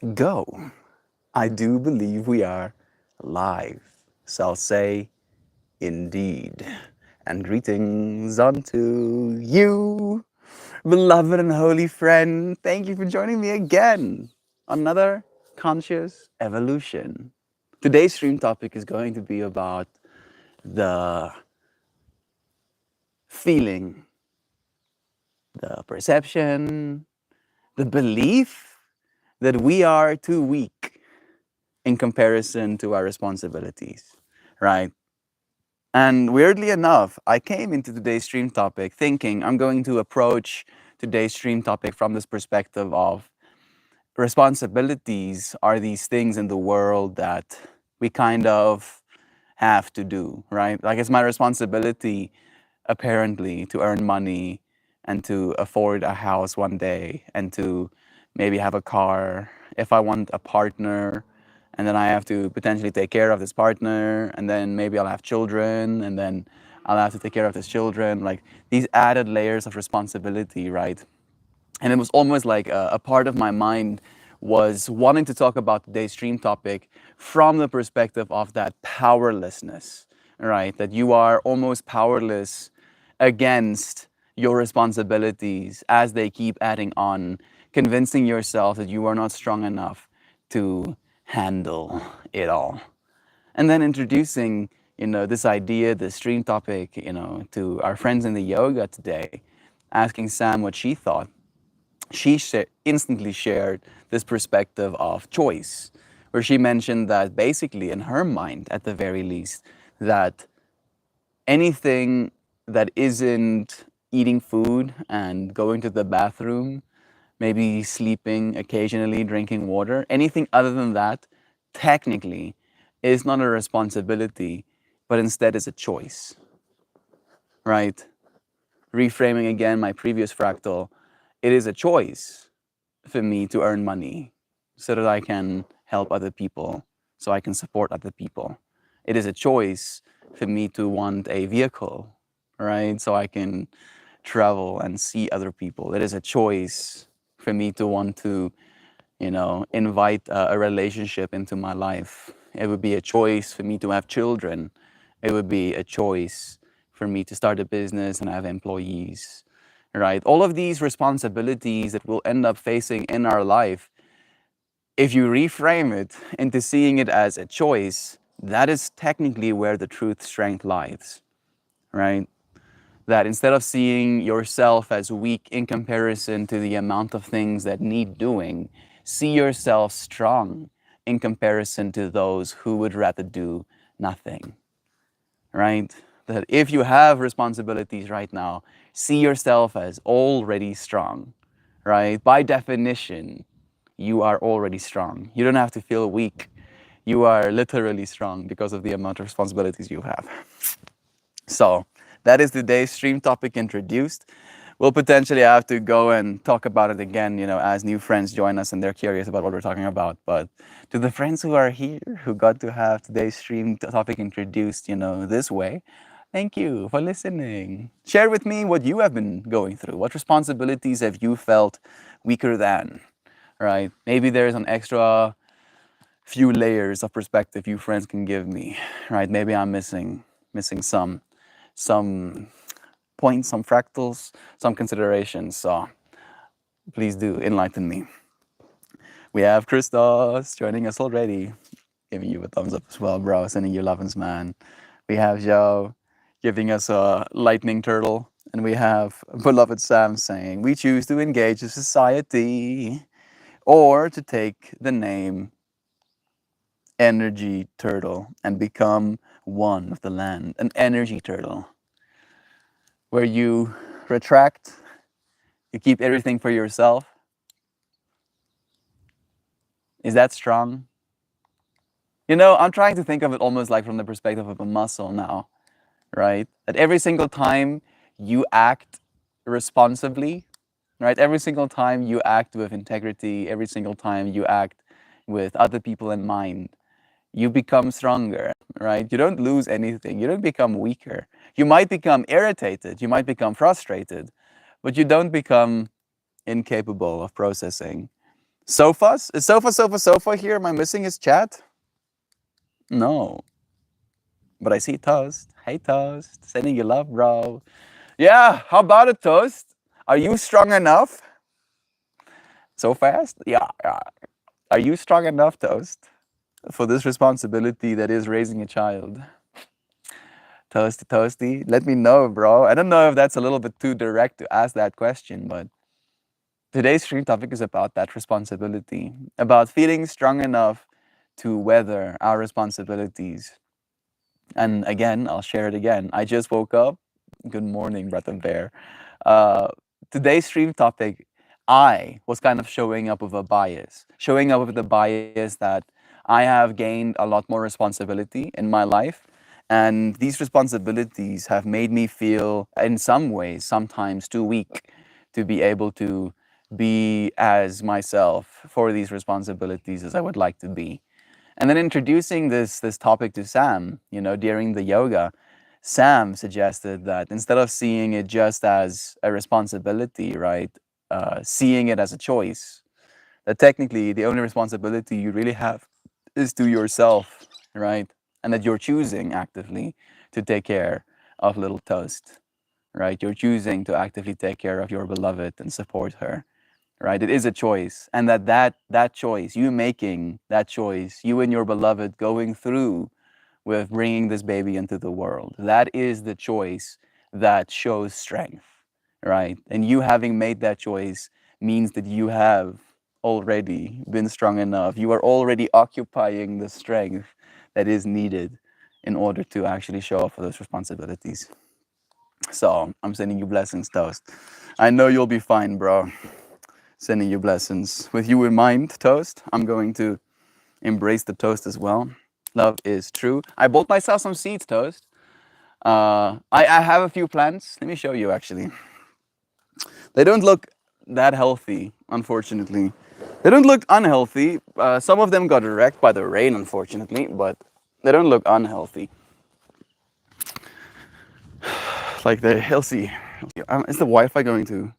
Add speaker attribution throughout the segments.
Speaker 1: Go. I do believe we are live. So I'll say indeed. And greetings unto you, beloved and holy friend. Thank you for joining me again. Another conscious evolution. Today's stream topic is going to be about the feeling, the perception, the belief that we are too weak in comparison to our responsibilities, right? And weirdly enough, I came into today's stream topic thinking I'm going to approach today's stream topic from this perspective of responsibilities are these things in the world that we kind of have to do, right? Like it's my responsibility, apparently, to earn money and to afford a house one day and to maybe have a car if I want a partner. And then I have to potentially take care of this partner, and then maybe I'll have children, and then I'll have to take care of these children. Like these added layers of responsibility, right? And it was almost like a part of my mind was wanting to talk about today's stream topic from the perspective of that powerlessness, right? That you are almost powerless against your responsibilities as they keep adding on, convincing yourself that you are not strong enough to handle it all. And then introducing, this idea, this stream topic, to our friends in the yoga today, asking Sam what she thought. She instantly shared this perspective of choice, where she mentioned that basically, in her mind, at the very least, that anything that isn't eating food and going to the bathroom, maybe sleeping occasionally, drinking water, anything other than that, technically, is not a responsibility, but instead is a choice, right? Reframing again my previous fractal, it is a choice for me to earn money so that I can help other people, so I can support other people. It is a choice for me to want a vehicle, right? So I can travel and see other people. It is a choice for me to want to, invite a relationship into my life. It would be a choice for me to have children. It would be a choice for me to start a business and have employees, right? All of these responsibilities that we'll end up facing in our life, if you reframe it into seeing it as a choice, that is technically where the truth strength lies, right? That instead of seeing yourself as weak in comparison to the amount of things that need doing, see yourself strong in comparison to those who would rather do nothing, right? That if you have responsibilities right now, see yourself as already strong, right? By definition, you are already strong. You don't have to feel weak. You are literally strong because of the amount of responsibilities you have. So that is today's stream topic introduced. We'll potentially have to go and talk about it again, as new friends join us and they're curious about what we're talking about. But to the friends who are here, who got to have today's stream topic introduced, this way, thank you for listening. Share with me what you have been going through. What responsibilities have you felt weaker than, right? Maybe there's an extra few layers of perspective you friends can give me, right? Maybe I'm missing some points, some fractals, some considerations. So please do enlighten me. We have Christos joining us already. Giving you a thumbs up as well, bro. Sending you lovin's man. We have Joe giving us a lightning turtle. And we have beloved Sam saying, we choose to engage with society or to take the name energy turtle and become one with the land. An energy turtle where you retract, you keep everything for yourself. Is that strong? I'm trying to think of it almost like from the perspective of a muscle now, right? That every single time you act responsibly, right? Every single time you act with integrity, every single time you act with other people in mind, you become stronger, right? You don't lose anything. You don't become weaker. You might become irritated, you might become frustrated, but you don't become incapable of processing. Sofas? Is sofa here? Am I missing his chat? No. But I see Toast. Hey, Toast. Sending you love, bro. Yeah, how about it, Toast? Are you strong enough? So fast? Yeah, yeah. Are you strong enough, Toast, for this responsibility that is raising a child? Toasty, Toasty, let me know, bro. I don't know if that's a little bit too direct to ask that question, but today's stream topic is about that responsibility, about feeling strong enough to weather our responsibilities. And again, I'll share it again. I just woke up. Good morning, Brother Bear. Uh, today's stream topic, I was kind of showing up with a bias, showing up with the bias that I have gained a lot more responsibility in my life. And these responsibilities have made me feel, in some ways, sometimes too weak to be able to be as myself for these responsibilities as I would like to be. And then introducing this topic to Sam, during the yoga, Sam suggested that instead of seeing it just as a responsibility, right, seeing it as a choice, that technically the only responsibility you really have is to yourself, right, and that you're choosing actively to take care of little Toast, right? You're choosing to actively take care of your beloved and support her, right? It is a choice, and that choice, you making that choice, you and your beloved going through with bringing this baby into the world, that is the choice that shows strength, right? And you having made that choice means that you have already been strong enough. You are already occupying the strength that is needed in order to actually show up for those responsibilities. So I'm sending you blessings, Toast. I know you'll be fine, bro. Sending you blessings. With you in mind, Toast, I'm going to embrace the toast as well. Love is true. I bought myself some seeds, Toast. I have a few plants. Let me show you, actually. They don't look that healthy, unfortunately. They don't look unhealthy. Some of them got wrecked by the rain, unfortunately, but they don't look unhealthy. Like they're healthy. Is the Wi-Fi going to?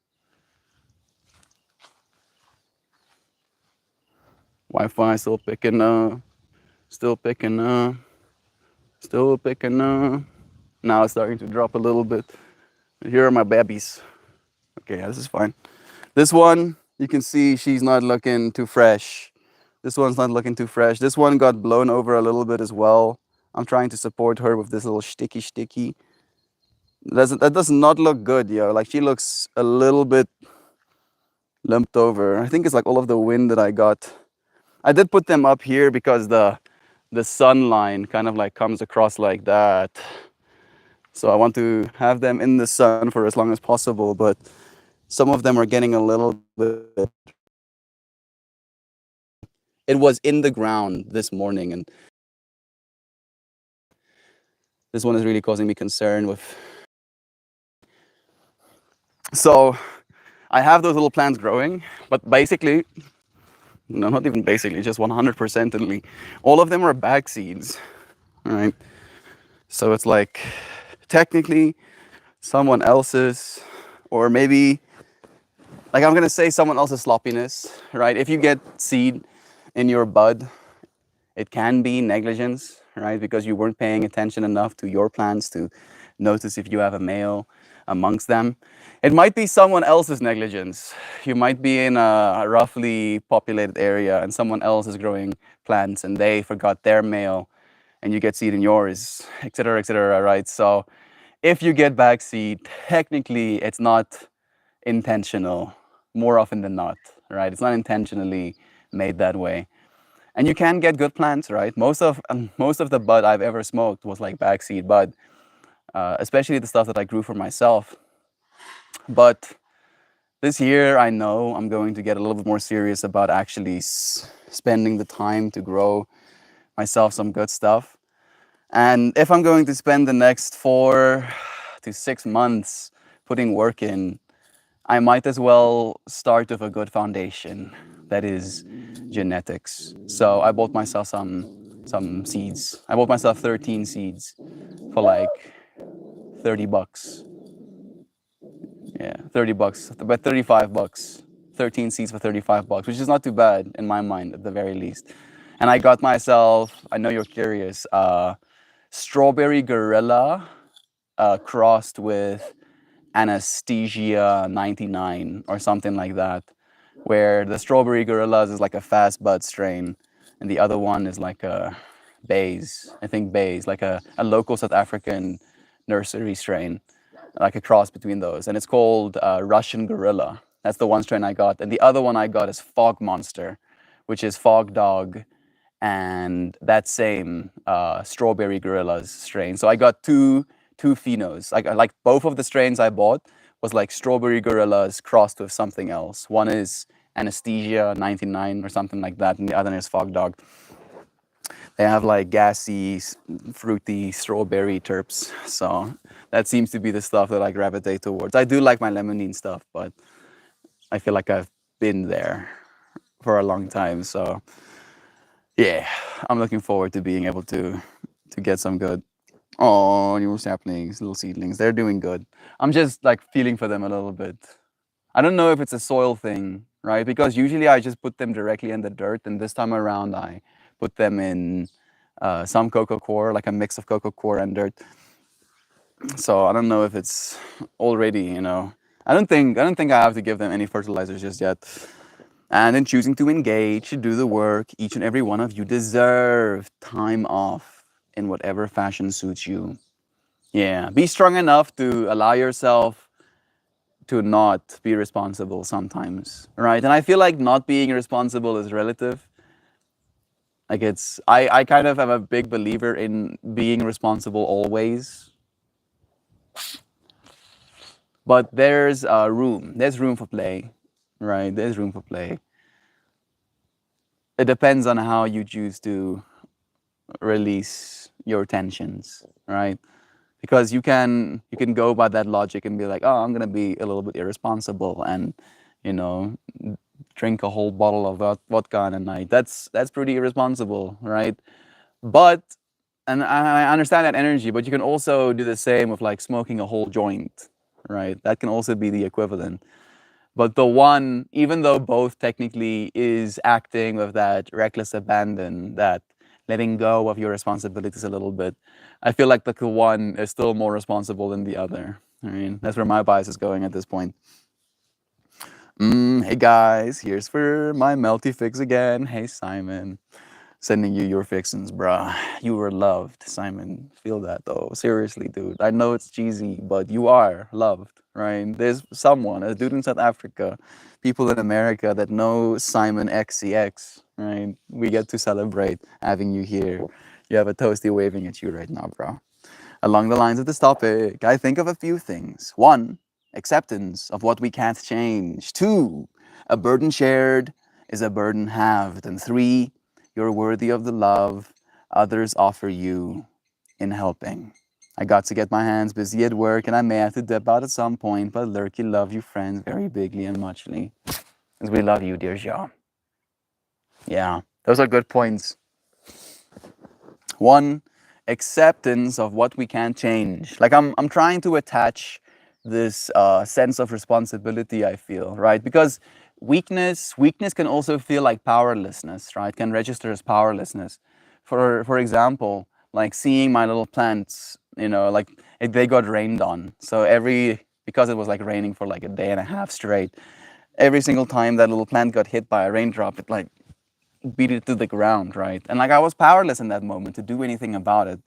Speaker 1: Wi-Fi still picking, still picking, still picking, now it's starting to drop a little bit. Here are my babies. Okay, yeah, this is fine. This one, you can see she's not looking too fresh. This one's not looking too fresh. This one got blown over a little bit as well. I'm trying to support her with this little sticky. That does not look good, yo. Like she looks a little bit lumped over. I think it's like all of the wind that I got. I did put them up here because the sun line kind of like comes across like that. So I want to have them in the sun for as long as possible, but some of them are getting a little bit. It was in the ground this morning, and this one is really causing me concern with. So I have those little plants growing, but basically, no, not even basically, just 100%ly, all of them are bag seeds, right? So it's like technically someone else's, or maybe like I'm gonna say someone else's sloppiness, right? If you get seed in your bud, it can be negligence, right? Because you weren't paying attention enough to your plants to notice if you have a male amongst them. It might be someone else's negligence. You might be in a roughly populated area and someone else is growing plants and they forgot their male and you get seed in yours, etc., right? So if you get bag seed, technically it's not intentional more often than not, right? It's not intentionally made that way. And you can get good plants, right? Most of the bud I've ever smoked was like bag seed bud, especially the stuff that I grew for myself. But this year, I know I'm going to get a little bit more serious about actually spending the time to grow myself some good stuff. And if I'm going to spend the next 4 to 6 months putting work in, I might as well start with a good foundation, that is genetics. So I bought myself some seeds. I bought myself 13 seeds for like $30. Yeah, $30, about $35. 13 seeds for $35, which is not too bad in my mind at the very least. And I got myself, I know you're curious, strawberry gorilla crossed with anesthesia 99 or something like that, where the strawberry gorillas is like a fast bud strain and the other one is like a Bays, I think Bays, like a local South African nursery strain, like a cross between those. And it's called Russian Gorilla. That's the one strain I got. And the other one I got is Fog Monster, which is Fog Dog and that same Strawberry Gorillas strain. So I got two phenos. Like both of the strains I bought was like Strawberry Gorillas crossed with something else. One is Anesthesia 99 or something like that, and the other is Fog Dog. They have like gassy, fruity strawberry terps. So that seems to be the stuff that I gravitate towards. I do like my limonene stuff, but I feel like I've been there for a long time. So yeah, I'm looking forward to being able to get some good. Oh, new saplings, little seedlings. They're doing good. I'm just like feeling for them a little bit. I don't know if it's a soil thing, right? Because usually I just put them directly in the dirt, and this time around I put them in some cocoa coir, like a mix of cocoa coir and dirt. So I don't know if it's already, I don't think I have to give them any fertilizers just yet. And in choosing to engage, to do the work, each and every one of you deserve time off in whatever fashion suits you. Yeah, be strong enough to allow yourself to not be responsible sometimes, right? And I feel like not being responsible is relative. Like I kind of am a big believer in being responsible always. But there's room for play, right? There's room for play. It depends on how you choose to release your tensions, right? Because you can go by that logic and be like, oh, I'm gonna be a little bit irresponsible and, drink a whole bottle of vodka in a night. That's pretty irresponsible, right? But and I understand that energy, but you can also do the same with like smoking a whole joint, right? That can also be the equivalent. But the one, even though both technically is acting with that reckless abandon, that letting go of your responsibilities a little bit, I feel like the one is still more responsible than the other. I mean, that's where my bias is going at this point. Hey guys, here's for my melty fix again. Hey Simon, sending you your fixins, bruh. You were loved, Simon. Feel that though. Seriously, dude. I know it's cheesy, but you are loved, right? There's someone, a dude in South Africa, people in America that know Simon XCX, right? We get to celebrate having you here. You have a toasty waving at you right now, bro. Along the lines of this topic, I think of a few things. One, acceptance of what we can't change. Two, a burden shared is a burden halved. And three, you're worthy of the love others offer you in helping. I got to get my hands busy at work and I may have to dip out at some point, but Lurky love you friends very bigly and muchly. As we love you, dear Jean. Yeah, those are good points. One, acceptance of what we can't change. Like I'm trying to attach this sense of responsibility, I feel, right? Because weakness can also feel like powerlessness, right? Can register as powerlessness. For example, like seeing my little plants, like they got rained on. So because it was like raining for like a day and a half straight, every single time that little plant got hit by a raindrop, it like beat it to the ground, right? And like I was powerless in that moment to do anything about it,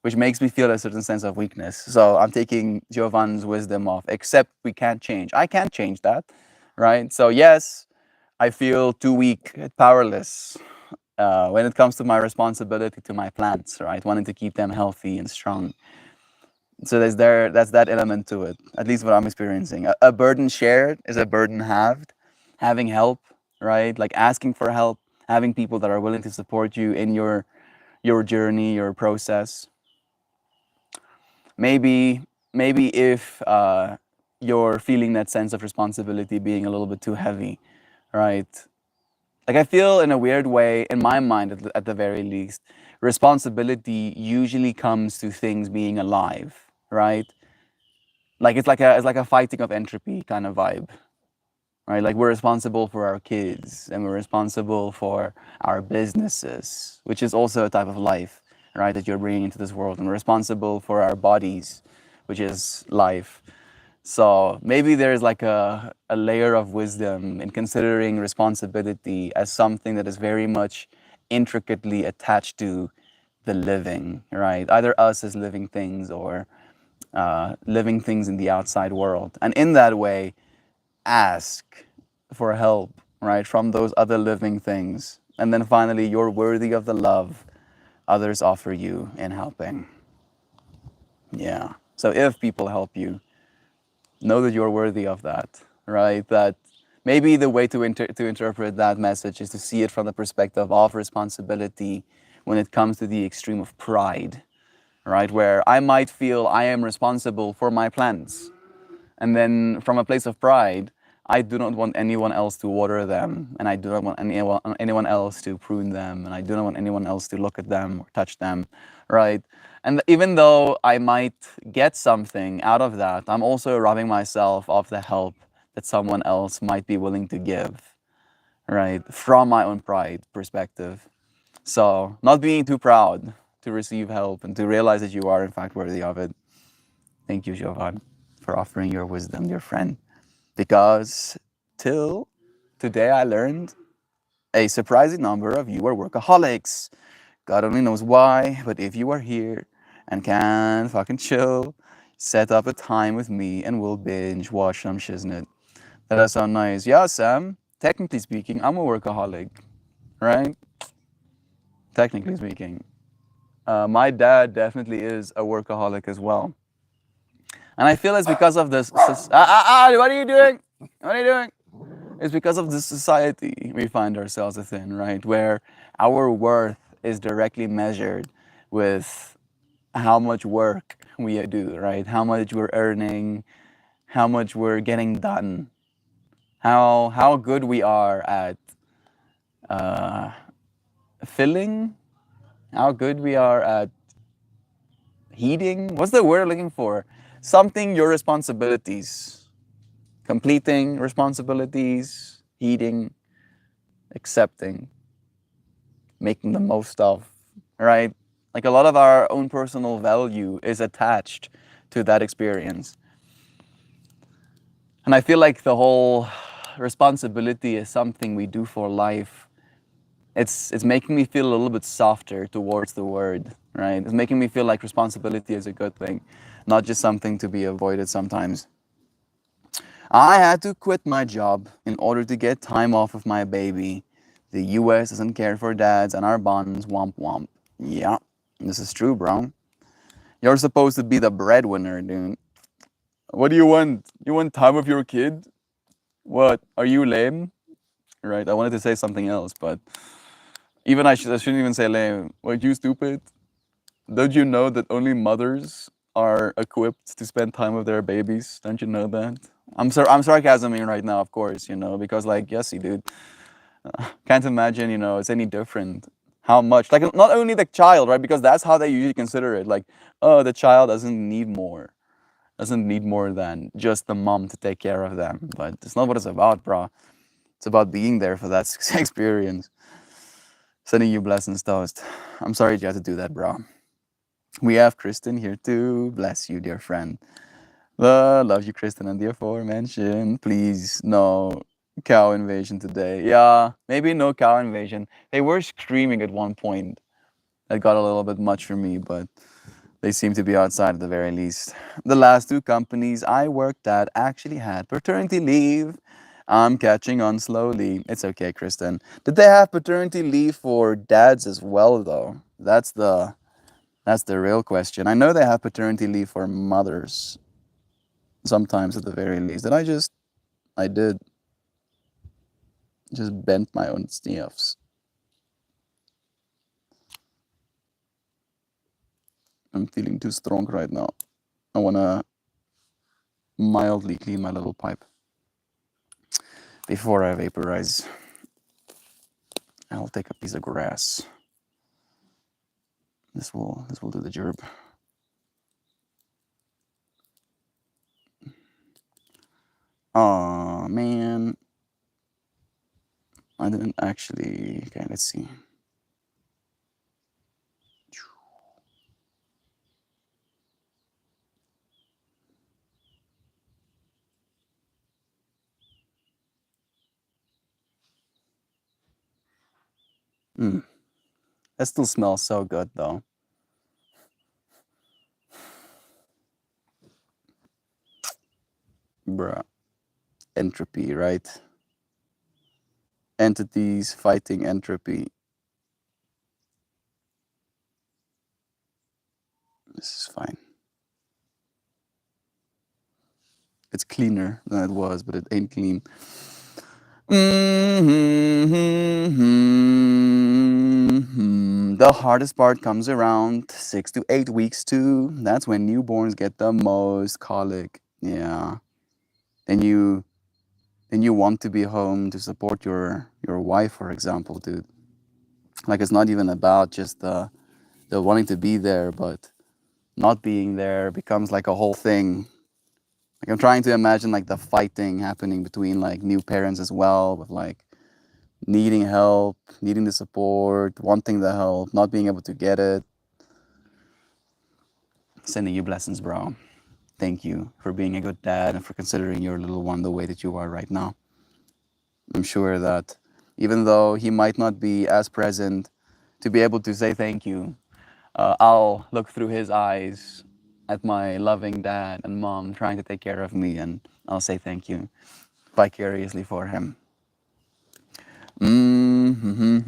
Speaker 1: which makes me feel a certain sense of weakness. So I'm taking Giovan's wisdom of except we can't change. I can't change that, right? So yes, I feel too weak, powerless when it comes to my responsibility to my plants, right? Wanting to keep them healthy and strong. So that's that element to it, at least what I'm experiencing. A burden shared is a burden halved. Having help, right? Like asking for help, having people that are willing to support you in your journey, your process. Maybe if you're feeling that sense of responsibility being a little bit too heavy, right? Like I feel in a weird way, in my mind at the very least, responsibility usually comes to things being alive, right? Like it's like a fighting of entropy kind of vibe. right? Like we're responsible for our kids and we're responsible for our businesses, which is also a type of life, right? That you're bringing into this world. And we're responsible for our bodies, which is life. So maybe there's like a layer of wisdom in considering responsibility as something that is very much intricately attached to the living, right? Either us as living things or living things in the outside world. And in that way, ask for help, right, from those other living things. And then finally, you're worthy of the love others offer you in helping. Yeah. So if people help you, know that you're worthy of that, right? That maybe the way to interpret that message is to see it from the perspective of responsibility when it comes to the extreme of pride, right? Where I might feel I am responsible for my plants. And then from a place of pride, I do not want anyone else to water them, and I do not want anyone else to prune them, and I do not want anyone else to look at them or touch them, right? And even though I might get something out of that, I'm also robbing myself of the help that someone else might be willing to give, right? From my own pride perspective. So, not being too proud to receive help and to realize that you are, in fact, worthy of it. Thank you, Jovan, for offering your wisdom, dear friend. Because till today, I learned a surprising number of you are workaholics. God only knows why, but if you are here and can fucking chill, set up a time with me and we'll binge watch some shiznit. That does sound nice. Yeah, Sam, technically speaking, I'm a workaholic, right? Technically speaking. My dad definitely is a workaholic as well. And I feel it's because of this. What are you doing? What are you doing? It's because of the society we find ourselves within, right? Where our worth is directly measured with how much work we do, right? How much we're earning, how much we're getting done, how good we are at uh, filling, how good we are at heeding. What's the word I'm looking for? Something your responsibilities, completing responsibilities, heeding, accepting, making the most of, right? Like a lot of our own personal value is attached to that experience. And I feel like the whole responsibility is something we do for life. It's making me feel a little bit softer towards the word, right? It's making me feel like responsibility is a good thing, not just something to be avoided sometimes. I had to quit my job in order to get time off of my baby. The US doesn't care for dads and our bonds, womp womp. Yeah, this is true, bro. You're supposed to be the breadwinner, dude. What do you want? You want time with your kid? What? Are you lame? Right, I wanted to say something else, but even I shouldn't even say lame. What, you stupid? Don't you know that only mothers are equipped to spend time with their babies? Don't you know that? I'm sarcasming right now, of course, because like, yes, dude. Can't imagine, it's any different. How much? Like, not only the child, right? Because that's how they usually consider it. Like, oh, the child doesn't need more than just the mom to take care of them. But it's not what it's about, bro. It's about being there for that experience. Sending you blessings, Toast. I'm sorry you had to do that, bro. We have Kristen here too. Bless you, dear friend. Love you, Kristen, and the aforementioned. Please, no cow invasion today. Yeah, maybe no cow invasion. They were screaming at one point. That got a little bit much for me, but they seem to be outside at the very least. The last two companies I worked at actually had paternity leave. I'm catching on slowly. It's okay, Kristen. Did they have paternity leave for dads as well, though? That's the real question. I know they have paternity leave for mothers. Sometimes, at the very least. I did. Just bent my own sniffs. I'm feeling too strong right now. I wanna mildly clean my little pipe before I vaporize. I'll take a piece of grass. This will do the job. Oh man. I didn't actually. Okay, let's see. Mm, that still smells so good though. Bruh. Entropy, right? Entities fighting entropy. This is fine. It's cleaner than it was, but it ain't clean. The hardest part comes around 6 to 8 weeks too. That's when newborns get the most colic. Yeah. Then you want to be home to support your wife, for example, dude. Like it's not even about just the wanting to be there, but not being there becomes like a whole thing. Like I'm trying to imagine like the fighting happening between like new parents as well, with like needing help, needing the support, wanting the help, not being able to get it. Sending you blessings, bro. Thank you for being a good dad and for considering your little one the way that you are right now. I'm sure that even though he might not be as present to be able to say thank you, I'll look through his eyes at my loving dad and mom trying to take care of me, and I'll say thank you vicariously for him. Mm-hmm.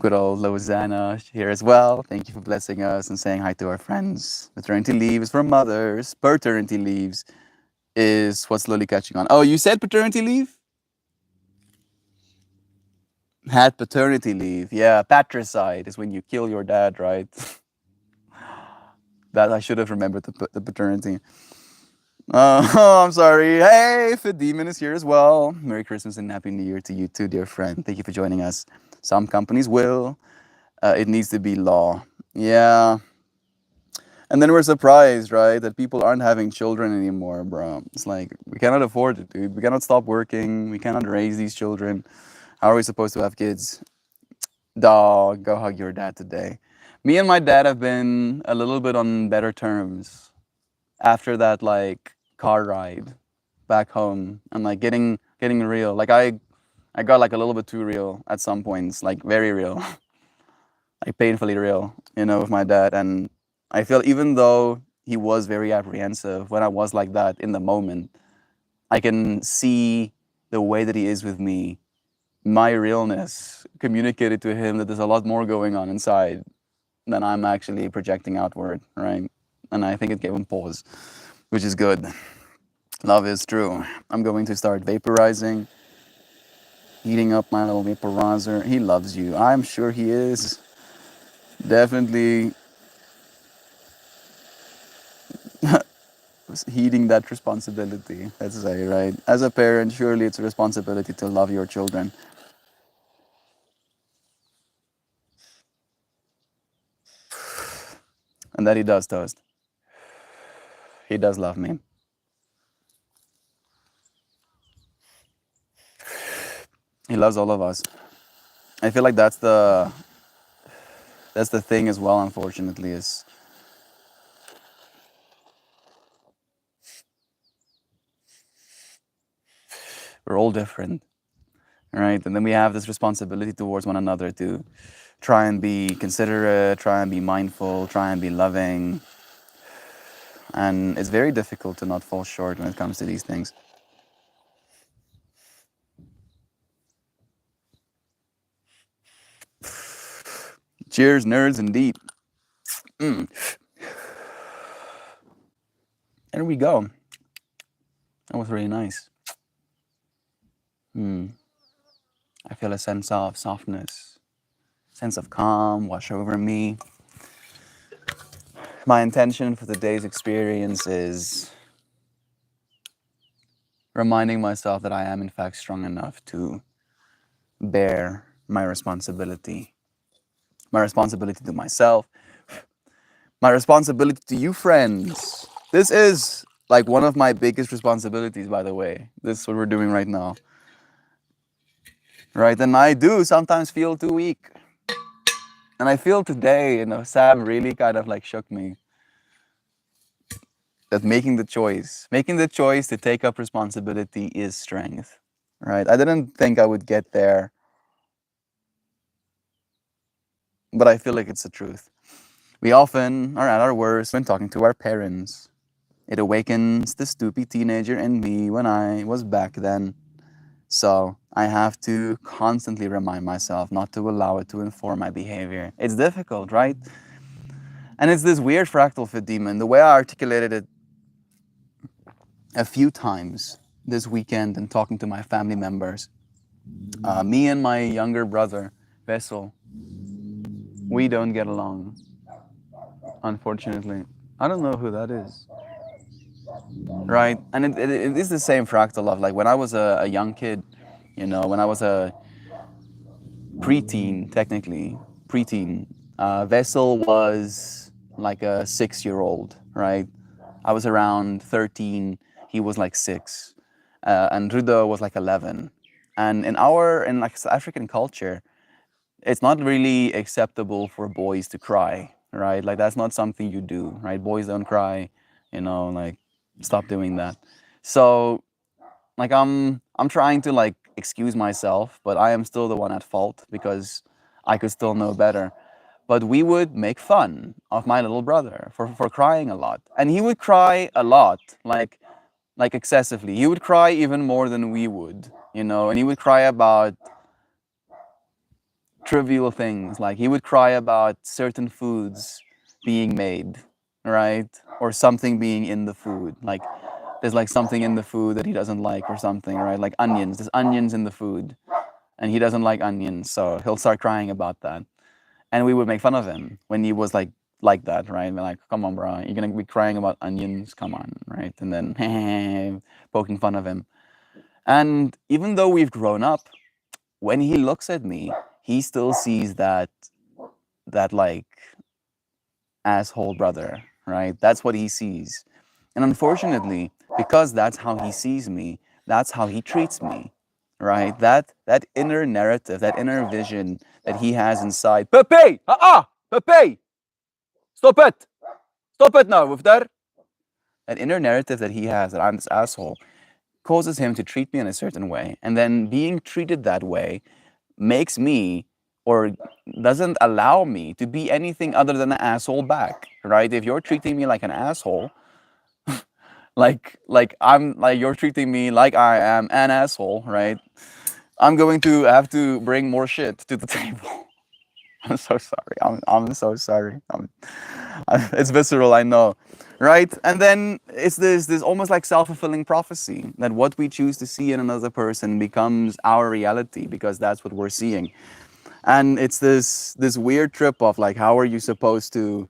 Speaker 1: Good old Lozana here as well. Thank you for blessing us and saying hi to our friends. Maternity leave is for mothers. Paternity leaves is what's slowly catching on. Oh, you said paternity leave? Had paternity leave. Yeah, patricide is when you kill your dad, right? That I should have remembered the paternity. Oh, I'm sorry. Hey, Fit Demon is here as well. Merry Christmas and Happy New Year to you too, dear friend. Thank you for joining us. Some companies will. It needs to be law. Yeah. And then we're surprised, right, that people aren't having children anymore, bro. It's like, we cannot afford it, dude. We cannot stop working. We cannot raise these children. How are we supposed to have kids? Dog, go hug your dad today. Me and my dad have been a little bit on better terms after that, like, car ride back home and like getting real. Like I got like a little bit too real at some points, like very real, like painfully real, with my dad. And I feel even though he was very apprehensive when I was like that in the moment, I can see the way that he is with me, my realness communicated to him that there's a lot more going on inside than I'm actually projecting outward, right? And I think it gave him pause, which is good. Love is true. I'm going to start vaporizing, heating up my little vaporizer. He loves you. I'm sure he is. Definitely heeding that responsibility, let's say, right? As a parent, surely it's a responsibility to love your children. And that he does, Toast. He does love me. He loves all of us. I feel like that's the thing as well, unfortunately, is we're all different, right? And then we have this responsibility towards one another to try and be considerate, try and be mindful, try and be loving. And it's very difficult to not fall short when it comes to these things. Cheers, nerds, indeed. Mm. There we go. That was really nice. I feel a sense of softness, sense of calm wash over me. My intention for today's experience is reminding myself that I am, in fact, strong enough to bear my responsibility to myself, my responsibility to you, friends. This is like one of my biggest responsibilities, by the way. This is what we're doing right now. right? And I do sometimes feel too weak. And I feel today, Sam really kind of like shook me that making the choice to take up responsibility is strength, right? I didn't think I would get there, but I feel like it's the truth. We often are at our worst when talking to our parents. It awakens the stupid teenager in me when I was back then. So I have to constantly remind myself not to allow it to inform my behavior. It's difficult, right? And it's this weird fractal fit demon. The way I articulated it a few times this weekend and talking to my family members, me and my younger brother, Vessel, we don't get along, unfortunately. I don't know who that is. Right? And it is the same fractal of like when I was a young kid, when I was a preteen, technically, preteen, Vessel was like a 6-year-old, right? I was around 13, he was like 6, and Rudo was like 11. And in like South African culture, it's not really acceptable for boys to cry, right? Like that's not something you do, right? Boys don't cry, like stop doing that. So like I'm trying to like excuse myself, but I am still the one at fault because I could still know better. But we would make fun of my little brother for crying a lot. And he would cry a lot, like excessively. He would cry even more than we would, and he would cry about trivial things. Like he would cry about certain foods being made, right? Or something being in the food. Like there's like something in the food that he doesn't like or something, right? Like onions. There's onions in the food and he doesn't like onions, so he'll start crying about that. And we would make fun of him when he was like that, right? We're like, come on, bro, you're gonna be crying about onions, come on, right? And then poking fun of him. And even though we've grown up, when he looks at me, he still sees that like asshole brother, right? That's what he sees. And unfortunately, because that's how he sees me, that's how he treats me, right? That inner narrative, that inner vision that he has inside. Pepe! Pepe! Stop it! Stop it now with that! That inner narrative that he has, that I'm this asshole, causes him to treat me in a certain way. And then being treated that way makes me or doesn't allow me to be anything other than an asshole back, right? If you're treating me like an asshole, like you're treating me like I am an asshole, right? I'm going to have to bring more shit to the table. I'm so sorry. I'm so sorry. It's visceral, I know, right? And then it's this almost like self-fulfilling prophecy that what we choose to see in another person becomes our reality because that's what we're seeing. And it's this weird trip of like how are you supposed to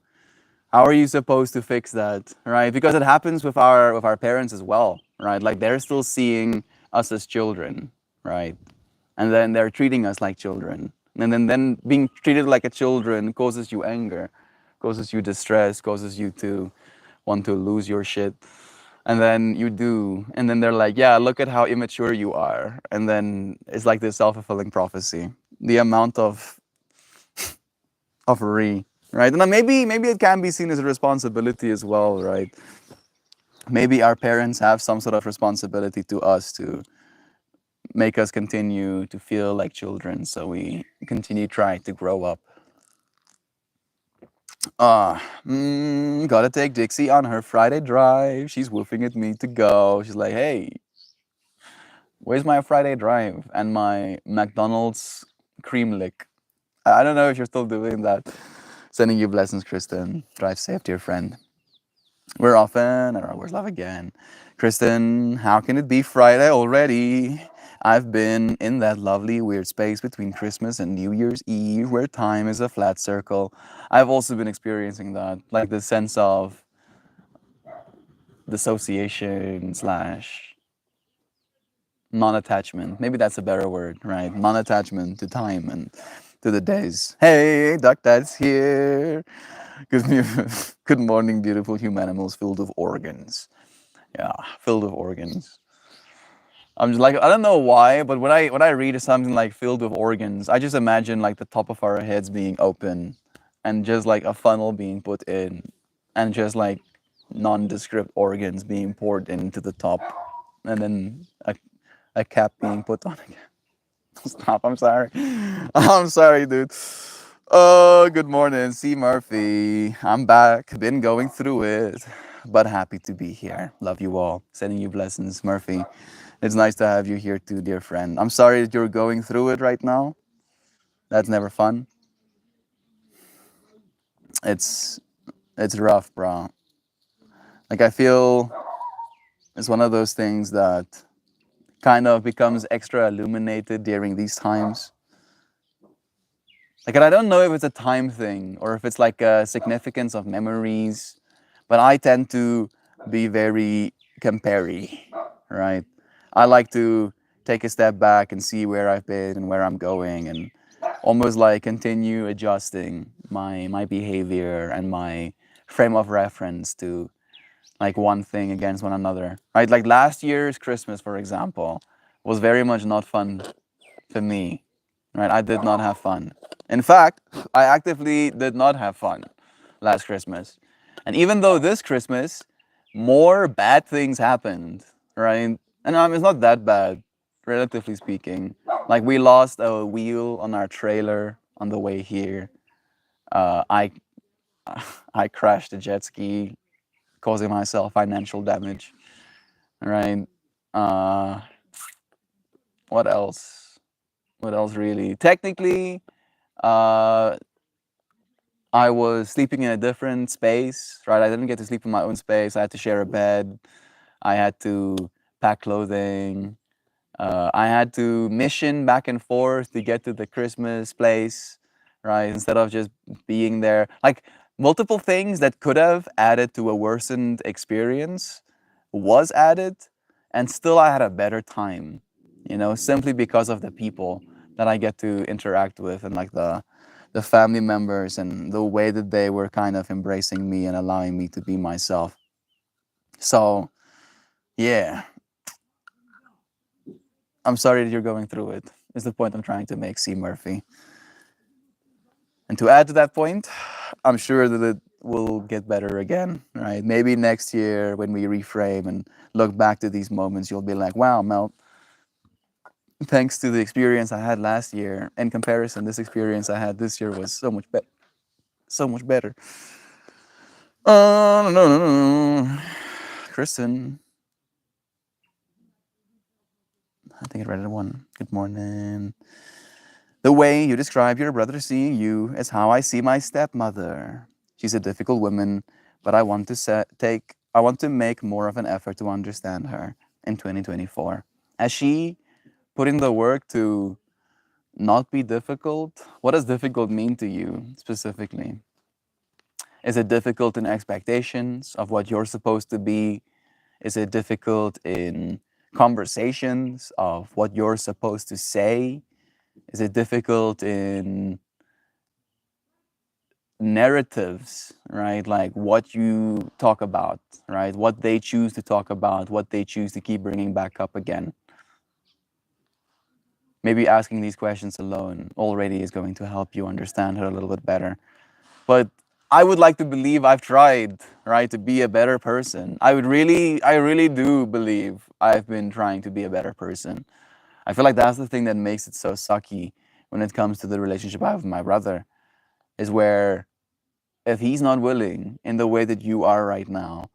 Speaker 1: fix that, right? Because it happens with our parents as well, right? Like they're still seeing us as children, right? And then they're treating us like children. And then being treated like a children causes you anger, causes you distress, causes you to want to lose your shit. And then you do. And then they're like, yeah, look at how immature you are. And then it's like this self-fulfilling prophecy. The amount of right? And then maybe it can be seen as a responsibility as well, right? Maybe our parents have some sort of responsibility to us to make us continue to feel like children, so we continue trying to grow up. Gotta take Dixie on her Friday drive. She's woofing at me to go. She's like, hey, where's my Friday drive and my McDonald's cream lick? I don't know if you're still doing that. Sending you blessings, Kristen. Drive safe, dear friend. We're often at our worst love again. Kristen, how can it be Friday already? I've been in that lovely weird space between Christmas and New Year's Eve where time is a flat circle. I've also been experiencing that, like the sense of dissociation slash non-attachment. Maybe that's a better word, right? Non-attachment to time and to the days. Hey, Duck Dad's here. Good morning, beautiful humanimals filled with organs. Yeah, filled with organs. I'm just like, I don't know why, but when I read something like filled with organs, I just imagine like the top of our heads being open and just like a funnel being put in and just like nondescript organs being poured into the top and then a cap being put on again. Stop, I'm sorry. I'm sorry, dude. Oh, good morning, C. Murphy. I'm back. Been going through it, but happy to be here. Love you all. Sending you blessings, Murphy. It's nice to have you here too, dear friend. I'm sorry that you're going through it right now. That's never fun. It's it's rough, bro. Like I feel it's one of those things that kind of becomes extra illuminated during these times. Like, and I don't know if it's a time thing or if it's like a significance of memories, but I tend to be very compare-y, right? I like to take a step back and see where I've been and where I'm going and almost like continue adjusting my behavior and my frame of reference to like one thing against one another, right? Like last year's Christmas, for example, was very much not fun for me, right? I did not have fun. In fact, I actively did not have fun last Christmas. And even though this Christmas, more bad things happened, right? And it's not that bad, relatively speaking. Like we lost a wheel on our trailer on the way here. I I crashed a jet ski, causing myself financial damage, right? Uh, what else? What else really? Technically, uh, I was sleeping in a different space, right? I didn't get to sleep in my own space. I had to share a bed. I had to pack clothing. I had to mission back and forth to get to the Christmas place, right? Instead of just being there. Like multiple things that could have added to a worsened experience was added, and still I had a better time, simply because of the people that I get to interact with and like the family members and the way that they were kind of embracing me and allowing me to be myself. So, yeah, I'm sorry that you're going through it. Is the point I'm trying to make, C. Murphy. And to add to that point, I'm sure that it will get better again, right? Maybe next year when we reframe and look back to these moments, you'll be like, wow, Mel, thanks to the experience I had last year, in comparison, this experience I had this year was so much better. So much better. No, no, no, no. Kristen, I think I read it one. Good morning. The way you describe your brother seeing you is how I see my stepmother. She's a difficult woman, but I want to make more of an effort to understand her in 2024. Has she put in the work to not be difficult? What does difficult mean to you specifically? Is it difficult in expectations of what you're supposed to be? Is it difficult in conversations of what you're supposed to say? Is it difficult in narratives, right? Like what you talk about, right? What they choose to talk about, what they choose to keep bringing back up again. Maybe asking these questions alone already is going to help you understand her a little bit better. But I would like to believe I've tried, right, to be a better person. I really do believe I've been trying to be a better person. I feel like that's the thing that makes it so sucky when it comes to the relationship I have with my brother, is where if he's not willing in the way that you are right now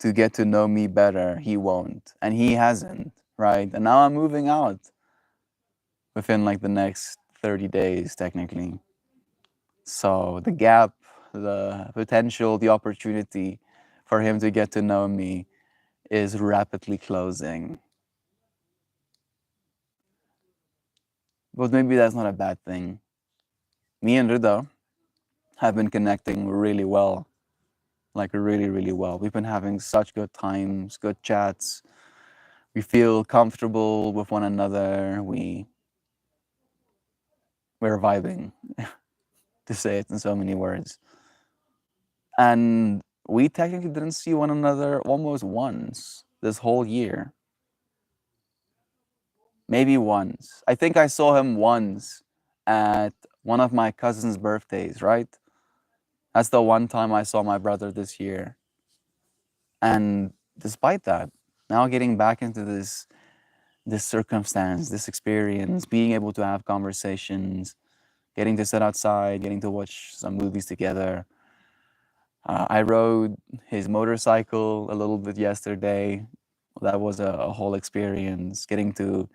Speaker 1: to get to know me better, he won't. And he hasn't, right? And now I'm moving out within like the next 30 days, technically. So the gap, the potential, the opportunity for him to get to know me is rapidly closing. But maybe that's not a bad thing. Me and Rida have been connecting really well, like really, really well. We've been having such good times, good chats. We feel comfortable with one another. We're vibing, to say it in so many words. And we technically didn't see one another almost once this whole year. Maybe once. I think I saw him once at one of my cousin's birthdays, right? That's the one time I saw my brother this year. And despite that, now getting back into this circumstance, this experience, being able to have conversations, getting to sit outside, getting to watch some movies together. I rode his motorcycle a little bit yesterday. That was a whole experience. Getting to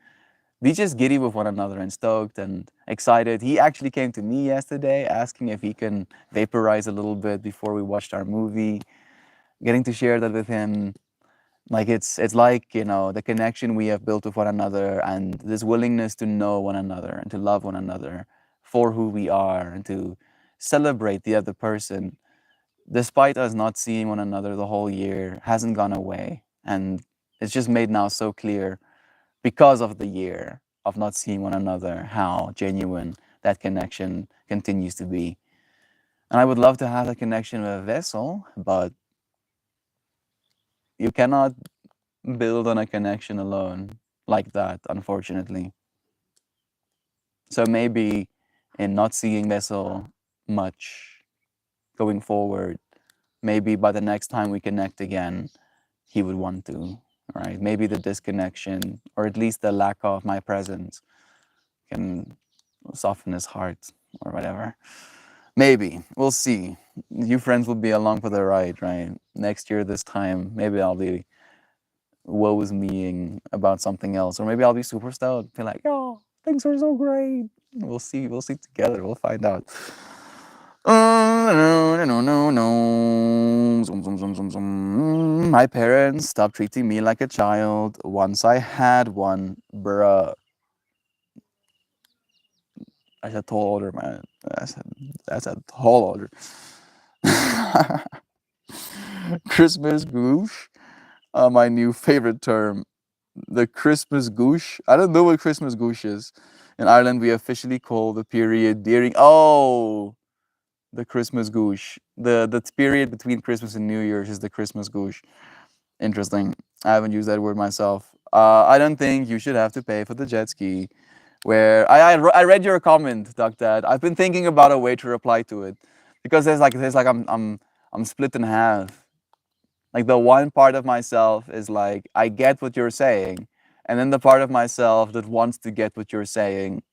Speaker 1: be just giddy with one another and stoked and excited. He actually came to me yesterday asking if he can vaporize a little bit before we watched our movie. Getting to share that with him, like it's like, you know, the connection we have built with one another and this willingness to know one another and to love one another for who we are and to celebrate the other person despite us not seeing one another the whole year hasn't gone away, and it's just made now so clear because of the year of not seeing one another how genuine that connection continues to be. And I would love to have a connection with a vessel, but you cannot build on a connection alone like that, unfortunately. So maybe in not seeing Vessel much going forward, maybe by the next time we connect again, he would want to, right? Maybe the disconnection, or at least the lack of my presence, can soften his heart or whatever. Maybe. We'll see. You friends will be along for the ride, right? Next year, this time, maybe I'll be woe is meing about something else, or maybe I'll be super stoked, be like, "Oh, things are so great." We'll see. We'll see together. We'll find out. No, no, no, no. Zoom, zoom, zoom, zoom, zoom. My parents stopped treating me like a child once I had one. Bruh. I said tall order, man. That's a tall order. Christmas goosh. My new favorite term, the Christmas goosh. I don't know what Christmas goosh is. In Ireland, we officially call the period during. Oh, the Christmas goosh. The period between Christmas and New Year's is the Christmas goosh. Interesting. I haven't used that word myself. I don't think you should have to pay for the jet ski. Where I read your comment, Doc Dad. I've been thinking about a way to reply to it because there's like I'm split in half. Like the one part of myself is like I get what you're saying, and then the part of myself that wants to get what you're saying,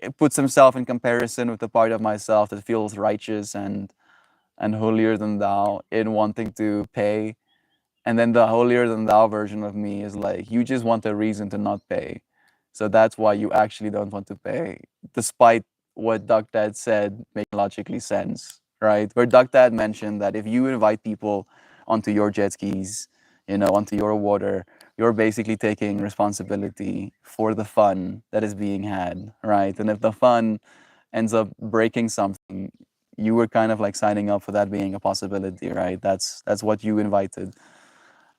Speaker 1: it puts himself in comparison with the part of myself that feels righteous and holier than thou in wanting to pay. And then the holier than thou version of me is like, you just want a reason to not pay. So that's why you actually don't want to pay, despite what Duck Dad said making logically sense, right? Where Duck Dad mentioned that if you invite people onto your jet skis, onto your water, you're basically taking responsibility for the fun that is being had, right? And if the fun ends up breaking something, you were kind of like signing up for that being a possibility, right? That's what you invited.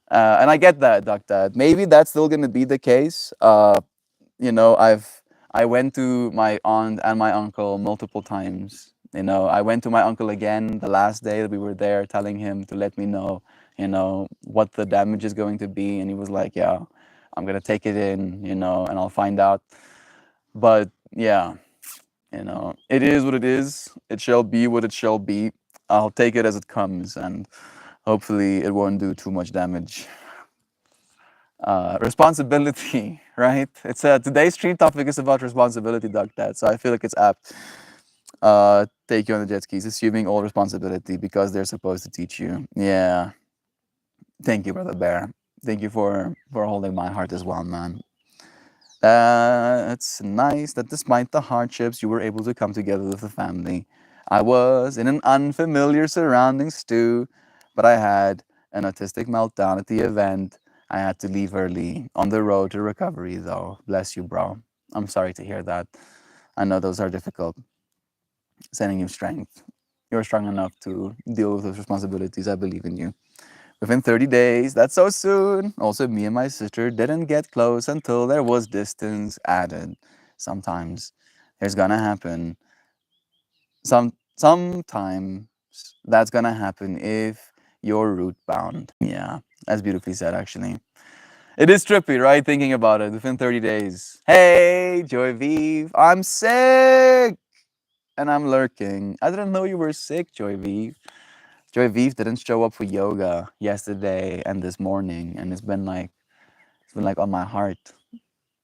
Speaker 1: And I get that, Doc Dad. Maybe that's still gonna be the case. I went to my aunt and my uncle multiple times. I went to my uncle again the last day that we were there, telling him to let me know, what the damage is going to be, and he was like, "Yeah, I'm gonna take it in, and I'll find out." But yeah, it is what it is. It shall be what it shall be. I'll take it as it comes, and hopefully it won't do too much damage. Responsibility, right? It's today's street topic is about responsibility, Doc Dad. So I feel like it's apt. Take you on the jet skis, assuming all responsibility because they're supposed to teach you. Yeah. Thank you, brother Bear. Thank you for holding my heart as well, man. It's nice that despite the hardships, you were able to come together with the family. I was in an unfamiliar surroundings too, but I had an autistic meltdown at the event. I had to leave early on the road to recovery, though. Bless you, bro. I'm sorry to hear that. I know those are difficult. Sending you strength. You're strong enough to deal with those responsibilities. I believe in you. Within 30 days, that's so soon. Also, me and my sister didn't get close until there was distance added. Sometimes there's gonna happen. Sometimes that's gonna happen if you're root bound. Yeah, that's beautifully said, actually. It is trippy, right? Thinking about it within 30 days. Hey, Joy Vive, I'm sick and I'm lurking. I didn't know you were sick, Joy Vive. Joy Vive didn't show up for yoga yesterday and this morning, and it's been like on my heart.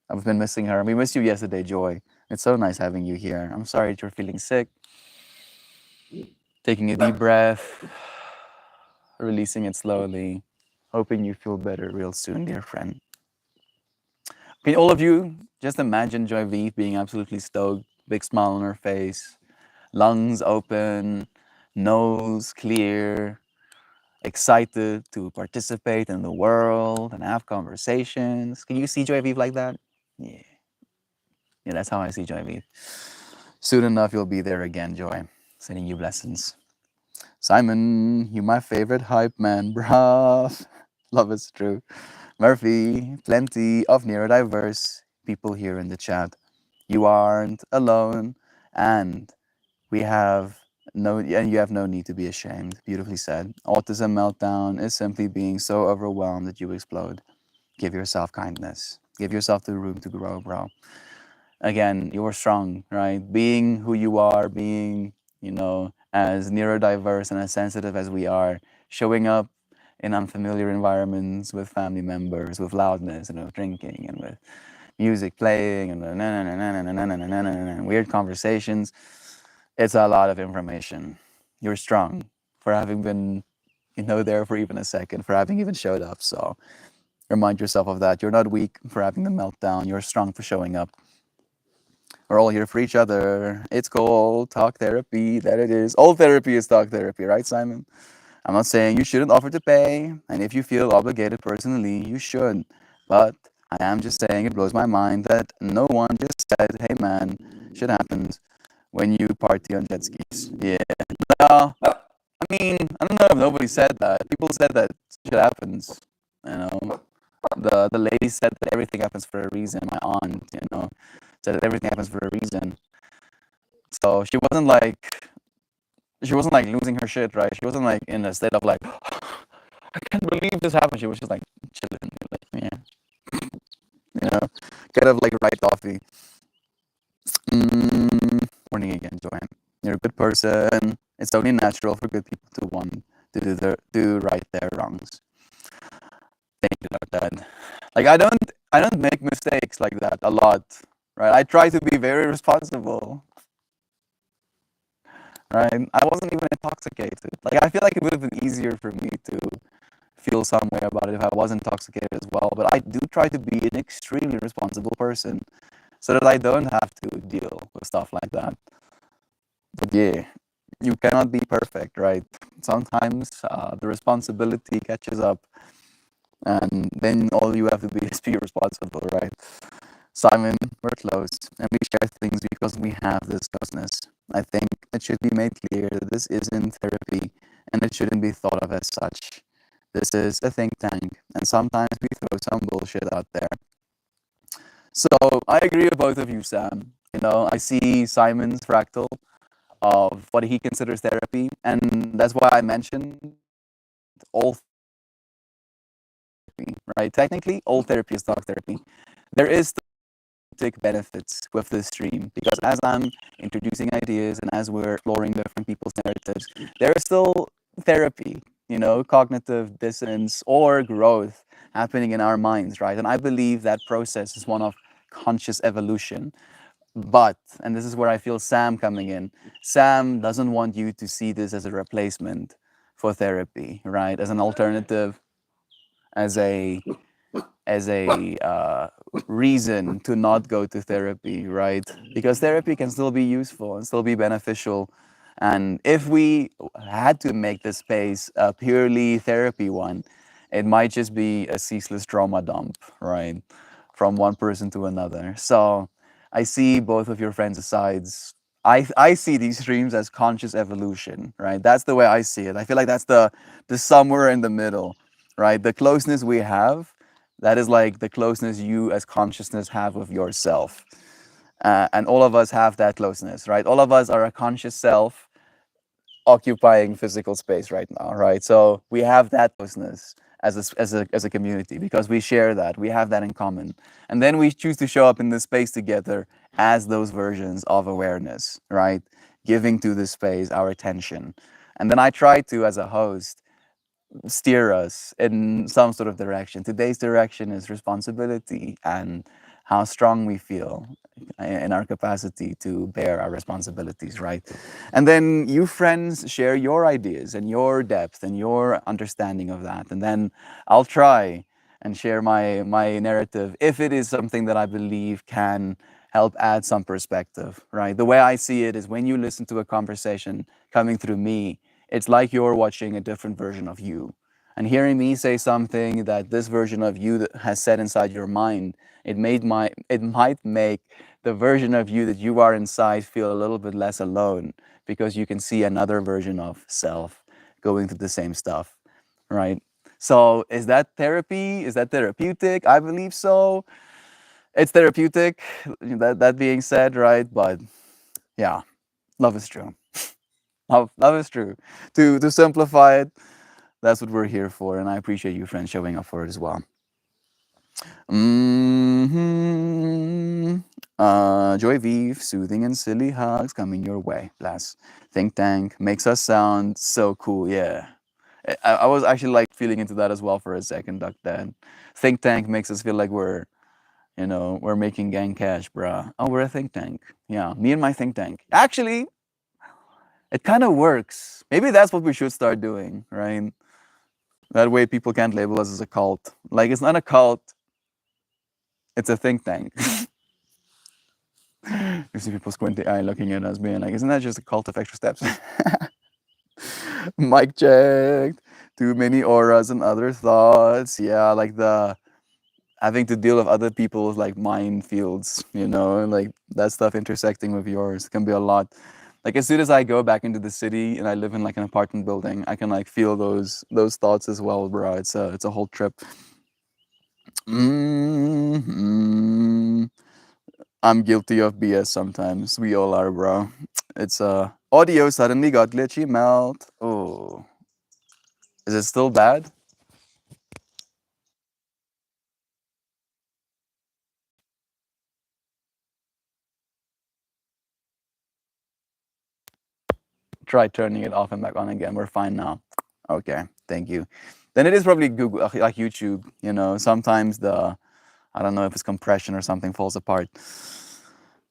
Speaker 1: I've been missing her. We missed you yesterday, Joy. It's so nice having you here. I'm sorry that you're feeling sick. Taking a deep breath, releasing it slowly, hoping you feel better real soon, dear friend. Can all of you just imagine Joy Vive being absolutely stoked, big smile on her face, lungs open, nose clear, excited to participate in the world and have conversations? Can you see Joy Vive like that? Yeah. Yeah, that's how I see Joy Vive. Soon enough, you'll be there again, Joy. Sending you blessings. Simon, you my favorite hype man, bruh. Love is true. Murphy, plenty of neurodiverse people here in the chat. You aren't alone, and we have and you have no need to be ashamed. Beautifully said. Autism meltdown is simply being so overwhelmed that you explode. Give yourself kindness. Give yourself the room to grow, bro. Again, you're strong, right? Being who you are, being, as neurodiverse and as sensitive as we are, showing up in unfamiliar environments with family members, with loudness and with drinking and with music playing and weird conversations. It's a lot of information. You're strong for having been, there for even a second, for having even showed up. So remind yourself of that. You're not weak for having the meltdown. You're strong for showing up. We're all here for each other. It's called talk therapy. That it is. All therapy is talk therapy, right, Simon? I'm not saying you shouldn't offer to pay, and if you feel obligated personally, you should. But I am just saying it blows my mind that no one just said, hey man, shit happens when you party on jet skis. Yeah. No, I mean, I don't know if nobody said that. People said that shit happens. You know, the lady said that everything happens for a reason. My aunt, said that everything happens for a reason. So she wasn't like losing her shit, right? She wasn't like in a state of like, I can't believe this happened. She was just like chilling, like, yeah, kind of like right coffee. Morning again, Joanne. You're a good person. It's only natural for good people to want to do right their wrongs. Thank you about that. Like I don't make mistakes like that a lot, right? I try to be very responsible, right? I wasn't even intoxicated. Like I feel like it would have been easier for me to feel some way about it if I was intoxicated as well. But I do try to be an extremely responsible person so that I don't have to deal with stuff like that. But yeah, you cannot be perfect, right? Sometimes the responsibility catches up, and then all you have to be is be responsible, right? Simon, we're close, and we share things because we have this closeness. I think it should be made clear that this isn't therapy, and it shouldn't be thought of as such. This is a think tank, and sometimes we throw some bullshit out there. So I agree with both of you, Sam. I see Simon's fractal of what he considers therapy, and that's why I mentioned all therapy, right? Technically, all therapy is talk therapy. There is benefits with this stream because as I'm introducing ideas and as we're exploring different people's narratives, there is still therapy, cognitive dissonance or growth happening in our minds, right? And I believe that process is one of conscious evolution. But, and this is where I feel Sam coming in, Sam doesn't want you to see this as a replacement for therapy, right? As an alternative, as a reason to not go to therapy, right? Because therapy can still be useful and still be beneficial. And if we had to make the space a purely therapy one, it might just be a ceaseless trauma dump, right? From one person to another. So I see both of your friends' sides. I see these streams as conscious evolution, right? That's the way I see it. I feel like that's the somewhere in the middle, right? The closeness we have, that is like the closeness you as consciousness have with yourself. And all of us have that closeness, right? All of us are a conscious self occupying physical space right now, right? So we have that closeness as a community, because we share that, we have that in common, and then we choose to show up in this space together as those versions of awareness, right? Giving to this space our attention, and then I try to, as a host, steer us in some sort of direction. Today's direction is responsibility and how strong we feel in our capacity to bear our responsibilities, right? And then you friends share your ideas and your depth and your understanding of that. And then I'll try and share my narrative if it is something that I believe can help add some perspective, right? The way I see it is, when you listen to a conversation coming through me, it's like you're watching a different version of you. And hearing me say something that this version of you that has said inside your mind, it might make the version of you that you are inside feel a little bit less alone, because you can see another version of self going through the same stuff, right? So is that therapy? Is that therapeutic? I believe so. It's therapeutic. That being said, right? But yeah, love is true. Love is true. To simplify it, that's what we're here for, and I appreciate you, friends, showing up for it as well. Joy Vive, soothing and silly hugs coming your way. Bless. Think Tank makes us sound so cool. Yeah. I was actually like feeling into that as well for a second, Duck Dad. Think Tank makes us feel like we're making gang cash, bruh. Oh, we're a think tank. Yeah, me and my think tank. Actually, it kind of works. Maybe that's what we should start doing, right? That way people can't label us as a cult. Like, it's not a cult, it's a think tank. You see people squinty eye looking at us, being like, isn't that just a cult of extra steps? Mic checked. Too many auras and other thoughts. Yeah, like the having to deal with other people's like minefields, like that stuff intersecting with yours can be a lot. Like, as soon as I go back into the city and I live in like an apartment building, I can like feel those thoughts as well, bro. It's a whole trip. hmm I'm guilty of BS sometimes. We all are, bro. It's audio suddenly got glitchy. Melt. Oh, is it still bad? Try turning it off and back on again. We're fine now. Okay, thank you. Then it is probably Google, like YouTube. Sometimes I don't know if it's compression or something falls apart.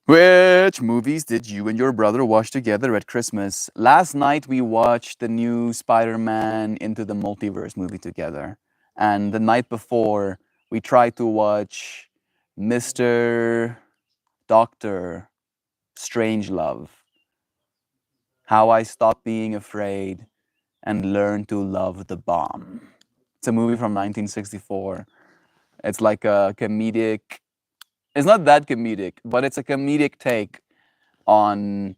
Speaker 1: Which movies did you and your brother watch together at Christmas? Last night we watched the new Spider-Man Into the Multiverse movie together. And the night before, we tried to watch Mr. Doctor Strangelove. How I Stopped Being Afraid and Learned to Love the Bomb. It's a movie from 1964. It's like a comedic. It's not that comedic, but it's a comedic take on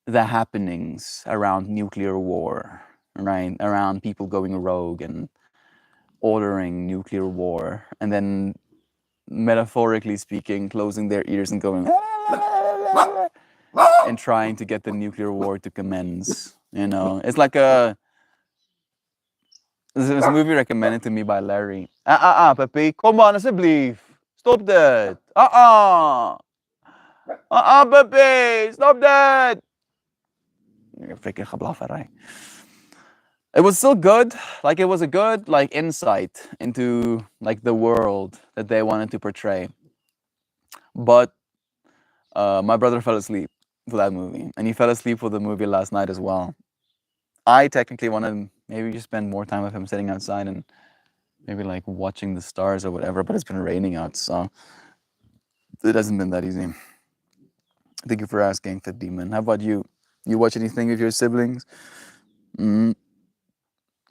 Speaker 1: the happenings around nuclear war, right? Around people going rogue and ordering nuclear war, and then, metaphorically speaking, closing their ears and going and trying to get the nuclear war to commence. It's like it's a movie recommended to me by Larry. Pepe, come on, alsjeblieft. Stop that. Pepe, stop that. Freaking geblafferij. It was still good. Like, it was a good like insight into like the world that they wanted to portray. But my brother fell asleep for that movie, and he fell asleep for the movie last night as well. I technically want to maybe just spend more time with him sitting outside and maybe like watching the stars or whatever, but it's been raining out, so it hasn't been that easy. Thank you for asking, Fit Demon. How about you? You watch anything with your siblings?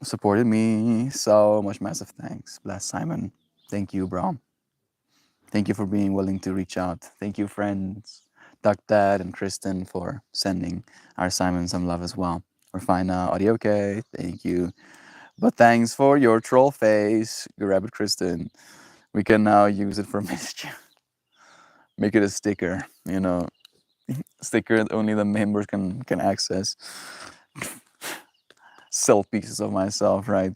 Speaker 1: Supported me so much. Massive thanks. Bless Simon. Thank you, bro. Thank you for being willing to reach out. Thank you, friends, Duck Dad and Kristen, for sending our Simon some love as well. We're fine now. Audio okay. Thank you. But thanks for your troll face, Rabbit Kristen. We can now use it for mischief. Make it a sticker, sticker that only the members can access. Sell pieces of myself, right?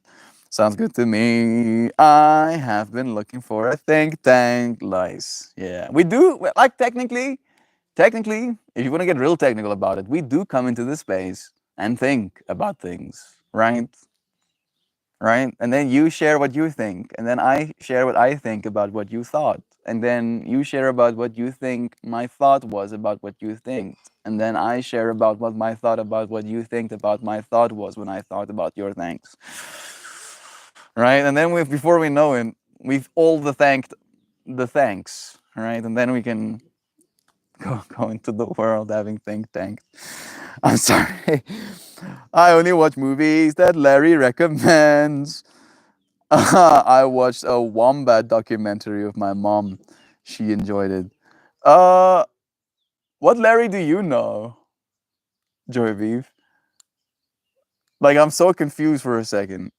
Speaker 1: Sounds good to me. I have been looking for a think tank. Nice. Yeah. We do, well, like, technically, if you want to get real technical about it, we do come into this space and think about things, right? Right? And then you share what you think, and then I share what I think about what you thought. And then you share about what you think my thought was about what you think. And then I share about what my thought about what you think about my thought was when I thought about your thanks. Right? And then before we know it, we've all the thanked the thanks, right? And then we can go into the world having think tanks. I'm sorry. I only watch movies that Larry recommends. I watched a wombat documentary with my mom. She enjoyed it. Uh, what Larry do you know, Joy Beef? Like, I'm so confused for a second.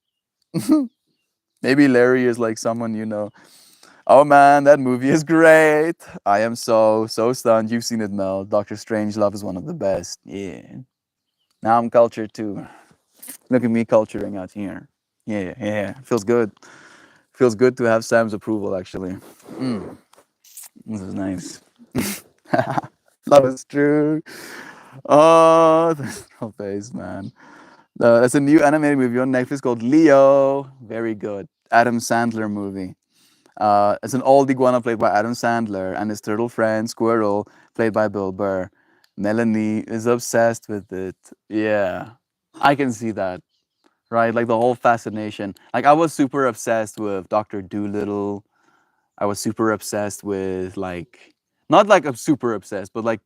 Speaker 1: Maybe Larry is like someone you know. Oh man, that movie is great. I am so stunned. You've seen it, Mel. Doctor Strangelove is one of the best. Yeah. Now I'm cultured too. Look at me culturing out here. Yeah, yeah. Feels good. Feels good to have Sam's approval, actually. Mm, this is nice. Love is true. Oh, that's no face, man. That's a new animated movie on Netflix called Leo. Very good. Adam Sandler movie. It's an old iguana played by Adam Sandler and his turtle friend Squirrel played by Bill Burr. Melanie is obsessed with it. Yeah, I can see that. Right, like the whole fascination. Like I was super obsessed with Doctor Doolittle. I was super obsessed with like not like I'm super obsessed, but like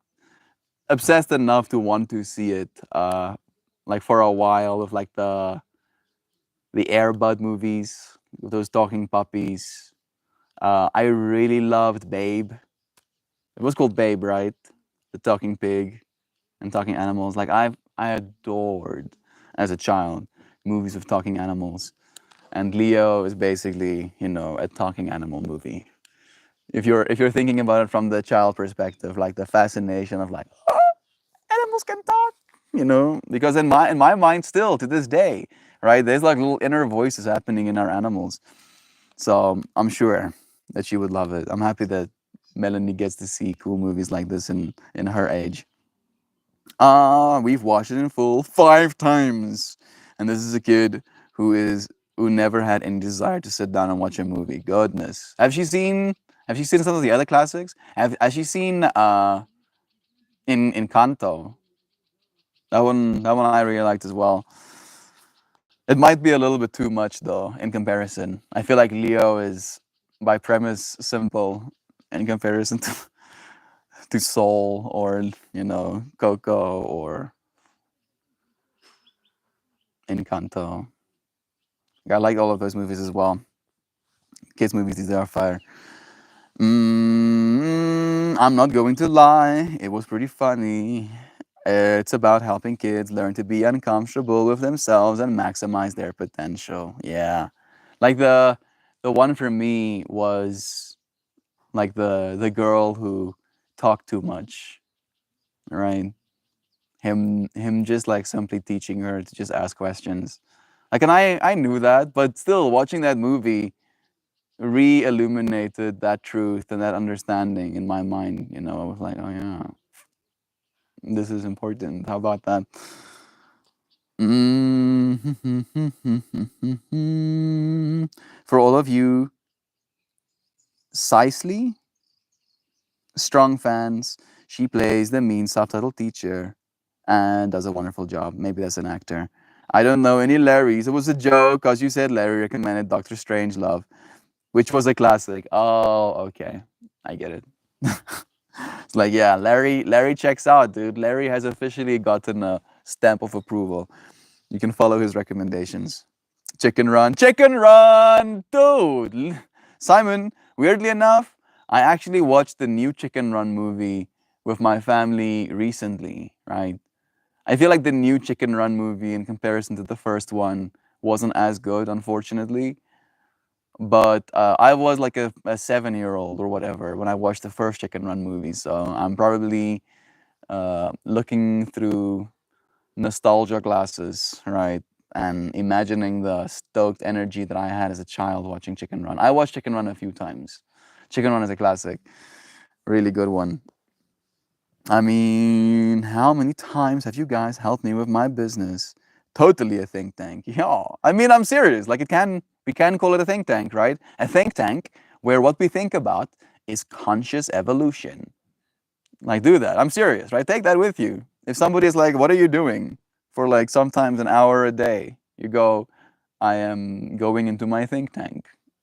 Speaker 1: obsessed enough to want to see it. Like for a while with like the Air Bud movies, with those talking puppies. I really loved Babe. It was called Babe, right? The talking pig and talking animals. Like I adored as a child movies with talking animals. And Leo is basically, you know, a talking animal movie. If you're thinking about it from the child perspective, like the fascination of like, oh, animals can talk, you know, because in my mind still to this day, right, there's like little inner voices happening in our animals. So I'm sure that she would love it. I'm happy that Melanie gets to see cool movies like this in her age. We've watched it in full 5 times, and this is a kid who never had any desire to sit down and watch a movie. Goodness, have she seen some of the other classics? Has she seen in Encanto? That one I really liked as well. It might be a little bit too much though in comparison. I feel like Leo is by premise simple in comparison to Soul or Coco or Encanto. I like all of those movies as well. Kids movies, these are fire. I'm not going to lie, it was pretty funny. It's about helping kids learn to be uncomfortable with themselves and maximize their potential. Yeah, like the one for me was like the girl who talked too much, right? Him just like simply teaching her to just ask questions. Like, and I knew that, but still watching that movie re-illuminated that truth and that understanding in my mind. I was like, oh yeah, this is important. How about that? For all of you Cicely strong fans, she plays the mean subtitle teacher and does a wonderful job. Maybe that's an actor. I don't know any Larrys. It was a joke because you said Larry recommended Doctor Strangelove, which was a classic. Oh, okay. I get it. It's like, yeah, Larry checks out, dude. Larry has officially gotten a stamp of approval. You can follow his recommendations. Chicken Run, dude. Simon, weirdly enough, I actually watched the new Chicken Run movie with my family recently, right? I feel like the new Chicken Run movie, in comparison to the first one, wasn't as good, unfortunately. But I was like a 7-year-old or whatever when I watched the first Chicken Run movie, so I'm probably looking through nostalgia glasses, right? and imagining the stoked energy that I had as a child watching Chicken Run. I watched Chicken Run a few times. Chicken Run is a classic, really good one. I mean, how many times have you guys helped me with my business? Totally a think tank. Yeah. I mean, I'm serious. Like we can call it a think tank, right? A think tank where what we think about is conscious evolution. Like do that. I'm serious, right? Take that with you. If somebody is like, "What are you doing?" for like sometimes an hour a day, you go, "I am going into my think tank."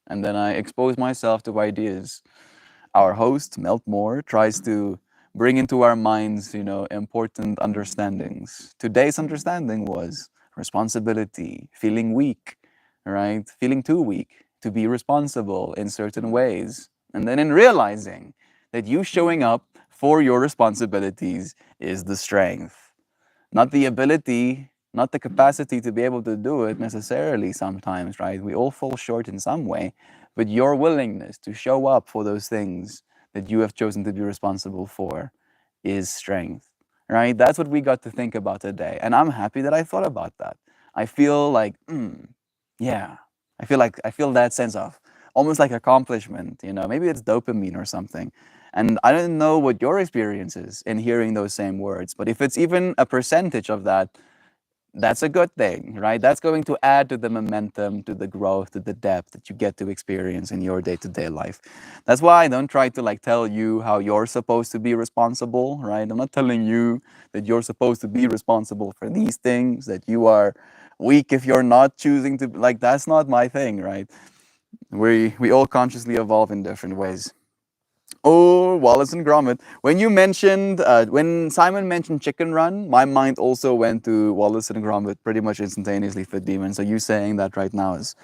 Speaker 1: And then I expose myself to ideas. Our host, Melt Moore, tries to bring into our minds, important understandings. Today's understanding was responsibility, feeling weak, right? Feeling too weak to be responsible in certain ways. And then in realizing that you showing up for your responsibilities is the strength, not the ability, not the capacity to be able to do it necessarily sometimes, right? We all fall short in some way, but your willingness to show up for those things that you have chosen to be responsible for is strength, right? That's what we got to think about today. And I'm happy that I thought about that. I feel like, yeah, I feel that sense of almost like accomplishment, maybe it's dopamine or something. And I don't know what your experience is in hearing those same words, but if it's even a percentage of that, that's a good thing, right? That's going to add to the momentum, to the growth, to the depth that you get to experience in your day-to-day life. That's why I don't try to like tell you how you're supposed to be responsible, right? I'm not telling you that you're supposed to be responsible for these things, that you are weak if you're not choosing to, like, that's not my thing, right? We all consciously evolve in different ways. Oh, Wallace and Gromit. When Simon mentioned Chicken Run, my mind also went to Wallace and Gromit pretty much instantaneously for Demon. So you saying that right now is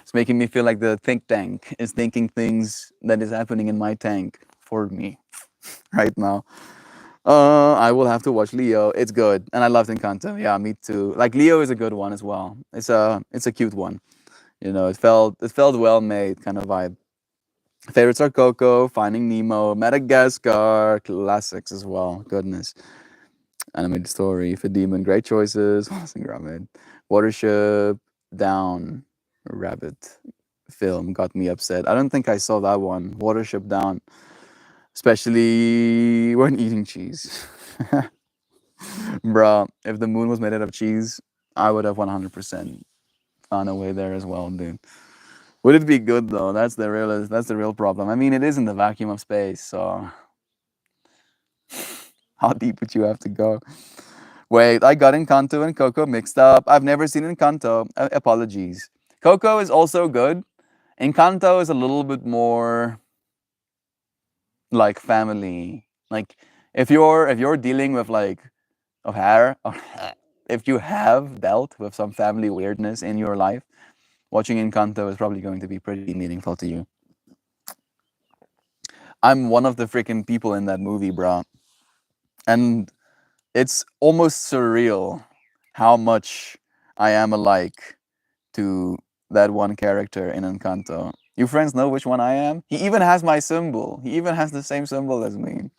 Speaker 1: it's making me feel like the think tank is thinking things that is happening in my tank for me right now. I will have to watch Leo. It's good, and I loved Encanto. Yeah, me too. Like Leo is a good one as well. It's a cute one. It felt well made kind of vibe. Favorites are Coco, Finding Nemo, Madagascar, classics as well. Goodness. Animated Story, For Demon, great choices. Wallace and Gromit. Watership, Down, Rabbit film got me upset. I don't think I saw that one. Watership Down, especially when eating cheese. Bruh, if the moon was made out of cheese, I would have 100% found a way there as well, dude. Would it be good though? That's the real problem. I mean, it is in the vacuum of space, so how deep would you have to go? Wait, I got Encanto and Coco mixed up. I've never seen Encanto. Apologies. Coco is also good. Encanto is a little bit more like family. Like if you're dealing with like of hair, if you have dealt with some family weirdness in your life, watching Encanto is probably going to be pretty meaningful to you. I'm one of the freaking people in that movie, bro. And it's almost surreal how much I am alike to that one character in Encanto. You friends know which one I am? He even has my symbol. He even has the same symbol as me.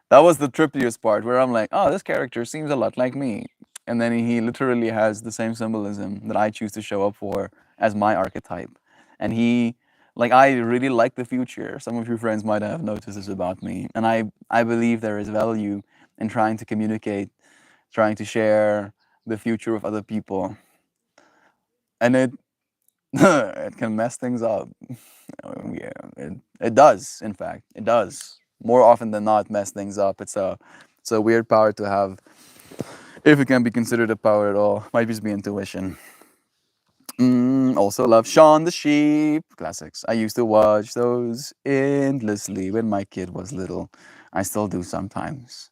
Speaker 1: That was the trippiest part where I'm like, oh, this character seems a lot like me. And then he literally has the same symbolism that I choose to show up for as my archetype. And I really like the future. Some of your friends might have noticed this about me. And I believe there is value in trying to communicate, trying to share the future with other people. And it can mess things up. Yeah, it does, in fact. It does. More often than not mess things up. It's a weird power to have, if it can be considered a power at all. Might just be intuition. Also love Shaun the Sheep. Classics. I used to watch those endlessly when my kid was little. I still do sometimes.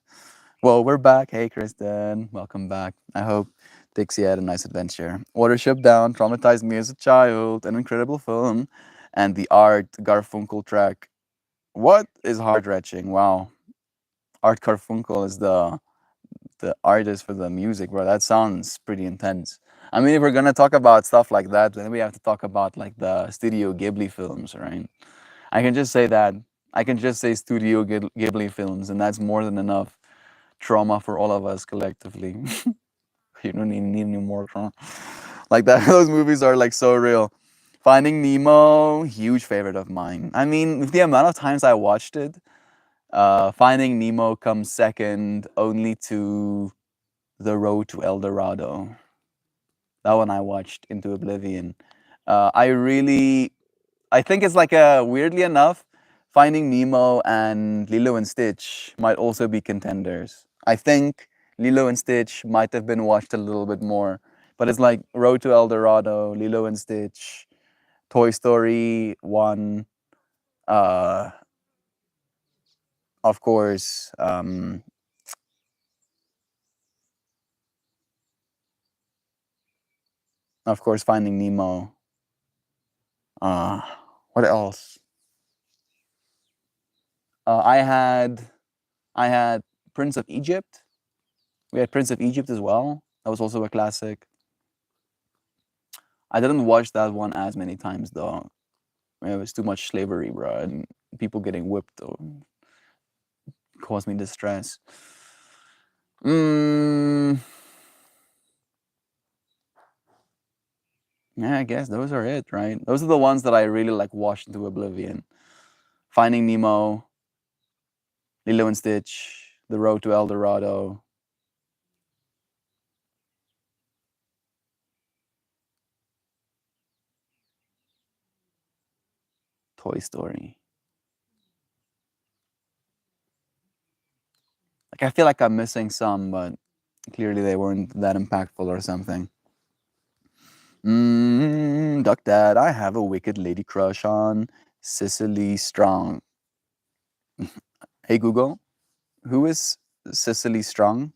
Speaker 1: Well, we're back. Hey, Kristen. Welcome back. I hope Dixie had a nice adventure. Watership Down traumatized me as a child. An incredible film. And the Art Garfunkel track. What is heart wrenching? Wow. Art Garfunkel is the artist for the music, bro. That sounds pretty intense. I mean, if we're gonna talk about stuff like that, then we have to talk about like the Studio Ghibli films, right? I can just say that. I can just say Studio Ghibli films, and that's more than enough trauma for all of us collectively. You don't need any more trauma. Like that, those movies are like so real. Finding Nemo, huge favorite of mine. I mean, with the amount of times I watched it, Finding Nemo comes second only to The Road to El Dorado. That one I watched into oblivion. I really, I think it's like a weirdly enough, Finding Nemo and Lilo and Stitch might also be contenders. I think Lilo and Stitch might have been watched a little bit more, but it's like Road to El Dorado, Lilo and Stitch, Toy Story 1, uh, of course, Finding Nemo. Uh, what else? Uh, I had I had Prince of Egypt. We had Prince of Egypt as well. That was also a classic. I didn't watch that one as many times though. It was too much slavery, bro, and people getting whipped or caused me distress. Mm, yeah, I guess those are it, right? Those are the ones that I really like watched into oblivion. Finding Nemo, Lilo and Stitch, The Road to El Dorado, Toy Story. Like I feel like I'm missing some, but clearly they weren't that impactful or something. Duck Dad, I have a wicked lady crush on Cicely Strong. Hey Google, who is Cicely Strong?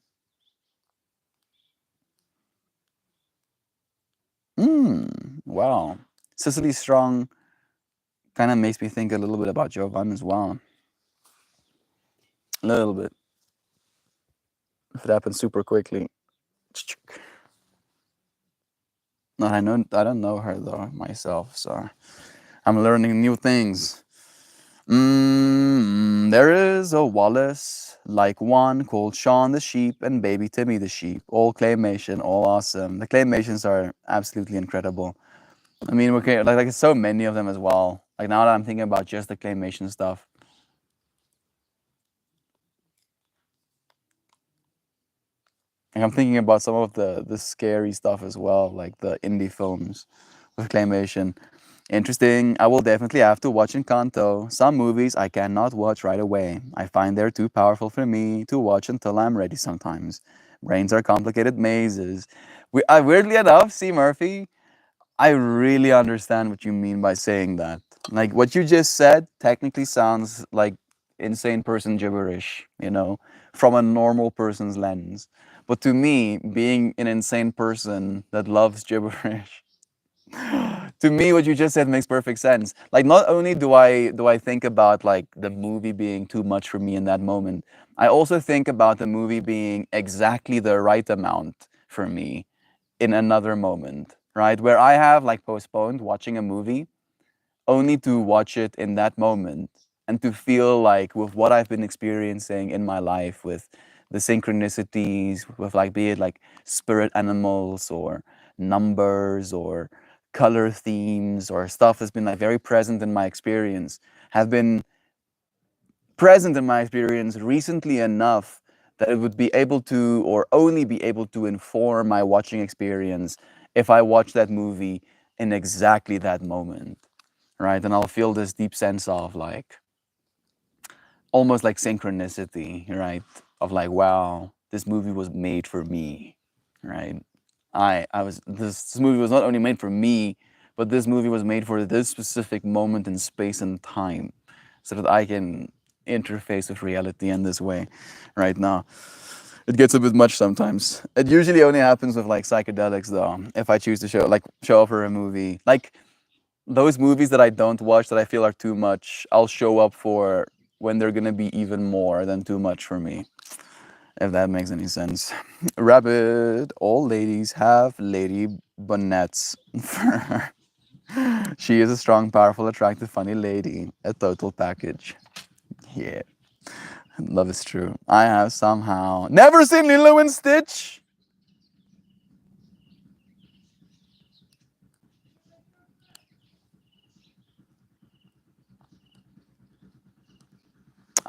Speaker 1: Wow. Cicely Strong kind of makes me think a little bit about Jovan as well. A little bit. If it happens super quickly. No, I don't know her though myself, so I'm learning new things. There is a Wallace like one called Sean the Sheep and Baby Timmy the Sheep. All claymation, all awesome. The claymations are absolutely incredible. I mean, okay, like so many of them as well. Like now that I'm thinking about just the claymation stuff, like I'm thinking about some of the scary stuff as well, like the indie films with claymation. Interesting. I will definitely have to watch Encanto. Some movies I cannot watch right away. I find they're too powerful for me to watch until I'm ready sometimes. Brains are complicated mazes. Weirdly enough, C. Murphy, I really understand what you mean by saying that. Like what you just said technically sounds like insane person gibberish, from a normal person's lens. But to me, being an insane person that loves gibberish, to me what you just said makes perfect sense. Like not only do I think about like the movie being too much for me in that moment, I also think about the movie being exactly the right amount for me in another moment, right? Where I have like postponed watching a movie only to watch it in that moment and to feel like with what I've been experiencing in my life with the synchronicities, with like be it like spirit animals or numbers or color themes or stuff that's been like very present in my experience, have been present in my experience recently enough that it would be able to or only be able to inform my watching experience if I watch that movie in exactly that moment, right? And I'll feel this deep sense of like almost like synchronicity, right? Of like, wow, this movie was made for me, right? I was this movie was not only made for me, but this movie was made for this specific moment in space and time, so that I can interface with reality in this way, right now. It gets a bit much sometimes. It usually only happens with like psychedelics though. If I choose to show up for a movie, like those movies that I don't watch that I feel are too much, I'll show up for when they're gonna be even more than too much for me, if that makes any sense. Rabbit, all ladies have lady bonnets for her. She is a strong, powerful, attractive, funny lady. A total package. Yeah, love is true. I have somehow never seen Lilo and Stitch.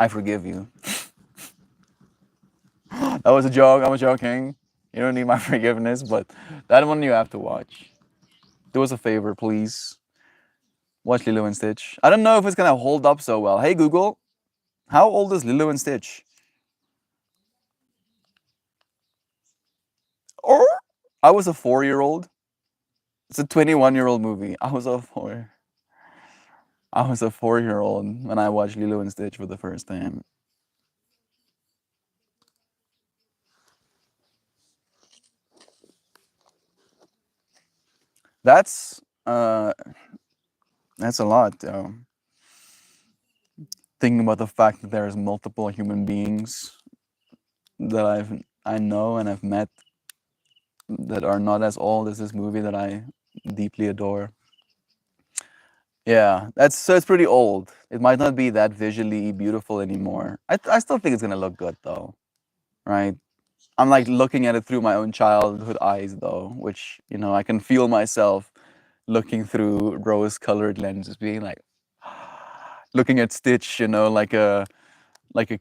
Speaker 1: I forgive you. That was a joke. I was joking. You don't need my forgiveness, but that one you have to watch. Do us a favor, please. Watch Lilo and Stitch. I don't know if it's gonna hold up so well. Hey Google, how old is Lilo and Stitch? Or I was a 4-year-old. It's a 21-year-old movie. I was a 4-year-old when I watched Lilo and Stitch for the first time. That's uh that's a lot. Thinking about the fact that there's multiple human beings that I know and I've met that are not as old as this movie that I deeply adore. Yeah, that's so it's pretty old. It might not be that visually beautiful anymore. I still think it's gonna look good though, right? I'm like looking at it through my own childhood eyes though, which I can feel myself looking through rose-colored lenses, being like looking at Stitch, like a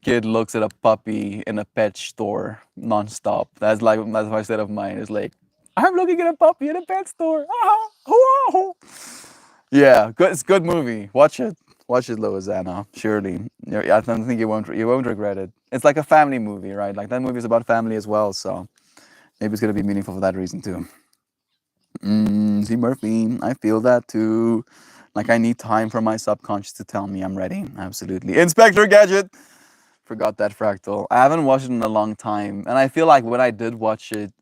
Speaker 1: kid looks at a puppy in a pet store nonstop. That's my state of mind. It's like I'm looking at a puppy in a pet store. Ah, oh, yeah, good. It's a good movie. Watch it. Watch it, Loazana. Surely, I don't think you won't regret it. It's like a family movie, right? Like that movie is about family as well. So maybe it's gonna be meaningful for that reason too. See Murphy, I feel that too. Like I need time for my subconscious to tell me I'm ready. Absolutely. Inspector Gadget. Forgot that fractal. I haven't watched it in a long time, and I feel like when I did watch it,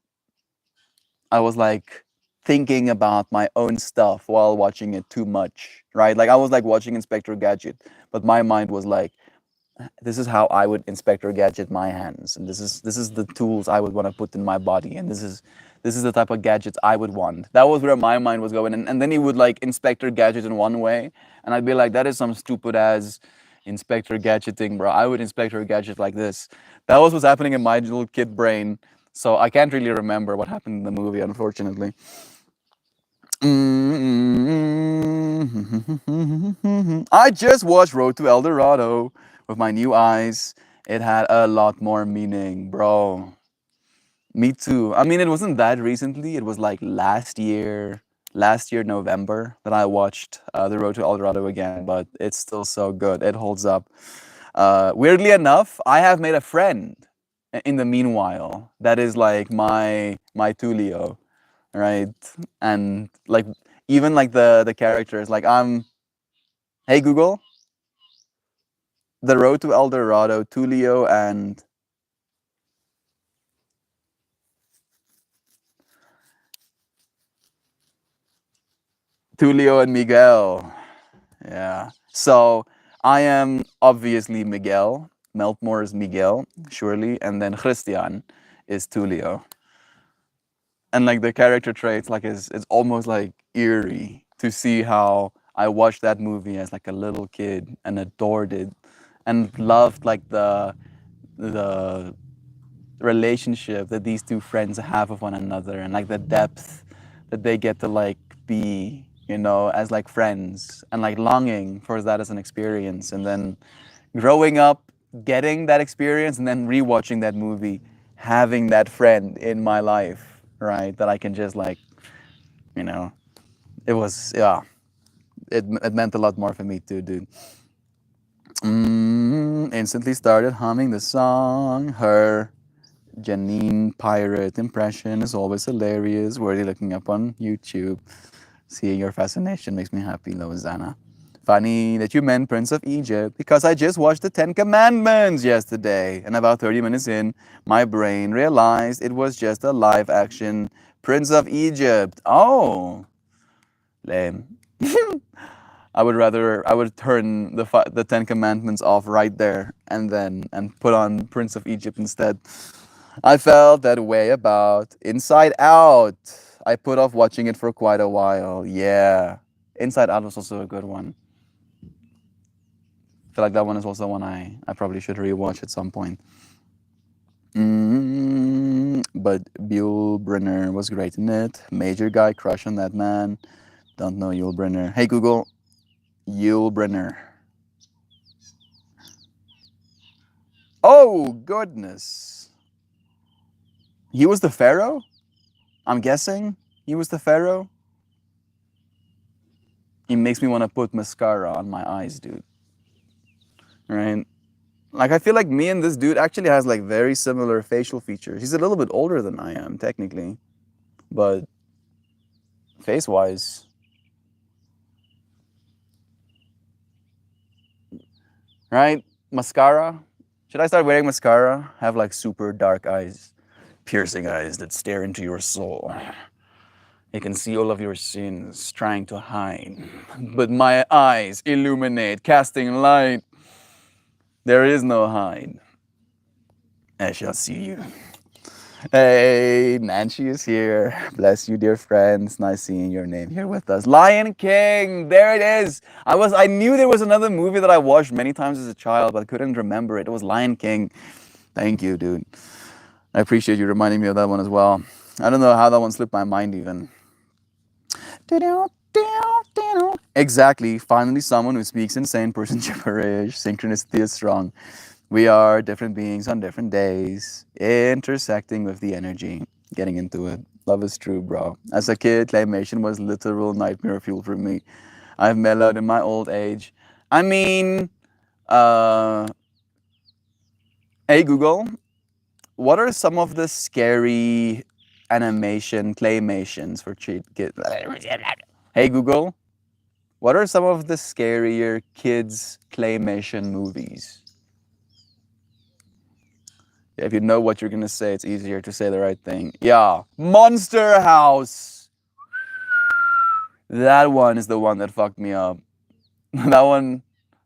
Speaker 1: I was like thinking about my own stuff while watching it too much, right? Like I was like watching Inspector Gadget, but my mind was like, this is how I would Inspector Gadget my hands, and this is the tools I would want to put in my body, and this is the type of gadgets I would want. That was where my mind was going, and then he would like Inspector Gadget in one way, and I'd be like, that is some stupid ass Inspector Gadget thing, bro. I would Inspector Gadget like this. That was what's happening in my little kid brain. So I can't really remember what happened in the movie, unfortunately. I just watched Road to El Dorado with my new eyes. It had a lot more meaning, bro. Me too. I mean, it wasn't that recently. It was like last year November that I watched The Road to El Dorado again. But it's still so good. It holds up. Weirdly enough, I have made a friend in the meanwhile. That is like my Tulio, right? And like even like the characters, like hey Google, The Road to El Dorado, Tulio and Miguel. Yeah. So I am obviously Miguel. Meltmore is Miguel, surely, and then Christian is Tulio. And like the character traits, like is almost like eerie to see how I watched that movie as like a little kid and adored it, and loved like the relationship that these two friends have with one another, and like the depth that they get to like be, as like friends, and like longing for that as an experience, and then growing up, getting that experience, and then rewatching that movie, having that friend in my life, right? That I can just like, you know, it was, yeah, it meant a lot more for me too, dude. Instantly started humming the song. Her Janine Pirate impression is always hilarious. Worthy looking up on YouTube. Seeing your fascination makes me happy, Lozana. Funny that you meant Prince of Egypt because I just watched the Ten Commandments yesterday, and about 30 minutes in, my brain realized it was just a live action Prince of Egypt. Oh, lame. I would turn the Ten Commandments off right there and put on Prince of Egypt instead. I felt that way about Inside Out. I put off watching it for quite a while. Yeah. Inside Out was also a good one. I feel like that one is also one I probably should rewatch at some point. But Buell Brenner was great in it. Major guy crush on that man. Don't know Yul Brenner. Hey Google, Yul Brenner. Oh, goodness. He was the pharaoh? I'm guessing he was the pharaoh. He makes me want to put mascara on my eyes, dude. Right? Like, I feel like me and this dude actually has like very similar facial features. He's a little bit older than I am, technically, but face wise, right? Mascara. Should I start wearing mascara? Have like super dark eyes, piercing eyes that stare into your soul. You can see all of your sins trying to hide, but my eyes illuminate, casting light. There is no hide. I shall see you. Hey, Nancy is here. Bless you, dear friends. Nice seeing your name here with us. Lion King. There it is. I knew there was another movie that I watched many times as a child, but I couldn't remember it. It was Lion King. Thank you, dude. I appreciate you reminding me of that one as well. I don't know how that one slipped my mind even. Exactly. Finally, someone who speaks insane person gibberish. Synchronicity is strong. We are different beings on different days, intersecting with the energy, getting into it. Love is true, bro. As a kid, claymation was literal nightmare fuel for me. I've mellowed in my old age. I mean, uh, hey Google, what are some of the scary animation claymations for cheat kids? Hey Google, what are some of the scarier kids claymation movies? If you know what you're gonna say, it's easier to say the right thing. Yeah, Monster House. That one is the one that fucked me up. that one,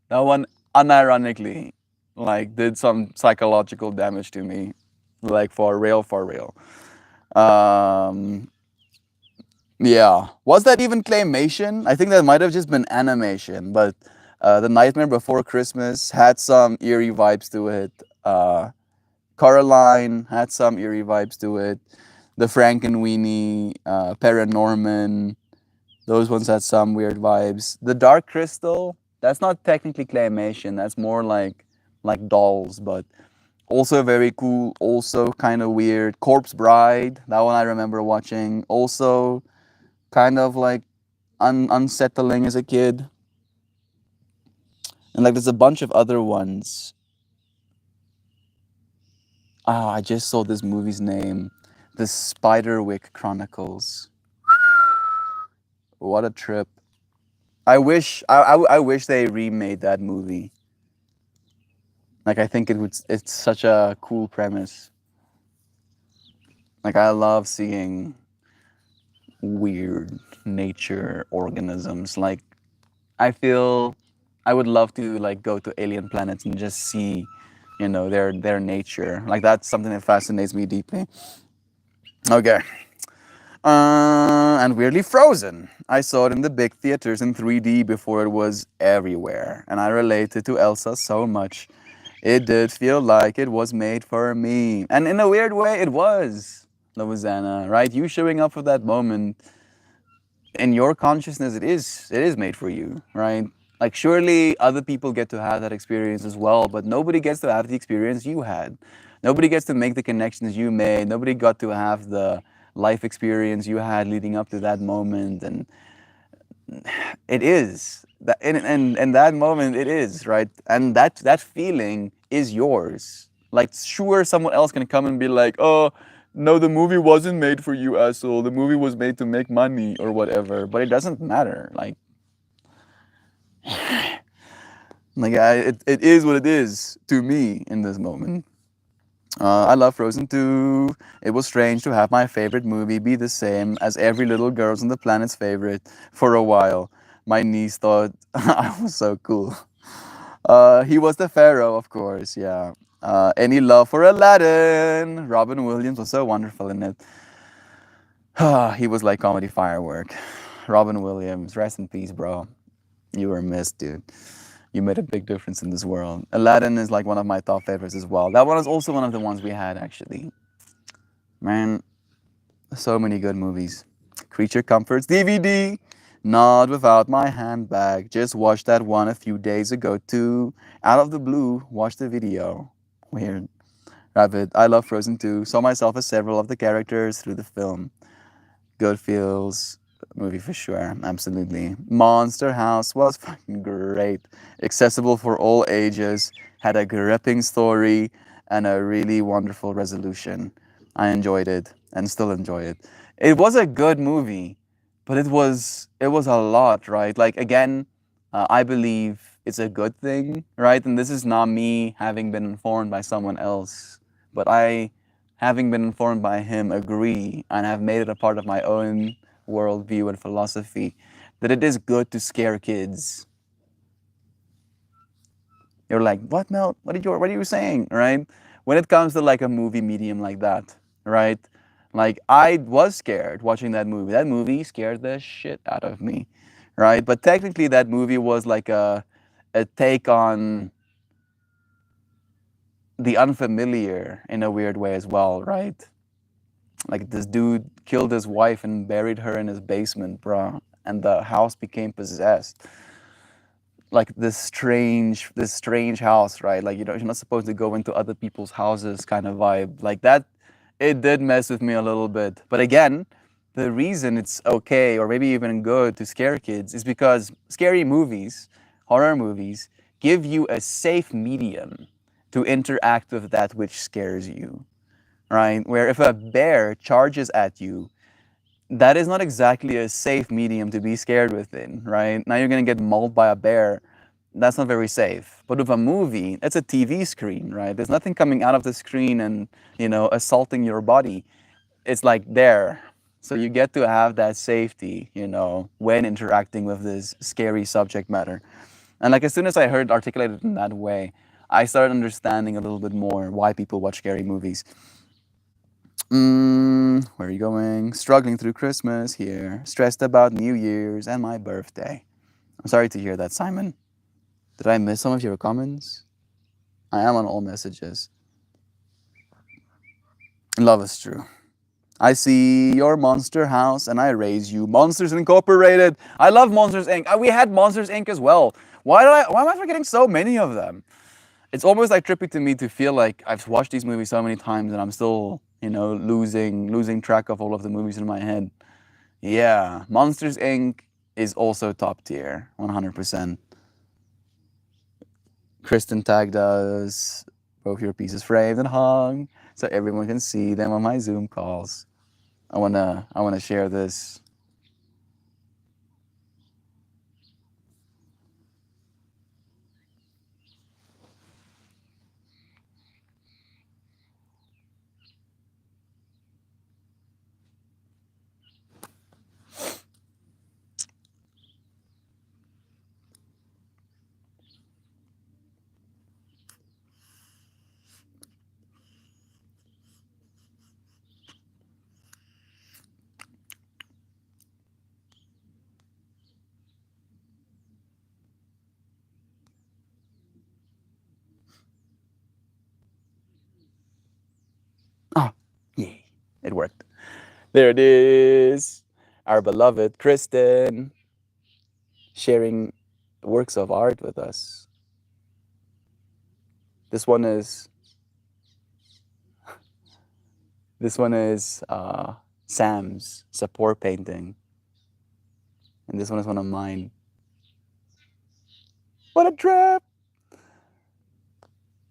Speaker 1: that one, unironically, like did some psychological damage to me, like for real, for real. Um, yeah, was that even claymation? I think that might have just been animation, but the Nightmare Before Christmas had some eerie vibes to it. Coraline had some eerie vibes to it. The Frankenweenie, Paranorman, those ones had some weird vibes. The Dark Crystal, that's not technically claymation. That's more like dolls, but also very cool. Also kind of weird. Corpse Bride, that one I remember watching. Also kind of like unsettling as a kid. And like there's a bunch of other ones. Ah, I just saw this movie's name, The Spiderwick Chronicles. What a trip! I wish they remade that movie. Like I think it would. It's such a cool premise. Like I love seeing weird nature organisms. Like I feel I would love to like go to alien planets and just see, their nature. Like that's something that fascinates me deeply. Okay. And weirdly Frozen. I saw it in the big theaters in 3D before it was everywhere, and I related to Elsa so much. It did feel like it was made for me, and in a weird way, it was. Louisiana, right? You showing up for that moment in your consciousness, it is made for you, right? Like surely other people get to have that experience as well, but nobody gets to have the experience you had. Nobody gets to make the connections you made. Nobody got to have the life experience you had leading up to that moment. And it is that in that moment it is, right? And that feeling is yours. Like sure someone else can come and be like, oh no, the movie wasn't made for you, asshole. The movie was made to make money or whatever. But it doesn't matter. It is what it is to me in this moment. I love Frozen 2. It was strange to have my favorite movie be the same as every little girl's on the planet's favorite for a while. My niece thought I was so cool. He was the Pharaoh, of course, yeah. Any love for Aladdin? Robin Williams was so wonderful in it. He was like comedy firework. Robin Williams, rest in peace, bro. You were missed, dude. You made a big difference in this world. Aladdin is like one of my top favorites as well. That one is also one of the ones we had actually. Man, so many good movies. Creature Comforts DVD. Not without my handbag. Just watched that one a few days ago too. Out of the blue, watched the video. Weird. Rabbit. I love Frozen 2. Saw myself as several of the characters through the film. Good feels movie for sure. Absolutely. Monster House was fucking great. Accessible for all ages. Had a gripping story and a really wonderful resolution. I enjoyed it and still enjoy it. It was a good movie, but it was a lot, right? Like again, I believe it's a good thing, right? And this is not me having been informed by someone else, but I, having been informed by him, agree and have made it a part of my own worldview and philosophy that it is good to scare kids. You're like, what, Mel? What are you saying, right? When it comes to like a movie medium like that, right? Like I was scared watching that movie. That movie scared the shit out of me, right? But technically, that movie was like a take on the unfamiliar in a weird way as well, right? Like this dude killed his wife and buried her in his basement, bro, and the house became possessed. Like this strange house, right? Like you're not supposed to go into other people's houses, kind of vibe. Like that, it did mess with me a little bit. But again, the reason it's okay or maybe even good to scare kids is because scary movies, horror movies, give you a safe medium to interact with that which scares you, right? Where if a bear charges at you, that is not exactly a safe medium to be scared within, right? Now you're gonna get mauled by a bear. That's not very safe. But with a movie, it's a TV screen, right? There's nothing coming out of the screen and, assaulting your body. It's like there. So you get to have that safety, when interacting with this scary subject matter. And like as soon as I heard articulated in that way, I started understanding a little bit more why people watch scary movies. Where are you going? Struggling through Christmas here. Stressed about New Year's and my birthday. I'm sorry to hear that, Simon. Did I miss some of your comments? I am on all messages. Love is true. I see your monster house and I raise you. Monsters Incorporated. I love Monsters Inc. We had Monsters Inc. as well. Why am I forgetting so many of them? It's almost like trippy to me to feel like I've watched these movies so many times and I'm still, losing track of all of the movies in my head. Yeah, Monsters Inc. is also top tier, 100%. Kristen tagged us, both your pieces framed and hung, so everyone can see them on my Zoom calls. I wanna share this. Oh, yay! It worked. There it is. Our beloved Kristen sharing works of art with us. This one is this one is Sam's support painting, and this one is one of mine. What a trip!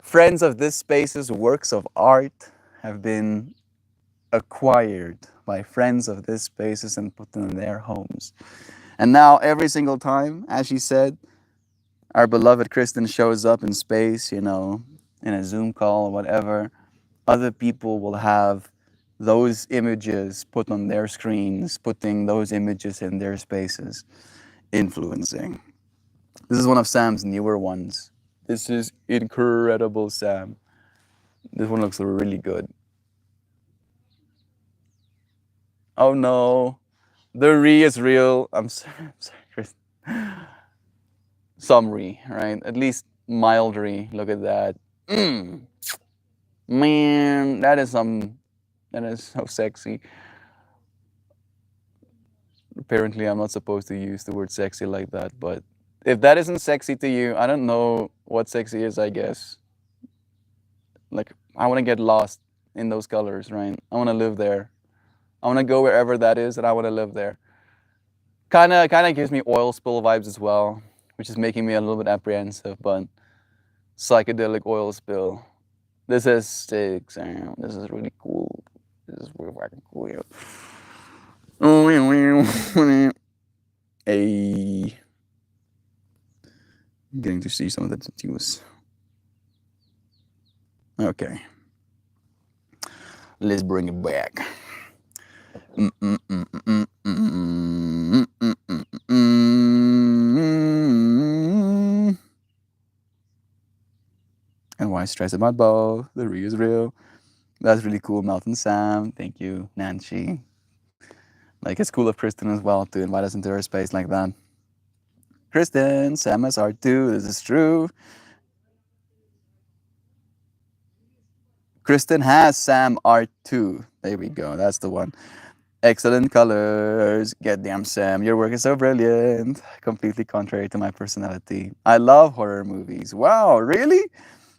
Speaker 1: Friends of this space's works of art have been acquired by friends of this spaces and put them in their homes. And now, every single time, as she said, our beloved Kristen shows up in space, in a Zoom call or whatever, other people will have those images put on their screens, putting those images in their spaces, influencing. This is one of Sam's newer ones. This is incredible, Sam. This one looks really good. Oh no, the re is real. I'm sorry, Chris. Some re, right? At least mild re. Look at that. Man, that is so sexy. Apparently, I'm not supposed to use the word sexy like that, but if that isn't sexy to you, I don't know what sexy is, I guess. Like I want to get lost in those colors, right? I want to live there. I want to go wherever that is, and I want to live there. Kind of gives me oil spill vibes as well, which is making me a little bit apprehensive. But psychedelic oil spill. This is sick, Sam. This is really cool. This is really fucking cool. Hey, getting to see some of the tattoos. Okay, let's bring it back. And why stress about both? The real is real. That's really cool, Melton Sam. Thank you, Nancy. Like it's cool of Kristen as well to invite us into her space like that. Kristen, Sam is R2. This is true. Kristen has Sam R2. There we go. That's the one. Excellent colors. Goddamn, Sam. Your work is so brilliant. Completely contrary to my personality. I love horror movies. Wow, really?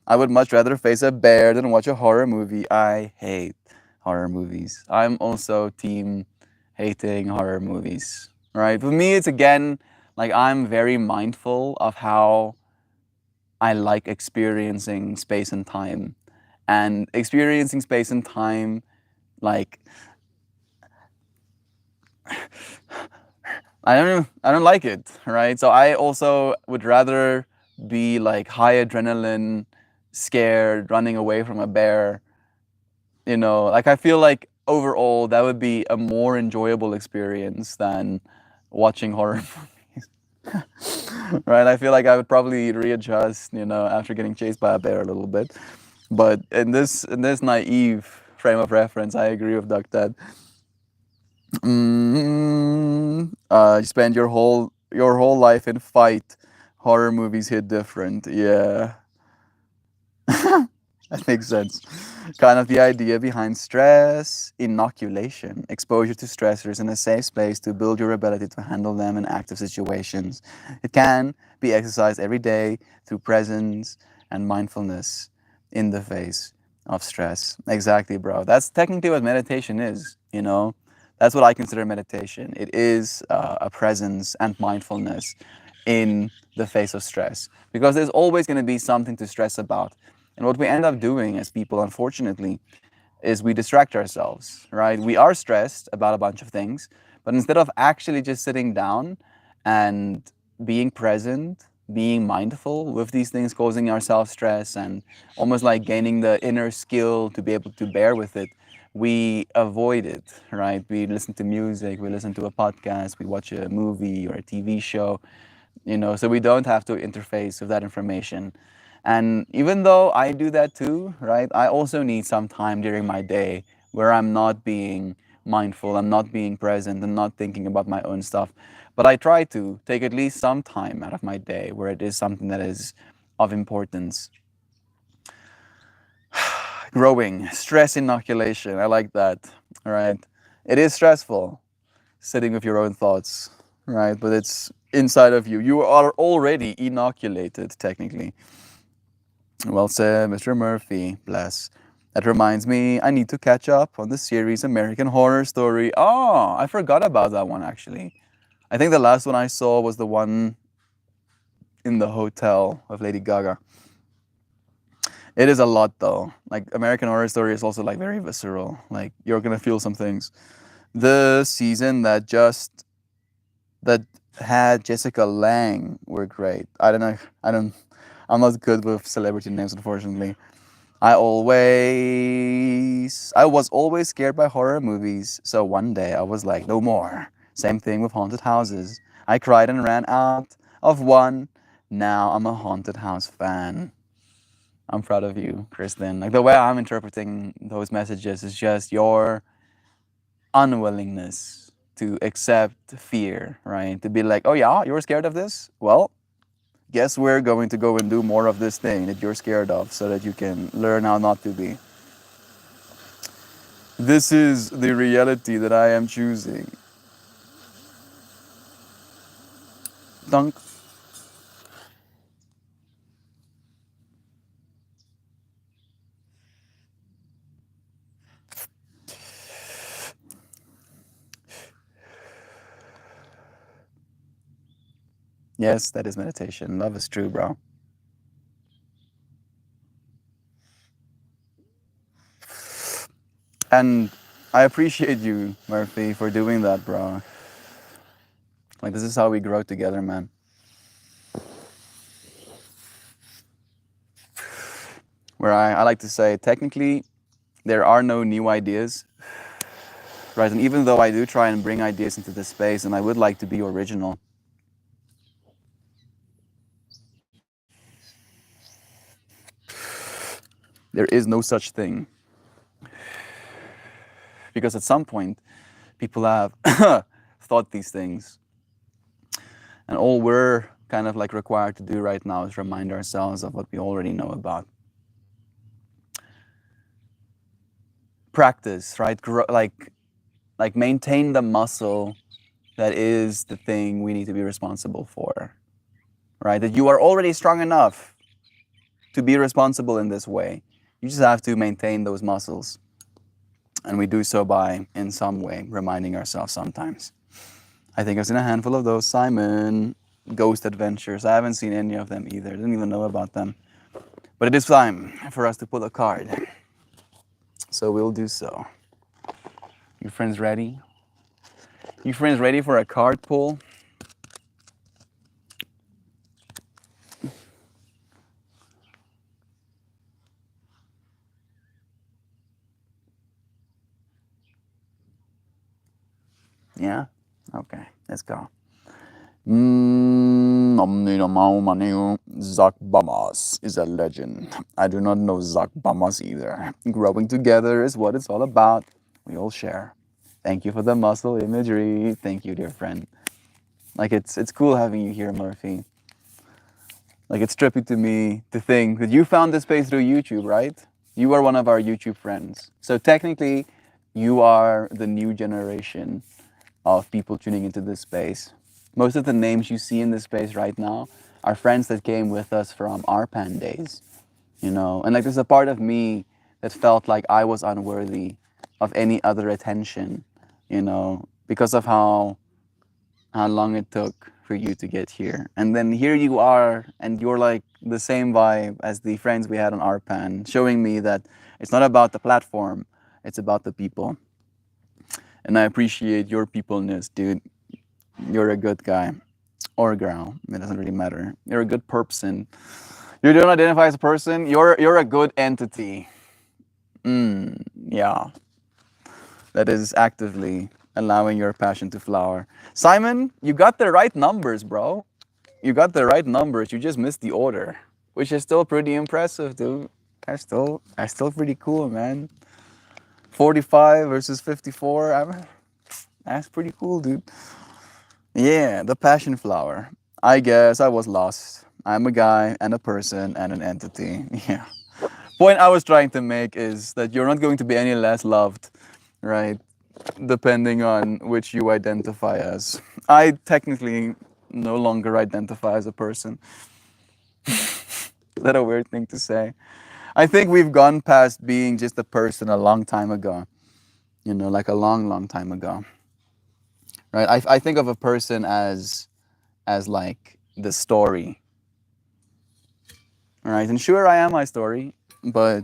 Speaker 1: I would much rather face a bear than watch a horror movie. I hate horror movies. I'm also team hating horror movies. Right? For me, it's again like I'm very mindful of how I like experiencing space and time. And experiencing space and time, like I don't like it, right? So I also would rather be like high adrenaline, scared, running away from a bear. Like I feel like overall that would be a more enjoyable experience than watching horror movies. Right? I feel like I would probably readjust, after getting chased by a bear a little bit. But in this naive frame of reference, I agree with Duck Dad. You spend your whole life in fight. Horror movies hit different. Yeah, that makes sense. Kind of the idea behind stress inoculation, exposure to stressors in a safe space to build your ability to handle them in active situations. It can be exercised every day through presence and mindfulness in the face of stress. Exactly, bro. That's technically what meditation is. That's what I consider meditation. It is a presence and mindfulness in the face of stress because there's always going to be something to stress about. And what we end up doing as people, unfortunately, is we distract ourselves, right? We are stressed about a bunch of things, but instead of actually just sitting down and being present, being mindful with these things causing ourselves stress and almost like gaining the inner skill to be able to bear with it, we avoid it, right? We listen to music, we listen to a podcast, we watch a movie or a TV show, so we don't have to interface with that information. And even though I do that too, right, I also need some time during my day where I'm not being mindful, I'm not being present, and not thinking about my own stuff. But I try to take at least some time out of my day where it is something that is of importance. Growing, stress inoculation, I like that, right? It is stressful sitting with your own thoughts, right? But it's inside of you. You are already inoculated, technically. Well said, Mr. Murphy. Bless. That reminds me, I need to catch up on the series American Horror Story. Oh, I forgot about that one actually. I think the last one I saw was the one in the hotel of Lady Gaga. It is a lot though. Like American Horror Story is also like very visceral. Like you're gonna feel some things. The season that had Jessica Lange were great. I don't know. I'm not good with celebrity names, unfortunately. I was always scared by horror movies. So one day I was like, no more. Same thing with haunted houses. I cried and ran out of one. Now I'm a haunted house fan. I'm proud of you, Kristen. Like the way I'm interpreting those messages is just your unwillingness to accept fear, right? To be like, oh yeah, you're scared of this? Well, guess we're going to go and do more of this thing that you're scared of so that you can learn how not to be. This is the reality that I am choosing. Dunk. Yes, that is meditation. Love is true, bro. And I appreciate you, Murphy, for doing that, bro. Like, this is how we grow together, man. Where I like to say, technically, there are no new ideas, right? And even though I do try and bring ideas into this space, and I would like to be original, there is no such thing. Because at some point, people have thought these things. And all we're kind of like required to do right now is remind ourselves of what we already know about. Practice, right? Like maintain the muscle that is the thing we need to be responsible for, right? That you are already strong enough to be responsible in this way. You just have to maintain those muscles. And we do so by, in some way, reminding ourselves sometimes. I think I've seen a handful of those. Simon, Ghost Adventures. I haven't seen any of them either. Didn't even know about them. But it is time for us to pull a card. So we'll do so. You friends ready? You friends ready for a card pull? Yeah? Okay, let's go. Zak Bamas is a legend. I do not know Zak Bamas either. Growing together is what it's all about. We all share. Thank you for the muscle imagery. Thank you, dear friend. Like it's cool having you here, Murphy. Like it's trippy to me to think that you found this space through YouTube, right? You are one of our YouTube friends. So technically, you are the new generation of people tuning into this space. Most of the names you see in this space right now are friends that came with us from our pan days, you know? And like there's a part of me that felt like I was unworthy of any other attention, you know, because of how long it took for you to get here. And then here you are, and you're like the same vibe as the friends we had on our pan, showing me that it's not about the platform, it's about the people. And I appreciate your peopleness, dude. You're a good guy. Or girl. It doesn't really matter. You're a good person. You don't identify as a person, you're a good entity. Yeah. That is actively allowing your passion to flower. Simon, you got the right numbers, bro. You got the right numbers. You just missed the order, which is still pretty impressive, dude. That's still pretty cool, man. 45 versus 54. That's pretty cool, dude. Yeah, the passion flower. I guess I was lost. I'm a guy and a person and an entity. Yeah. Point I was trying to make is that you're not going to be any less loved, right? Depending on which you identify as. I technically no longer identify as a person. Is that a weird thing to say? I think we've gone past being just a person a long time ago. You know, like a long, long time ago. Right? I think of a person as like the story. All right, and sure I am my story, but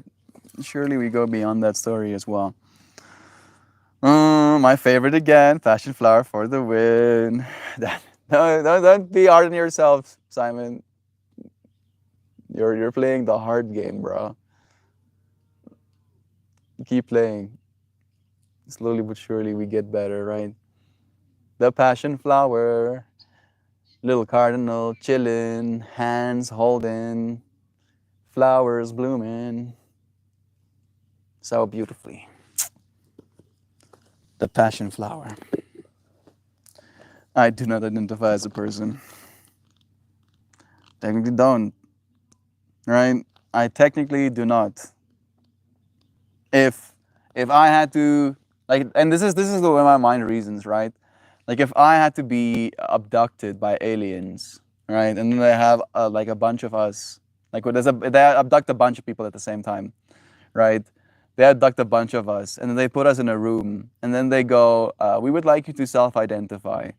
Speaker 1: surely we go beyond that story as well. My favorite again, Passion Flower for the win. No, don't be hard on yourself, Simon. You're playing the hard game, bro. Keep playing. Slowly but surely we get better, right? The Passion Flower, little cardinal chillin', hands holding, flowers blooming so beautifully. The Passion Flower. I do not identify as a person. Technically don't. Right? I technically do not. If I had to like, and this is the way my mind reasons, right? Like if I had to be abducted by aliens, right? And then they have like a bunch of us, like they abduct a bunch of people at the same time, right? They abduct a bunch of us, and then they put us in a room, and then they go, "We would like you to self-identify."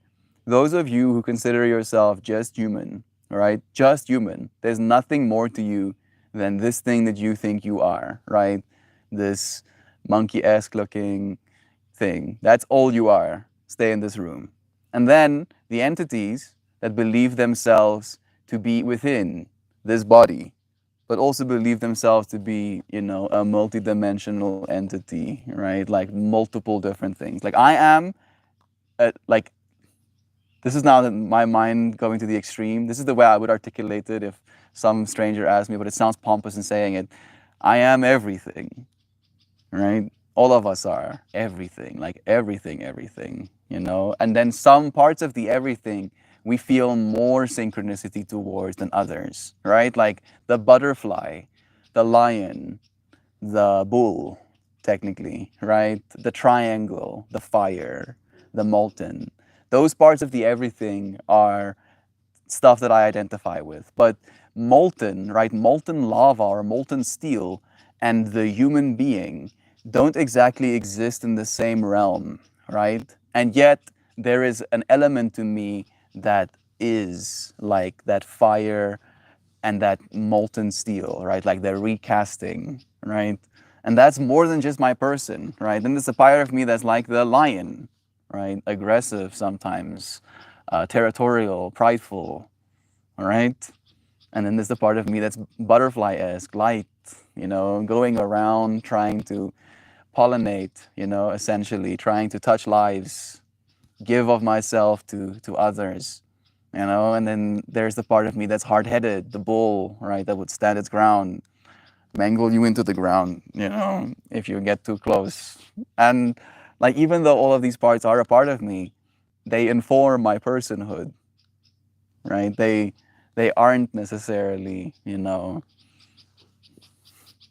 Speaker 1: those of you who consider yourself just human, right? Just human. There's nothing more to you than this thing that you think you are, right? This monkey-esque looking thing. That's all you are. Stay in this room. And then the entities that believe themselves to be within this body, but also believe themselves to be, a multidimensional entity, right? Like multiple different things. Like I am, like this is now my mind going to the extreme. This is the way I would articulate it if some stranger asked me, but it sounds pompous in saying it. I am everything, right? All of us are everything, like everything, everything, And then some parts of the everything we feel more synchronicity towards than others, right? Like the butterfly, the lion, the bull, technically, right? The triangle, the fire, the molten. Those parts of the everything are stuff that I identify with. But molten, right? Molten lava or molten steel and the human being don't exactly exist in the same realm, right? And yet there is an element to me that is like that fire and that molten steel, right? Like they're recasting, right? And that's more than just my person, right? Then there's a part of me that's like the lion, right? Aggressive sometimes, territorial, prideful, all right? And then there's the part of me that's butterfly-esque, light, going around trying to pollinate, essentially trying to touch lives, give of myself to others, and then there's the part of me that's hard-headed, the bull, right, that would stand its ground, mangle you into the ground, if you get too close. And like even though all of these parts are a part of me, they inform my personhood, right? They aren't necessarily,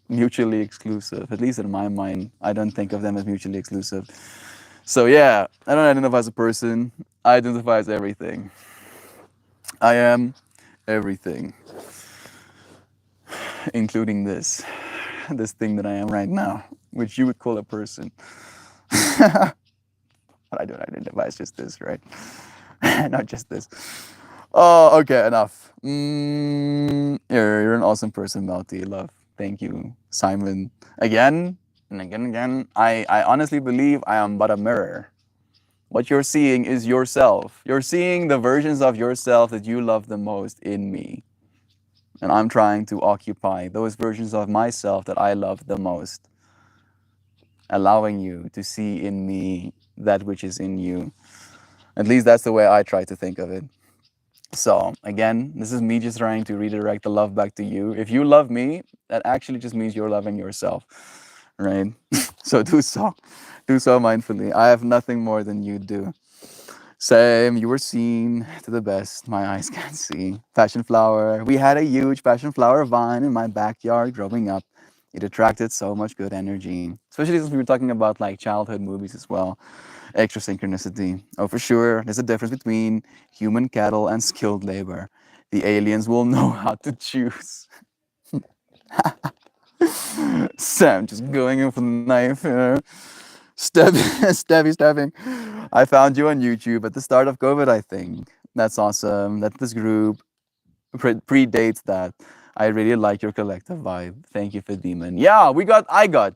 Speaker 1: mutually exclusive. At least in my mind, I don't think of them as mutually exclusive. So yeah, I don't identify as a person. I identify as everything. I am everything, including this thing that I am right now, which you would call a person. But I don't identify as just this, right? Not just this. Oh, okay, enough. You're an awesome person, Melty. Love. Thank you, Simon. Again and again and again. I honestly believe I am but a mirror. What you're seeing is yourself. You're seeing the versions of yourself that you love the most in me. And I'm trying to occupy those versions of myself that I love the most, allowing you to see in me that which is in you. At least that's the way I try to think of it. So again, this is me just trying to redirect the love back to you. If you love me, that actually just means you're loving yourself, right? So do so. Do so mindfully. I have nothing more than you do. Same, you were seen to the best my eyes can see. Passion flower. We had a huge passion flower vine in my backyard growing up. It attracted so much good energy, especially since we were talking about like childhood movies as well. Extra synchronicity. Oh, for sure. There's a difference between human cattle and skilled labor. The aliens will know how to choose. Sam just going in for the knife, Stabbing, stabbing. I found you on YouTube at the start of COVID, I think. That's awesome. That this group predates that. I really like your collective vibe. Thank you for Demon. Yeah, I got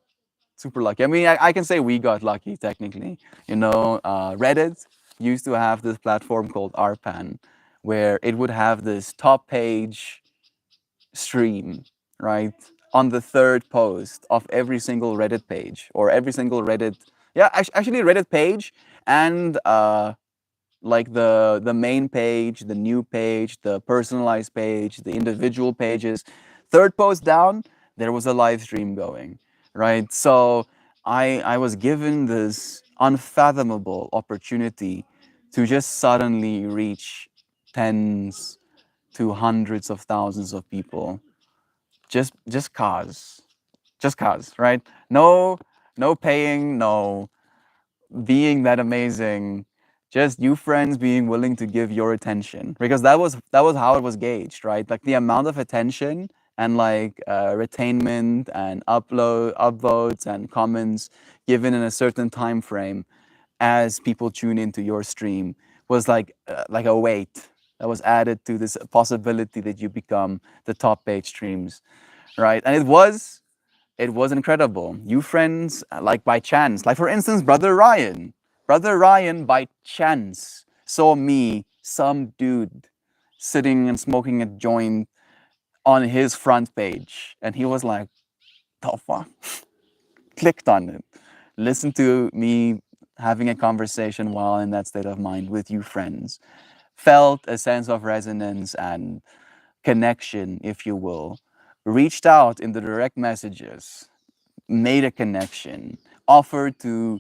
Speaker 1: super lucky. I mean, I can say we got lucky technically. Reddit used to have this platform called RPAN, where it would have this top page stream, right, on the third post of every single Reddit page or every single Reddit, yeah, actually Reddit page and like the main page, the new page, the personalized page, the individual pages. Third post down, there was a live stream going, right? So I was given this unfathomable opportunity to just suddenly reach tens to hundreds of thousands of people, just cause, right? No paying, no being that amazing, just you friends being willing to give your attention, because that was how it was gauged, right? Like the amount of attention and like retainment and upvotes and comments given in a certain time frame as people tune into your stream was like a weight that was added to this possibility that you become the top page streams, right? And it was incredible. You friends, like by chance, like for instance, Brother Ryan by chance saw me, some dude, sitting and smoking a joint on his front page, and he was like, "The fuck?" Clicked on it, listened to me having a conversation while in that state of mind with you friends, felt a sense of resonance and connection, if you will, reached out in the direct messages, made a connection, offered to,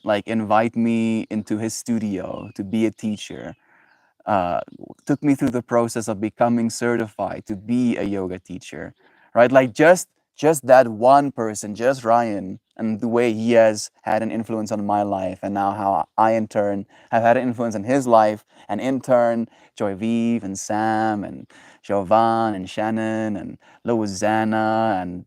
Speaker 1: like invite me into his studio to be a teacher, uh, took me through the process of becoming certified to be a yoga teacher, right? Like just that one person, just Ryan, and the way he has had an influence on my life, and now how I in turn have had an influence on his life, and in turn Joy Vive and Sam and Jovan and Shannon and Louisiana, and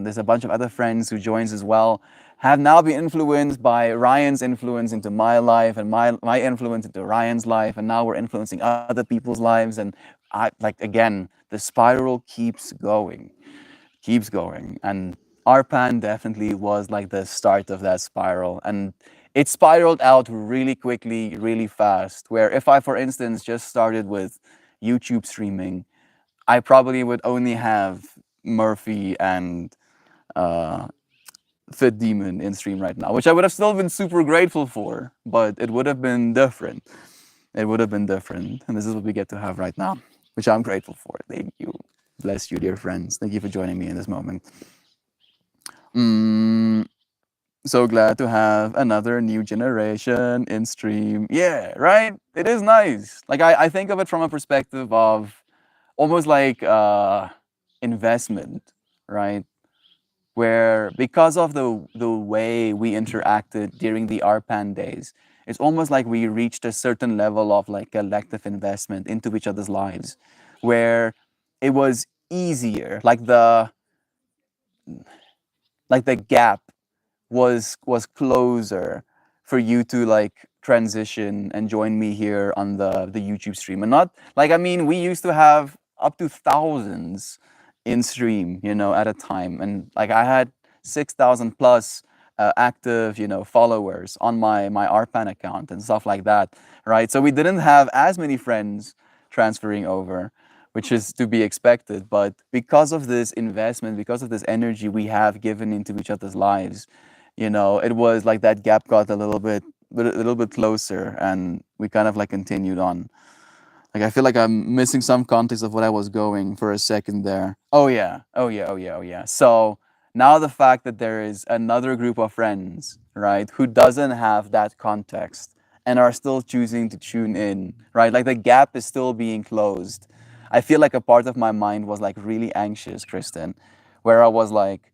Speaker 1: there's a bunch of other friends who joins as well, have now been influenced by Ryan's influence into my life, and my influence into Ryan's life, and now we're influencing other people's lives. And I like, again, the spiral keeps going. And Arpan definitely was like the start of that spiral. And it spiraled out really quickly, really fast. Where if I, for instance, just started with YouTube streaming, I probably would only have Murphy and uh, Fit Demon in stream right now, which I would have still been super grateful for, but it would have been different. It would have been different. And this is what we get to have right now, which I'm grateful for. Thank you. Bless you, dear friends. Thank you for joining me in this moment. Mm, so glad to have another new generation in stream. Yeah, right? It is nice. Like, I think of it from a perspective of almost like investment, right? Where because of the way we interacted during the ARPAN days, it's almost like we reached a certain level of like collective investment into each other's lives, where it was easier, like the gap was closer for you to like transition and join me here on the YouTube stream. And not like, I mean, we used to have up to thousands in stream, at a time. And like I had 6,000 plus active, followers on my Arpan account and stuff like that, right? So we didn't have as many friends transferring over, which is to be expected. But because of this investment, because of this energy we have given into each other's lives, it was like that gap got a little bit closer, and we kind of like continued on. Like I feel like I'm missing some context of what I was going for a second there. Oh yeah, oh yeah, oh yeah, oh yeah. So now the fact that there is another group of friends, right, who doesn't have that context and are still choosing to tune in, right? Like the gap is still being closed. I feel like a part of my mind was like really anxious, Kristen, where I was like,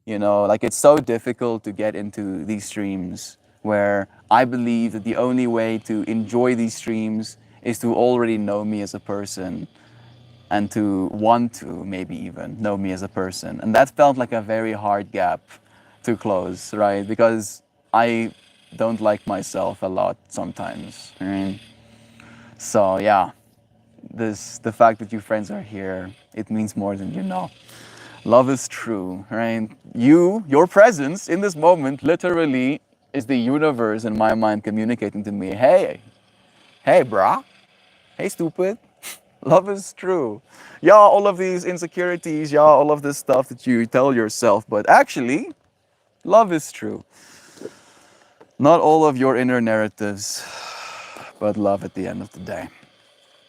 Speaker 1: like it's so difficult to get into these streams where I believe that the only way to enjoy these streams is to already know me as a person and to want to maybe even know me as a person. And that felt like a very hard gap to close, right? Because I don't like myself a lot sometimes. Right? So yeah, the fact that you friends are here, it means more than you know. Love is true, right? Your presence in this moment literally is the universe in my mind communicating to me, hey, brah, hey, stupid. Love is true. Yeah, all of these insecurities, yeah, all of this stuff that you tell yourself, but actually, love is true. Not all of your inner narratives, but love at the end of the day.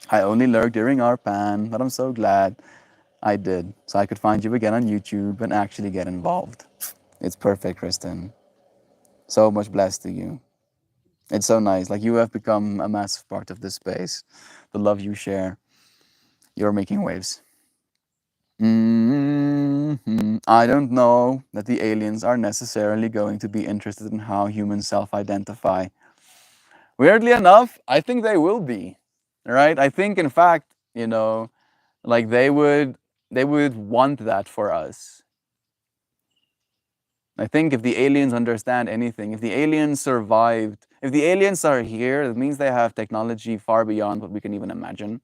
Speaker 1: I only lurked during our pan, but I'm so glad I did, so I could find you again on YouTube and actually get involved. It's perfect, Kristen. So much blessed to you. It's so nice. Like you have become a massive part of this space. The love you share, you're making waves. I don't know that the aliens are necessarily going to be interested in how humans self identify. Weirdly enough, I think they will be, right? I think, in fact, like they would want that for us. I think if the aliens understand anything, if the aliens survived, if the aliens are here, it means they have technology far beyond what we can even imagine,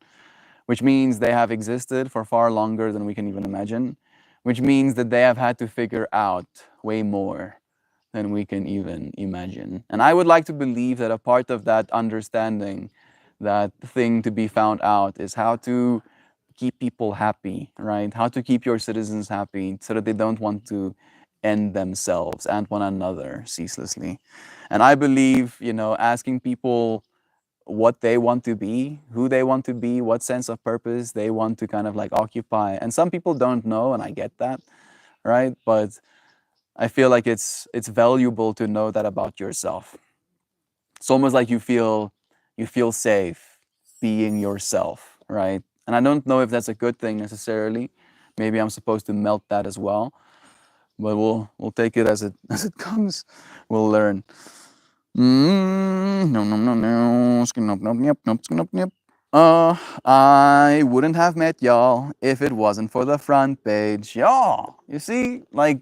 Speaker 1: which means they have existed for far longer than we can even imagine, which means that they have had to figure out way more than we can even imagine. And I would like to believe that a part of that understanding, that thing to be found out, is how to keep people happy, right? How to keep your citizens happy so that they don't want to end themselves and one another ceaselessly. And I believe, asking people what they want to be, who they want to be, what sense of purpose they want to kind of like occupy. And some people don't know, and I get that, right? But I feel like it's valuable to know that about yourself. It's almost like you feel safe being yourself, right? And I don't know if that's a good thing necessarily. Maybe I'm supposed to melt that as well, but we'll take it as it as it comes. We'll learn. No, no, no, no. Nope, nope, nope, nope, nope, nope. I wouldn't have met y'all if it wasn't for the front page. Y'all, you see, like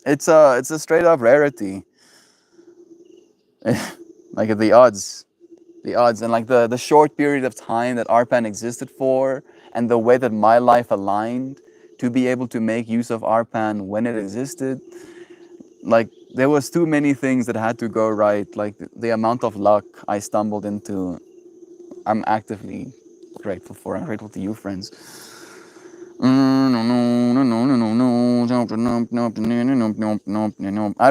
Speaker 1: it's a straight up rarity. Like the odds, and like the short period of time that RPAN existed for, and the way that my life aligned to be able to make use of RPAN when it existed. Like there was too many things that had to go right. Like the amount of luck I stumbled into, I'm actively grateful for. I'm grateful to you, friends. I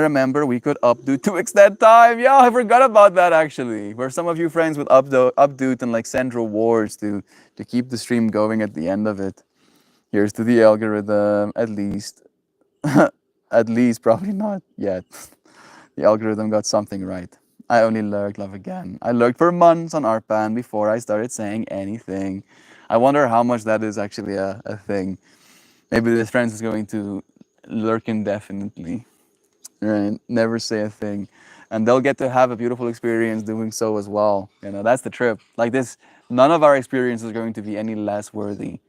Speaker 1: remember we could updo to extend time. Yeah, I forgot about that actually. Were some of you friends with updo and like send rewards to keep the stream going at the end of it? Here's to the algorithm, at least. At least, probably not yet. The algorithm got something right. I only lurked love again. I lurked for months on ARPAN before I started saying anything. I wonder how much that is actually a thing. Maybe this friend is going to lurk indefinitely, right? Never say a thing. And they'll get to have a beautiful experience doing so as well. That's the trip. Like this, none of our experience is going to be any less worthy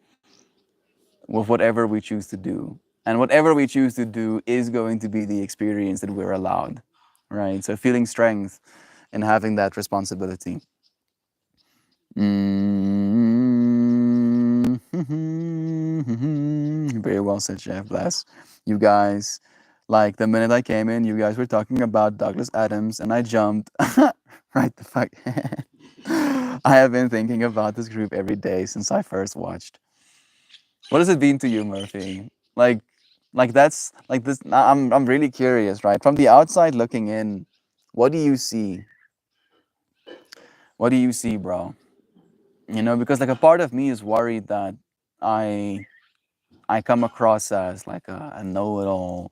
Speaker 1: with whatever we choose to do. And whatever we choose to do is going to be the experience that we're allowed, right? So feeling strength in having that responsibility. Very well said, Chef. Bless you guys. Like the minute I came in, you guys were talking about Douglas Adams, and I jumped right the fuck. I have been thinking about this group every day since I first watched. What does it mean to you, Murphy? Like that's like this. I'm really curious, right? From the outside looking in, what do you see? What do you see, bro? Because like a part of me is worried that I I come across as like a know-it-all,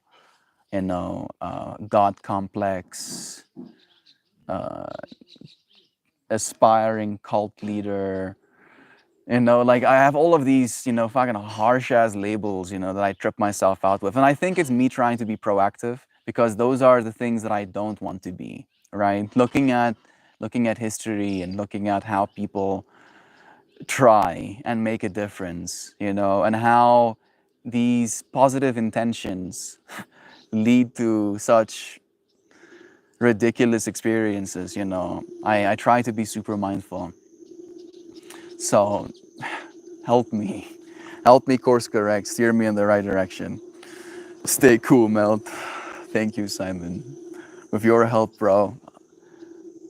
Speaker 1: God complex, uh, aspiring cult leader. Like I have all of these, fucking harsh ass labels, that I trip myself out with. And I think it's me trying to be proactive because those are the things that I don't want to be, right? Looking at history and looking at how people try and make a difference, and how these positive intentions lead to such ridiculous experiences, I try to be super mindful. So help me. Help me course correct, steer me in the right direction. Stay cool, Melt. Thank you, Simon. With your help, bro,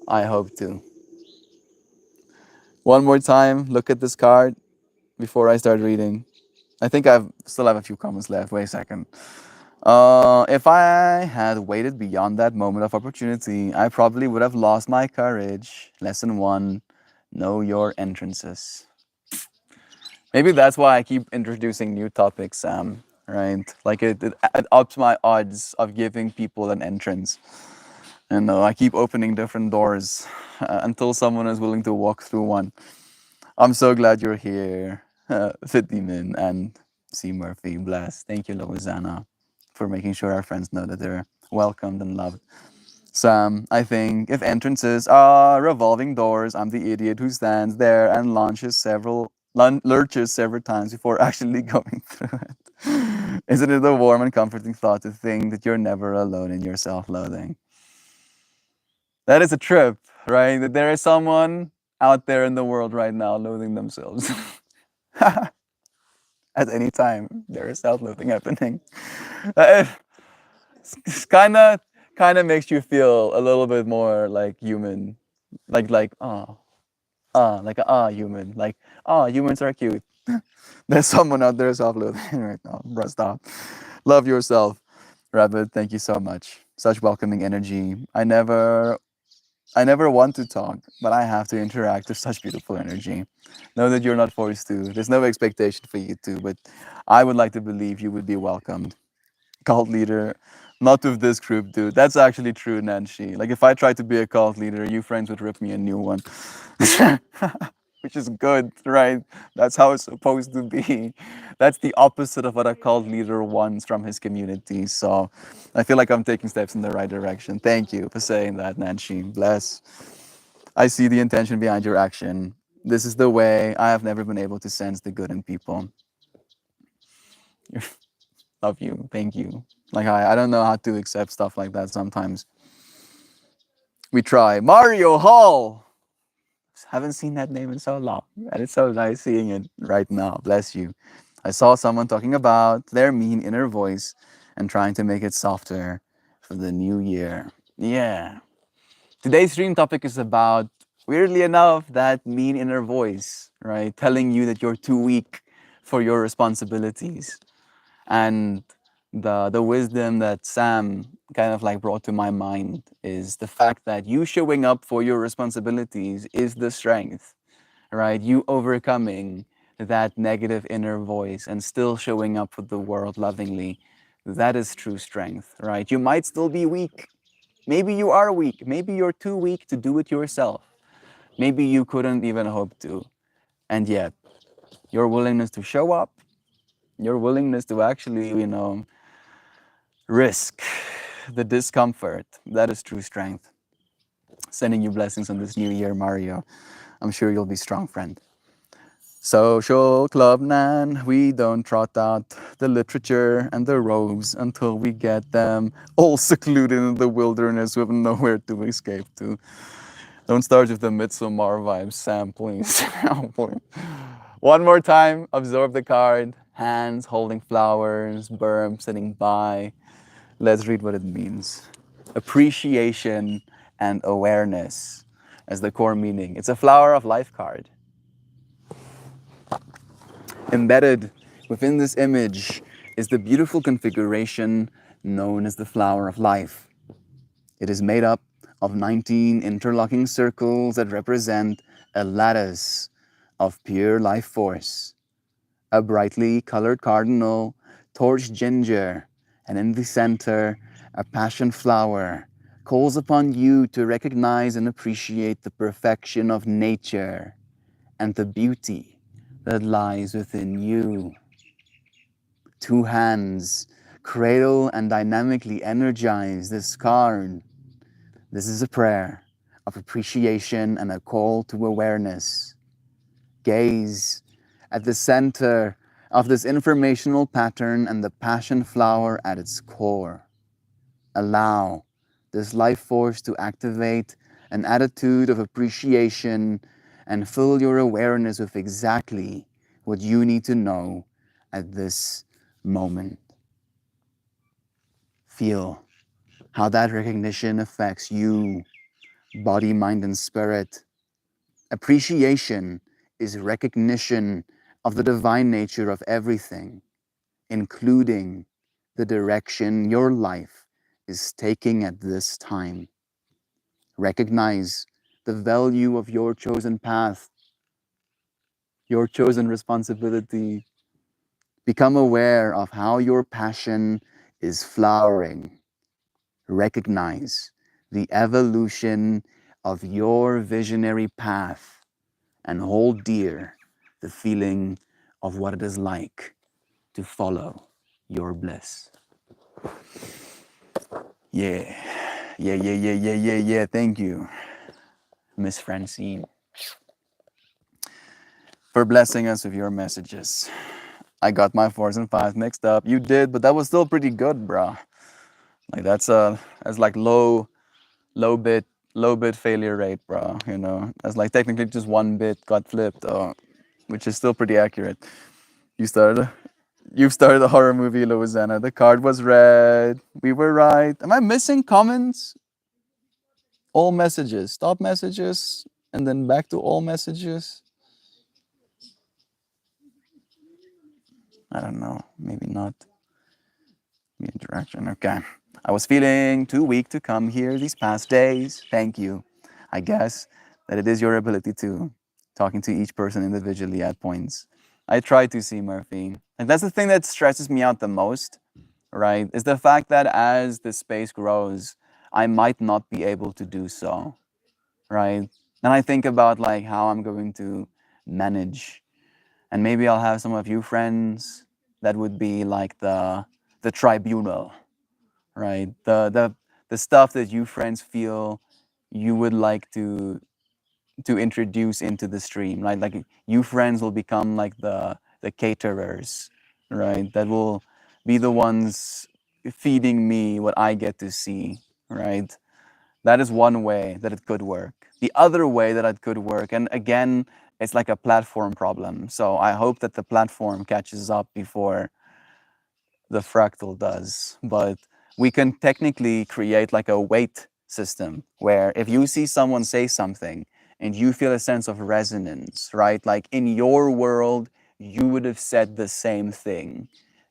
Speaker 1: I hope to. One more time, look at this card before I start reading. I think I still have a few comments left. Wait a second. If I had waited beyond that moment of opportunity, I probably would have lost my courage. Lesson 1, know your entrances. Maybe that's why I keep introducing new topics, Sam, right? Like it ups my odds of giving people an entrance. And I keep opening different doors until someone is willing to walk through one. I'm so glad you're here, Fitimin and C. Murphy. Bless. Thank you, Louisiana, for making sure our friends know that they're welcomed and loved. Sam, I think if entrances are revolving doors, I'm the idiot who stands there and lurches several times before actually going through it. Isn't it a warm and comforting thought to think that you're never alone in your self-loathing? That is a trip, right? That there is someone out there in the world right now loathing themselves. At any time, there is self-loathing happening. Uh, It's kind of makes you feel a little bit more like human, like like human, like humans are cute. There's someone out there self-loathing right now. Bro, stop. Love yourself, Rabbit. Thank you so much. Such welcoming energy. I never want to talk, but I have to interact. There's such beautiful energy. Know that you're not forced to. There's no expectation for you to, but I would like to believe you would be welcomed. Cult leader, not with this group, dude. That's actually true, Nancy. Like if I tried to be a cult leader, you friends would rip me a new one. Which is good, right? That's how it's supposed to be. That's the opposite of what a cult leader wants from his community. So I feel like I'm taking steps in the right direction. Thank you for saying that, Nancy. Bless. I see the intention behind your action. This is the way I have never been able to sense the good in people. Love you. Thank you. Like I don't know how to accept stuff like that sometimes. We try. Mario Hall. Haven't seen that name in so long. And it's so nice seeing it right now. Bless you. I saw someone talking about their mean inner voice and trying to make it softer for the new year. Yeah. Today's stream topic is about, weirdly enough, that mean inner voice, right? Telling you that you're too weak for your responsibilities. And the wisdom that Sam kind of like brought to my mind is the fact that you showing up for your responsibilities is the strength, right? You overcoming that negative inner voice and still showing up for the world lovingly. That is true strength, right? You might still be weak. Maybe you are weak. Maybe you're too weak to do it yourself. Maybe you couldn't even hope to. And yet, your willingness to show up, your willingness to actually, risk the discomfort, that is true strength. Sending you blessings on this new year, Mario. I'm sure you'll be strong, friend. Social Club Nan, we don't trot out the literature and the robes until we get them all secluded in the wilderness with nowhere to escape to. Don't start with the Midsommar vibes, Sam, please. Oh, boy. One more time, absorb the card. Hands holding flowers, Berm sitting by. Let's read what it means. Appreciation and awareness as the core meaning. It's a flower of life card. Embedded within this image is the beautiful configuration known as the flower of life. It is made up of 19 interlocking circles that represent a lattice of pure life force. A brightly colored cardinal, torch ginger, and in the center, a passion flower calls upon you to recognize and appreciate the perfection of nature and the beauty that lies within you. Two hands cradle and dynamically energize this card. This is a prayer of appreciation and a call to awareness. Gaze at the center of this informational pattern and the passion flower at its core. Allow this life force to activate an attitude of appreciation and fill your awareness with exactly what you need to know at this moment. Feel how that recognition affects you, body, mind, and spirit. Appreciation is recognition of the divine nature of everything, including the direction your life is taking at this time. Recognize the value of your chosen path, your chosen responsibility. Become aware of how your passion is flowering. Recognize the evolution of your visionary path and hold dear the feeling of what it is like to follow your bliss. Yeah. Yeah. Thank you, Miss Francine, for blessing us with your messages. I got my fours and fives mixed up. You did, but that was still pretty good, bro. Like that's like low bit low bit failure rate, bro. You know, that's like technically just one bit got flipped, which is still pretty accurate. You started. You've started a horror movie, Louisiana. The card was red. We were right. Am I missing comments? All messages. Stop messages. And then back to all messages. I don't know. Maybe not. The interaction. Okay. I was feeling too weak to come here these past days. Thank you. I guess that it is your ability to talking to each person individually at points. I try to see Murphy. And that's the thing that stresses me out the most, right? Is the fact that as the space grows, I might not be able to do so, right? Then I think about like how I'm going to manage, and maybe I'll have some of you friends that would be like the tribunal, right? The stuff that you friends feel you would like to introduce into the stream, right? Like you friends will become like the caterers, right? That will be the ones feeding me what I get to see, right? That is one way that it could work. The other way that it could work, and again, it's like a platform problem. So I hope that the platform catches up before the fractal does. But we can technically create like a weight system where if you see someone say something and you feel a sense of resonance, right? Like in your world, you would have said the same thing.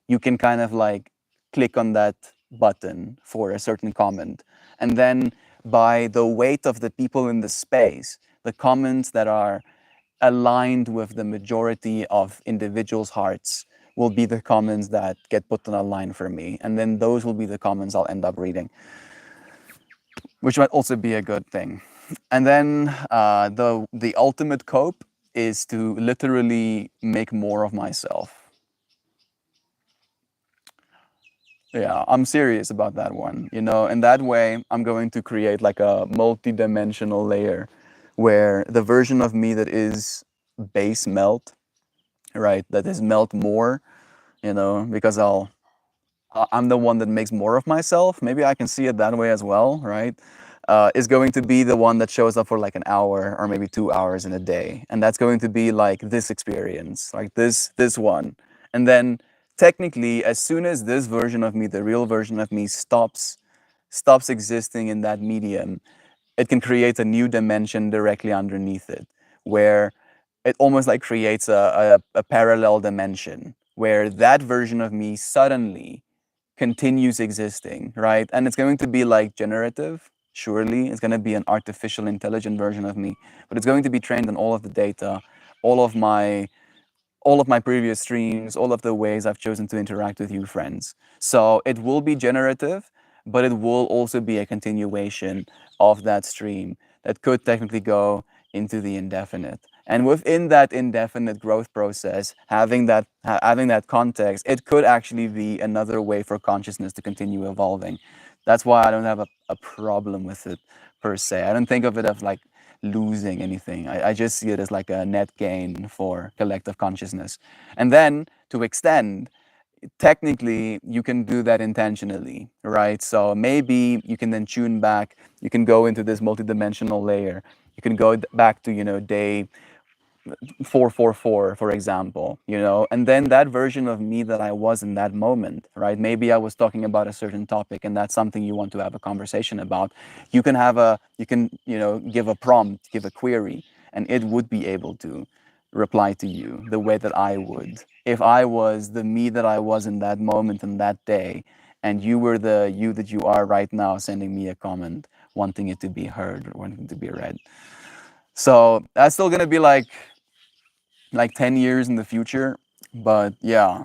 Speaker 1: You can kind of like click on that button for a certain comment. And then by the weight of the people in the space, the comments that are aligned with the majority of individuals' hearts will be the comments that get put on a line for me. And then those will be the comments I'll end up reading, which might also be a good thing. And then the ultimate cope is to literally make more of myself. Yeah, I'm serious about that one. You know, in that way, I'm going to create like a multi-dimensional layer where the version of me that is base melt, right, that is melt more, you know, because I'm the one that makes more of myself. Maybe I can see it that way as well, right? Is going to be the one that shows up for like an hour or maybe 2 hours in a day, and that's going to be like this experience, like this one, and then technically, as soon as this version of me, the real version of me, stops existing in that medium, it can create a new dimension directly underneath it, where it almost like creates a parallel dimension where that version of me suddenly continues existing, right? And it's going to be like generative, surely. It's going to be an artificial intelligent version of me, but it's going to be trained on all of the data, all of my all of my previous streams, all of the ways I've chosen to interact with you friends. So it will be generative, but it will also be a continuation of that stream that could technically go into the indefinite. And within that indefinite growth process, having that context, it could actually be another way for consciousness to continue evolving. That's why I don't have a problem with it per se. I don't think of it as like losing anything. I just see it as like a net gain for collective consciousness. And then to extend, technically, you can do that intentionally, right? So maybe you can then tune back, you can go into this multidimensional layer. You can go back to, day 444, for example, and then that version of me that I was in that moment, right? Maybe I was talking about a certain topic and that's something you want to have a conversation about. You can give a prompt, give a query, and it would be able to reply to you the way that I would if I was the me that I was in that moment and that day, and you were the you that you are right now sending me a comment, wanting it to be heard or wanting it to be read. So that's still gonna be like 10 years in the future, but yeah,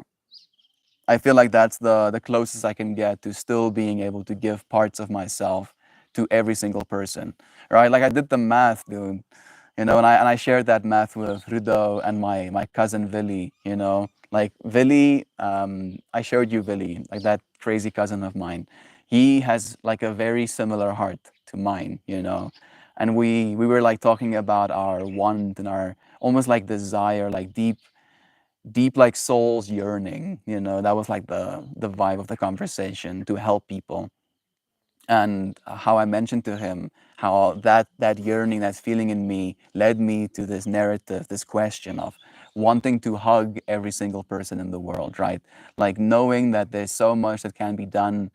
Speaker 1: I feel like that's the closest I can get to still being able to give parts of myself to every single person, right? Like I did the math, dude, and I shared that math with Rudo and my cousin Vili, like Vili. I showed you Vili, like that crazy cousin of mine. He has like a very similar heart to mine, and we were like talking about our want and our almost like desire, like deep like soul's yearning. That was like the vibe of the conversation, to help people. And how I mentioned to him how that yearning, that feeling in me led me to this narrative, this question of wanting to hug every single person in the world, right? Like knowing that there's so much that can be done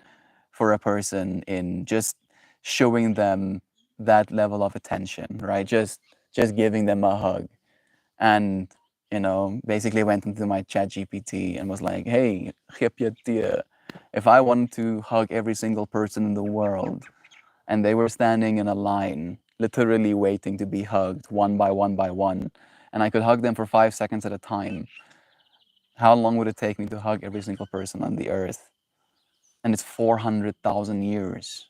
Speaker 1: for a person in just showing them that level of attention, right? Just giving them a hug. And basically went into my chat GPT and was like, hey, if I wanted to hug every single person in the world and they were standing in a line, literally waiting to be hugged one by one by one, and I could hug them for 5 seconds at a time, how long would it take me to hug every single person on the earth? And it's 400,000 years.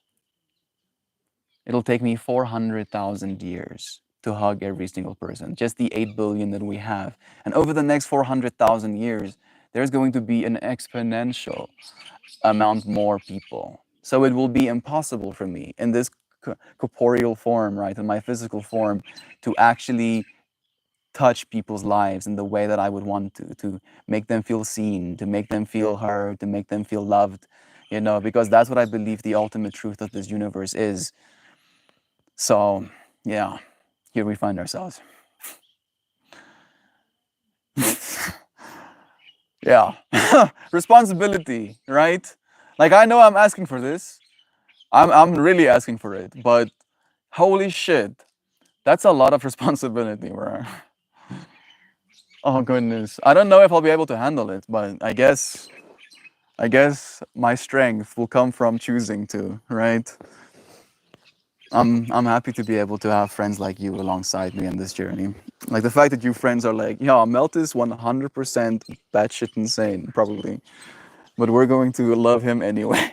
Speaker 1: It'll take me 400,000 years to hug every single person, just the 8 billion that we have. And over the next 400,000 years, there's going to be an exponential amount more people. So it will be impossible for me in this corporeal form, right, in my physical form, to actually touch people's lives in the way that I would want to make them feel seen, to make them feel heard, to make them feel loved, because that's what I believe the ultimate truth of this universe is. So, yeah, here we find ourselves. Yeah. Responsibility, right? Like, I know I'm asking for this. I'm really asking for it, but holy shit, that's a lot of responsibility, bro. Oh goodness. I don't know if I'll be able to handle it, but I guess my strength will come from choosing to, right? I'm happy to be able to have friends like you alongside me in this journey. Like the fact that you friends are like, yeah, Melt is 100% batshit insane, probably, but we're going to love him anyway.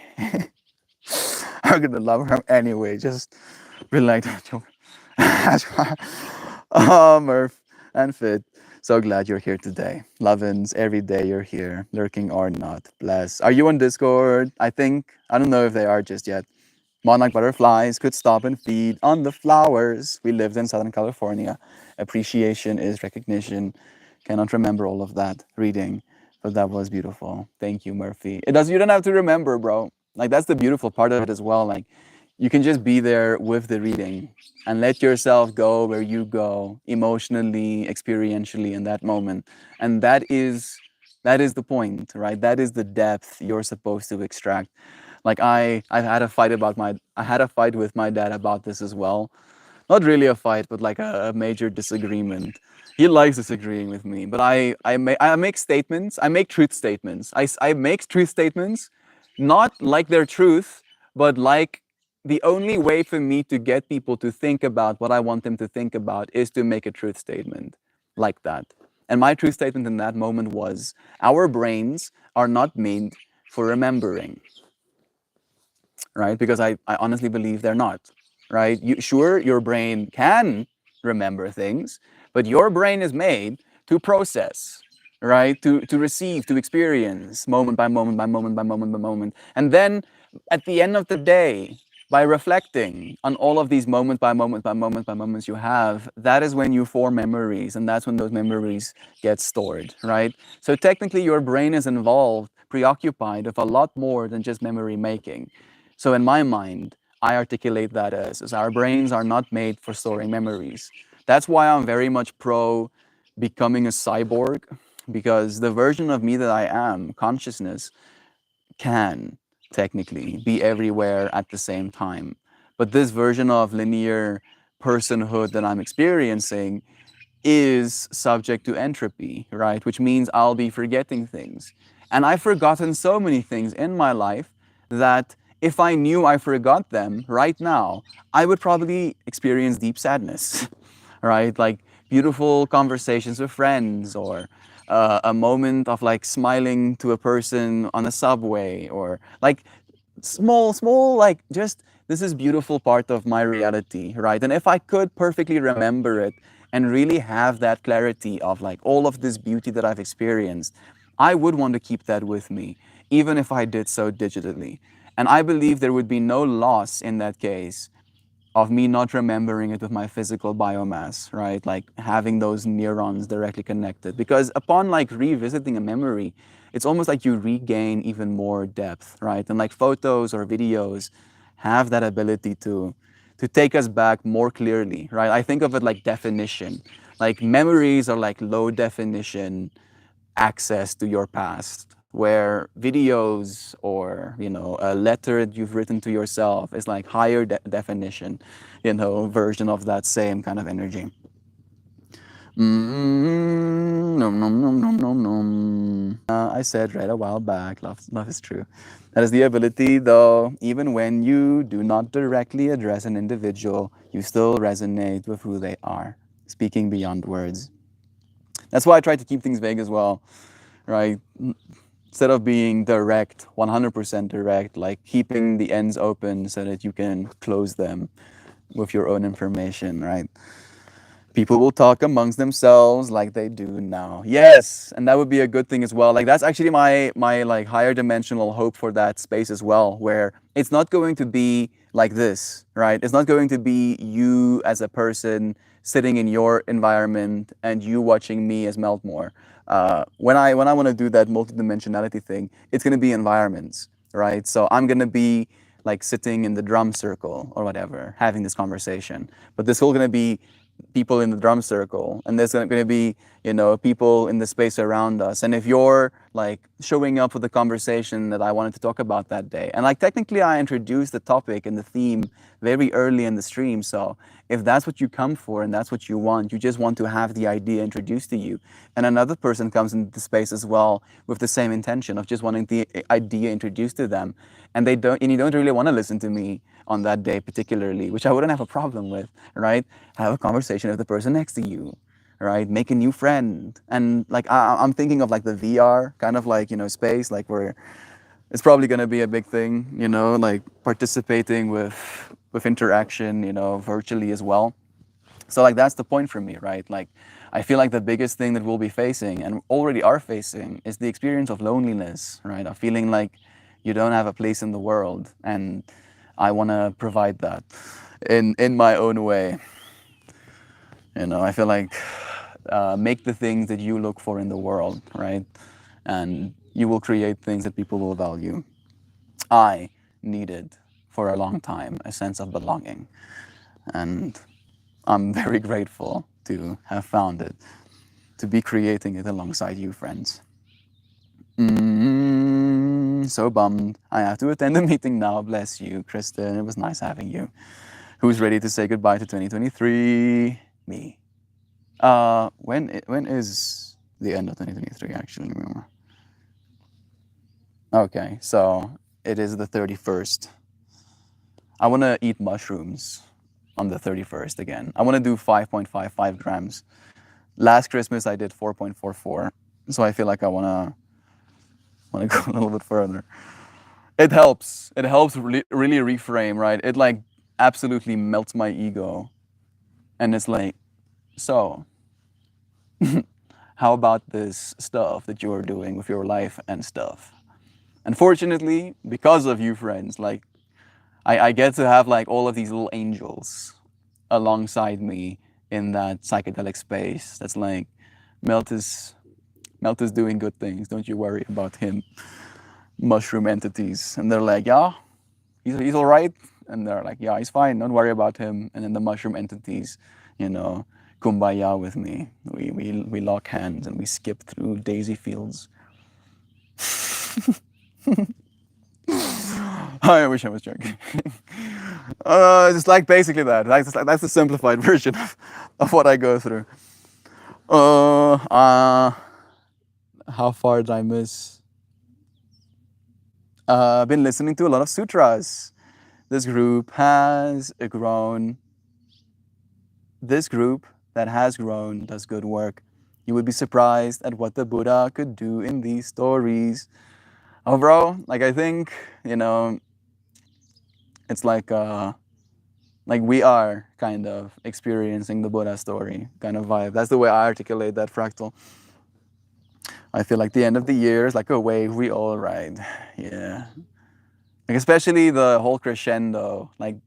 Speaker 1: We're gonna love him anyway. Just be like, Murph and Fit. So glad you're here today. Lovins, every day you're here, lurking or not. Bless. Are you on Discord? I don't know if they are just yet. Monarch butterflies could stop and feed on the flowers. We lived in Southern California. Appreciation is recognition. Cannot remember all of that reading, but that was beautiful. Thank you, Murphy. You don't have to remember, bro. Like that's the beautiful part of it as well. Like you can just be there with the reading and let yourself go where you go emotionally, experientially in that moment. And that is the point, right? That is the depth you're supposed to extract. Like I had a fight with my dad about this as well. Not really a fight, but like a major disagreement. He likes disagreeing with me, but I make statements. I make truth statements. I make truth statements, not like they're truth, but like the only way for me to get people to think about what I want them to think about is to make a truth statement like that. And my truth statement in that moment was, our brains are not made for remembering, right? Because I honestly believe they're not, right? Sure, your brain can remember things, but your brain is made to process, right? To receive, to experience moment by moment by moment by moment by moment. And then at the end of the day, by reflecting on all of these moment by moment by moment by moments you have, that is when you form memories, and that's when those memories get stored, right? So technically your brain is involved, preoccupied with a lot more than just memory making. So in my mind, I articulate that as our brains are not made for storing memories. That's why I'm very much pro becoming a cyborg, because the version of me that I am, consciousness, can technically be everywhere at the same time. But this version of linear personhood that I'm experiencing is subject to entropy, right? Which means I'll be forgetting things. And I've forgotten so many things in my life that if I knew I forgot them right now, I would probably experience deep sadness, right? Like beautiful conversations with friends, or a moment of like smiling to a person on a subway, or like small, like just this is beautiful part of my reality, right? And if I could perfectly remember it and really have that clarity of like all of this beauty that I've experienced, I would want to keep that with me, even if I did so digitally. And I believe there would be no loss in that case of me not remembering it with my physical biomass, right? Like having those neurons directly connected. Because upon like revisiting a memory, it's almost like you regain even more depth, right? And like photos or videos have that ability to take us back more clearly, right? I think of it like definition. Like memories are like low definition access to your past, where videos or a letter that you've written to yourself is like higher definition, version of that same kind of energy. Nom, nom, nom, nom, nom, nom. I said right a while back, love is true. That is the ability, though, even when you do not directly address an individual, you still resonate with who they are, speaking beyond words. That's why I try to keep things vague as well, right? Instead of being direct, 100% direct, like keeping the ends open so that you can close them with your own information, right? People will talk amongst themselves like they do now. Yes, and that would be a good thing as well. Like that's actually my like higher dimensional hope for that space as well, where it's not going to be like this, right? It's not going to be you as a person sitting in your environment and you watching me as Meltmore. When I want to do that multidimensionality thing, it's going to be environments, right? So I'm going to be like sitting in the drum circle or whatever, having this conversation. But this all going to be people in the drum circle, and there's going to be people in the space around us. And if you're like showing up for the conversation that I wanted to talk about that day, and like technically I introduced the topic and the theme very early in the stream, so if that's what you come for and that's what you want, you just want to have the idea introduced to you, and another person comes into the space as well with the same intention of just wanting the idea introduced to them, and you don't really want to listen to me on that day particularly, which I wouldn't have a problem with, right? Have a conversation with the person next to you, right? Make a new friend. And like I'm thinking of like the VR kind of like, space, like where it's probably going to be a big thing, like participating with interaction, virtually as well. So like that's the point for me, right? Like I feel like the biggest thing that we'll be facing and already are facing is the experience of loneliness, right? Of feeling like you don't have a place in the world, and I want to provide that in my own way. I feel like make the things that you look for in the world, right? And you will create things that people will value. I needed for a long time a sense of belonging, and I'm very grateful to have found it, to be creating it alongside you, friends. So bummed. I have to attend the meeting now. Bless you, Kristen. It was nice having you. Who's ready to say goodbye to 2023? Me. When is the end of 2023 actually? Remember? Okay, so it is the 31st. I want to eat mushrooms on the 31st again. I want to do 5.55 grams. Last Christmas I did 4.44, so I feel like I want to go a little bit further. It helps. It helps really reframe, right? It like absolutely melts my ego, and it's like, so how about this stuff that you're doing with your life and stuff? Unfortunately, because of you, friends, like I get to have like all of these little angels alongside me in that psychedelic space. That's like, Melt is doing good things. Don't you worry about him. Mushroom entities, and they're like, yeah, he's all right, and they're like, yeah, he's fine. Don't worry about him. And then the mushroom entities, kumbaya with me. We lock hands and we skip through daisy fields. I wish I was joking. It's like basically that. That's the simplified version of what I go through. How far did I miss? I've been listening to a lot of sutras. This group that has grown does good work. You would be surprised at what the Buddha could do in these stories. Oh, bro, like I think, it's like we are kind of experiencing the Buddha story kind of vibe. That's the way I articulate that fractal. I feel like the end of the year is like a wave we all ride. Yeah. Like especially the whole crescendo. Like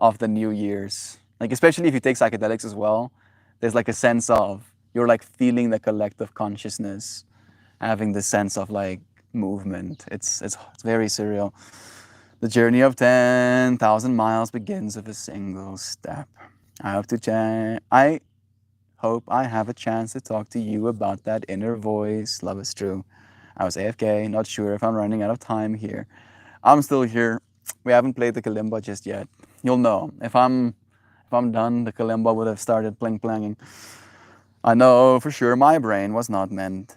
Speaker 1: of the New Year's. Like, especially if you take psychedelics as well, there's like a sense of you're like feeling the collective consciousness, having this sense of like movement. It's very surreal. The journey of 10,000 miles begins with a single step. I hope I have a chance to talk to you about that inner voice. Love is true. I was AFK, not sure if I'm running out of time here. I'm still here. We haven't played the kalimba just yet. You'll know. If I'm done, the kalimba would have started pling-planging. I know for sure my brain was not meant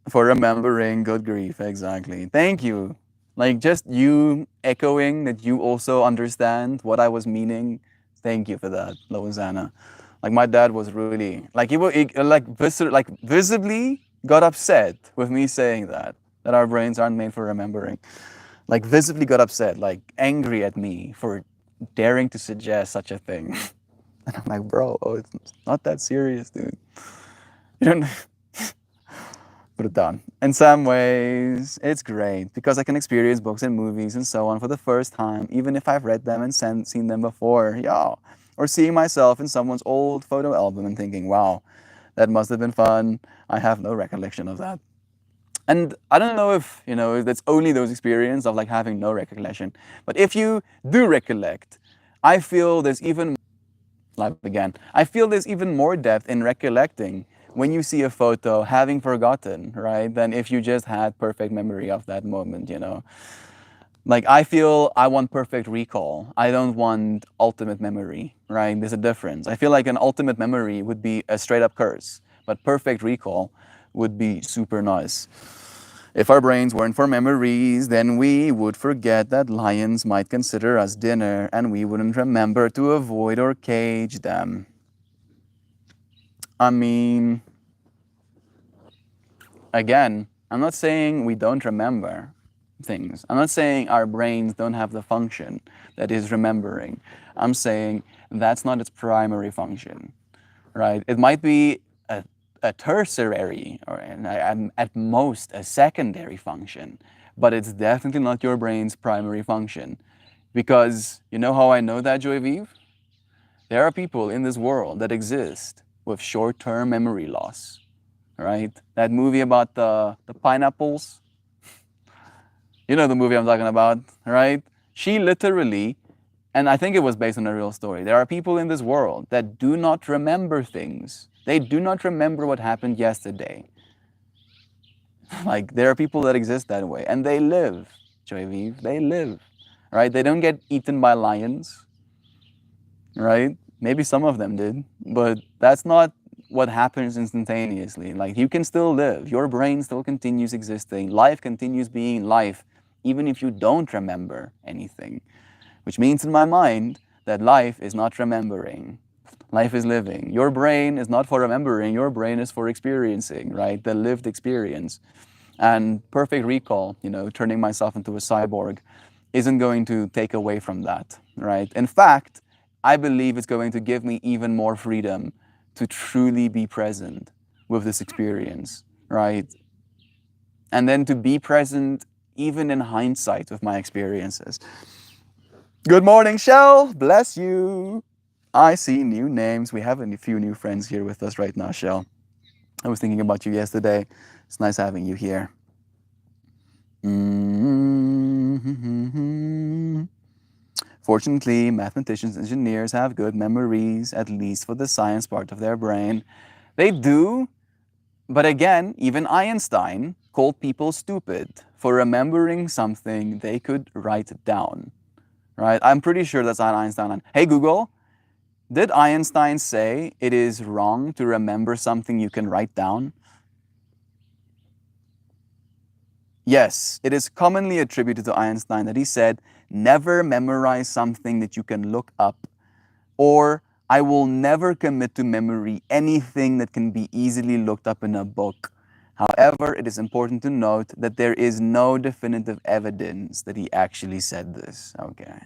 Speaker 1: for remembering. Good grief, exactly. Thank you. Like, just you echoing that you also understand what I was meaning. Thank you for that, Loizana. Like, my dad was really like like visibly got upset with me saying that our brains aren't made for remembering. Like, visibly got upset, like angry at me for daring to suggest such a thing. And I'm like, bro, oh, it's not that serious, dude. You don't put it down. In some ways, it's great because I can experience books and movies and so on for the first time, even if I've read them and seen them before. Yeah. Or seeing myself in someone's old photo album and thinking, wow, that must have been fun. I have no recollection of that. And I don't know if, that's only those experiences of like having no recollection. But if you do recollect, I feel there's even live again. I feel there's even more depth in recollecting when you see a photo having forgotten, right? Than if you just had perfect memory of that moment. Like, I feel I want perfect recall. I don't want ultimate memory, right? There's a difference. I feel like an ultimate memory would be a straight up curse, but perfect recall would be super nice. If our brains weren't for memories, then we would forget that lions might consider us dinner and we wouldn't remember to avoid or cage them. I mean, again, I'm not saying we don't remember things. I'm not saying our brains don't have the function that is remembering. I'm saying that's not its primary function, right? It might be a tertiary or at most a secondary function, but it's definitely not your brain's primary function. Because you know how I know that, Joy Vive? There are people in this world that exist with short-term memory loss, right? That movie about the pineapples, you know the movie I'm talking about, right? She literally, and I think it was based on a real story, there are people in this world that do not remember things. They do not remember what happened yesterday. Like, there are people that exist that way, and they live, Joy Vive, they live, right? They don't get eaten by lions, right? Maybe some of them did, but that's not what happens instantaneously. Like, you can still live. Your brain still continues existing. Life continues being life, even if you don't remember anything. Which means in my mind that life is not remembering. Life is living. Your brain is not for remembering. Your brain is for experiencing, right? The lived experience. And perfect recall, turning myself into a cyborg, isn't going to take away from that, right? In fact, I believe it's going to give me even more freedom to truly be present with this experience, right? And then to be present even in hindsight with my experiences. Good morning, Shell. Bless you. I see new names. We have a few new friends here with us right now, Shell. I was thinking about you yesterday. It's nice having you here. Fortunately, mathematicians and engineers have good memories, at least for the science part of their brain. They do, but again, even Einstein called people stupid for remembering something they could write down, right? I'm pretty sure that's not Einstein. Hey, Google, did Einstein say it is wrong to remember something you can write down? Yes, it is commonly attributed to Einstein that he said, never memorize something that you can look up, or I will never commit to memory anything that can be easily looked up in a book. However, it is important to note that there is no definitive evidence that he actually said this. Okay.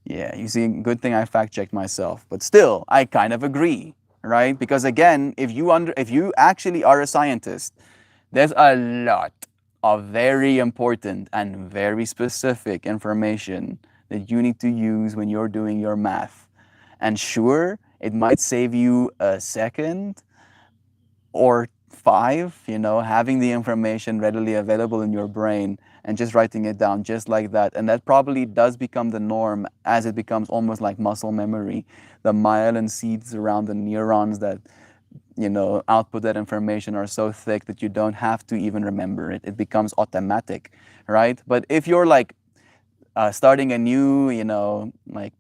Speaker 1: Yeah, you see, good thing I fact-checked myself. But still, I kind of agree, right? Because again, if you actually are a scientist, there's a lot of very important and very specific information that you need to use when you're doing your math. And sure, it might save you a second or five, having the information readily available in your brain and just writing it down just like that. And that probably does become the norm as it becomes almost like muscle memory. The myelin seeds around the neurons that output that information are so thick that you don't have to even remember it. It becomes automatic, right? But if you're like starting a new, if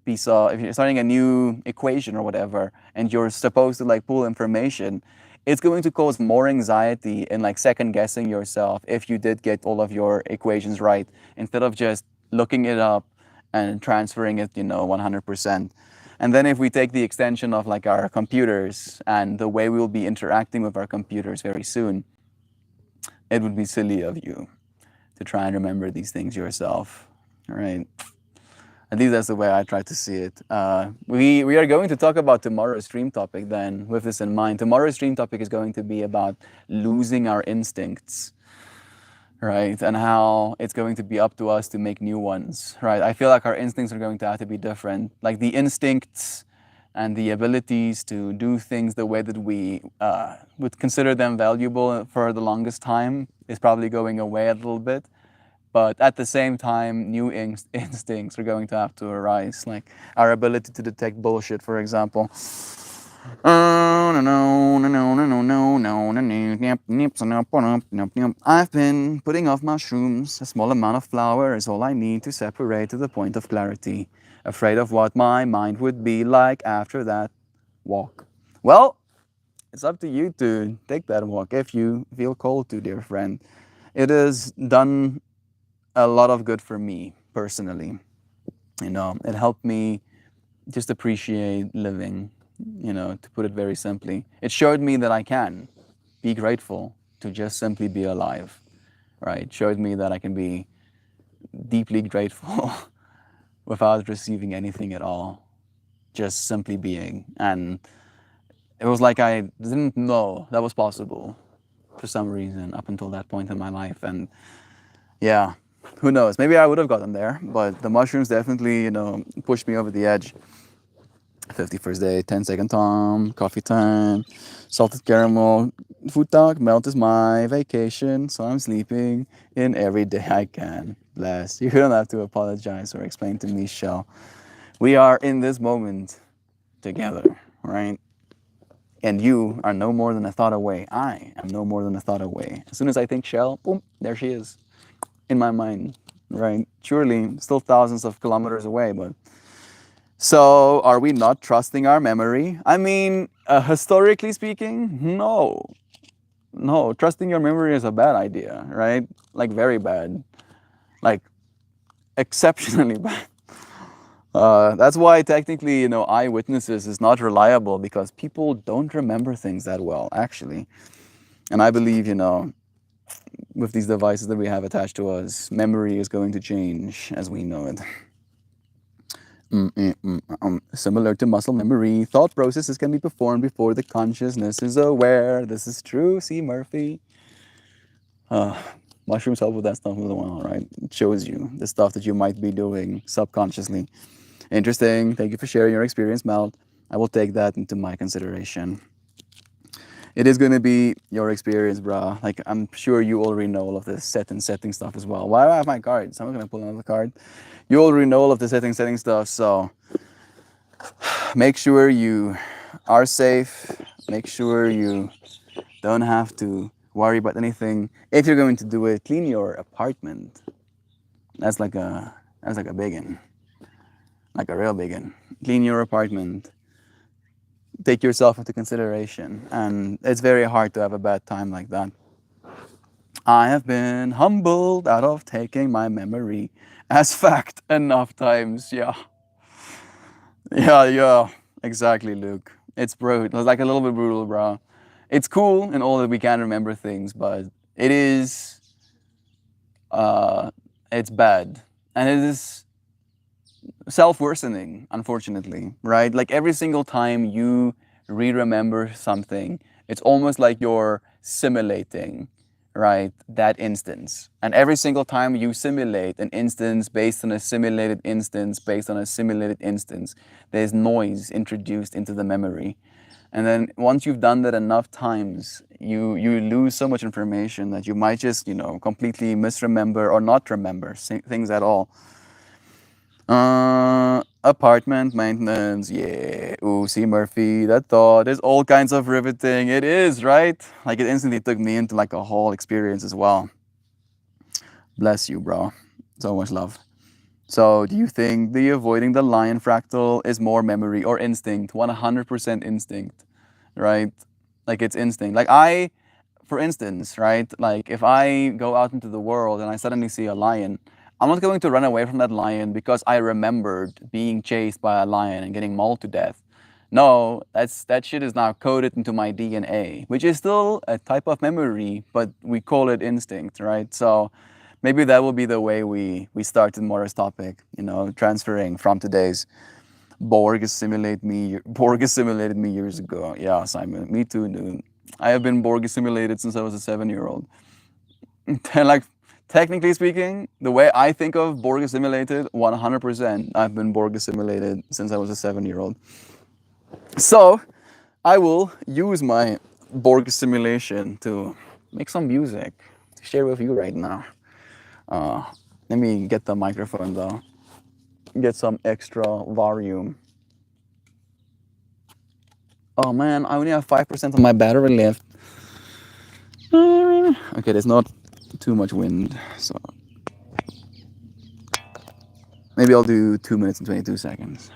Speaker 1: you're starting a new equation or whatever, and you're supposed to like pull information, it's going to cause more anxiety and like second guessing yourself if you did get all of your equations right, instead of just looking it up and transferring it, 100%. And then if we take the extension of like our computers and the way we will be interacting with our computers very soon, it would be silly of you to try and remember these things yourself, right? At least that's the way I try to see it. We are going to talk about tomorrow's stream topic then, with this in mind. Tomorrow's stream topic is going to be about losing our instincts, right? And how it's going to be up to us to make new ones, right? I feel like our instincts are going to have to be different. Like the instincts and the abilities to do things the way that we would consider them valuable for the longest time is probably going away a little bit. But at the same time, new instincts are going to have to arise, like our ability to detect bullshit, for example. I've been putting off mushrooms. A small amount of flour is all I need to separate to the point of clarity. Afraid of what my mind would be like after that walk. Well, it's up to you to take that walk if you feel called to, dear friend. It has done a lot of good for me personally. It helped me just appreciate living, to put it very simply. It showed me that I can be grateful to just simply be alive, right? It showed me that I can be deeply grateful without receiving anything at all, just simply being. And it was like I didn't know that was possible for some reason up until that point in my life. And yeah, who knows? Maybe I would have gotten there, but the mushrooms definitely, pushed me over the edge. 51st day, 10-second Tom, coffee time, salted caramel, food talk, melt is my vacation, so I'm sleeping in every day I can. Bless. You don't have to apologize or explain to me, Shell. We are in this moment together, right? And you are no more than a thought away. I am no more than a thought away. As soon as I think Shell, boom, there she is. In my mind, right? Surely still thousands of kilometers away, but so are we not trusting our memory? I mean, historically speaking, no. No, trusting your memory is a bad idea, right? Like very bad. Like exceptionally bad. That's why technically, eyewitnesses is not reliable, because people don't remember things that well, actually. And I believe, with these devices that we have attached to us, memory is going to change as we know it. Similar to muscle memory, thought processes can be performed before the consciousness is aware. This is true, C. Murphy. Mushrooms help with that stuff as well, right? It shows you the stuff that you might be doing subconsciously. Interesting. Thank you for sharing your experience, Mel. I will take that into my consideration. It is going to be your experience, bro. Like, I'm sure you already know all of this setting stuff as well. Why do I have my cards? I'm going to pull another card. You already know all of the setting stuff, so make sure you are safe. Make sure you don't have to worry about anything. If you're going to do it, clean your apartment. That's like a big one. Like a real big one. Clean your apartment. Take yourself into consideration, and it's very hard to have a bad time like that. I have been humbled out of taking my memory as fact enough times. Yeah, exactly, Luke. It's brutal. It's like a little bit brutal, bro. It's cool in all that we can remember things, but it is it's bad, and it is self-worsening, unfortunately, right? Like every single time you re-remember something, it's almost like you're simulating right? That instance. And every single time you simulate an instance based on a simulated instance, based on a simulated instance, there's noise introduced into the memory. And then once you've done that enough times, you lose so much information that you might just, completely misremember or not remember things at all. Apartment maintenance, yeah. Ooh, see Murphy, that thought. There's all kinds of riveting. It is, right? Like it instantly took me into like a whole experience as well. Bless you, bro. So much love. So, do you think the avoiding the lion fractal is more memory or instinct? 100% instinct, right? Like it's instinct. Like for instance, right? Like if I go out into the world and I suddenly see a lion, I'm not going to run away from that lion because I remembered being chased by a lion and getting mauled to death. No, that shit is now coded into my DNA, which is still a type of memory, but we call it instinct, right? So maybe that will be the way we started Morris topic, transferring from today's Borg assimilated me years ago. Yeah, Simon, me too, dude. I have been Borg assimilated since I was a 7-year-old. Like technically speaking, the way I think of Borg assimilated, 100%, I've been Borg assimilated since I was a 7-year-old. So I will use my Borg assimilation to make some music to share with you right now. Let me get the microphone though. Get some extra volume. Oh man, I only have 5% of my battery left. Okay, there's not too much wind, so maybe I'll do 2 minutes and 22 seconds.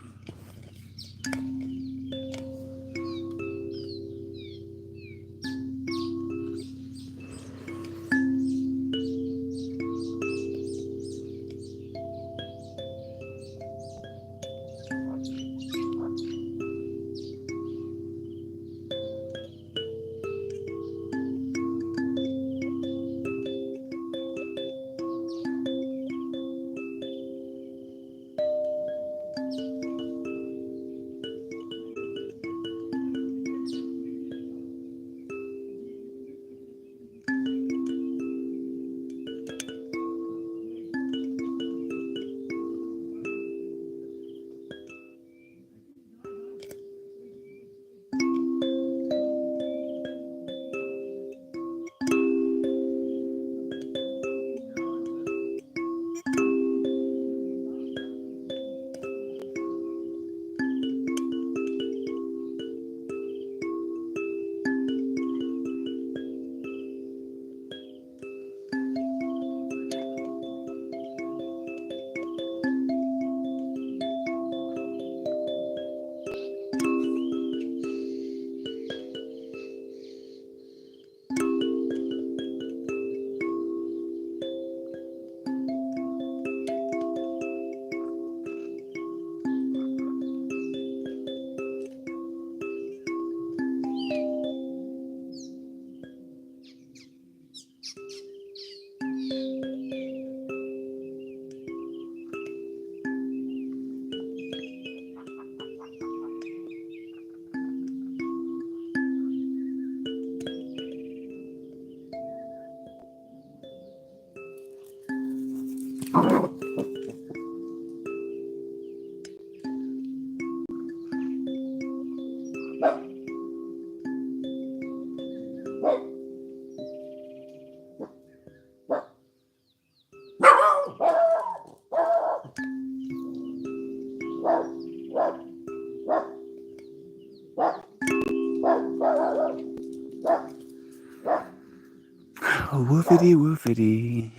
Speaker 1: Woofity woofity,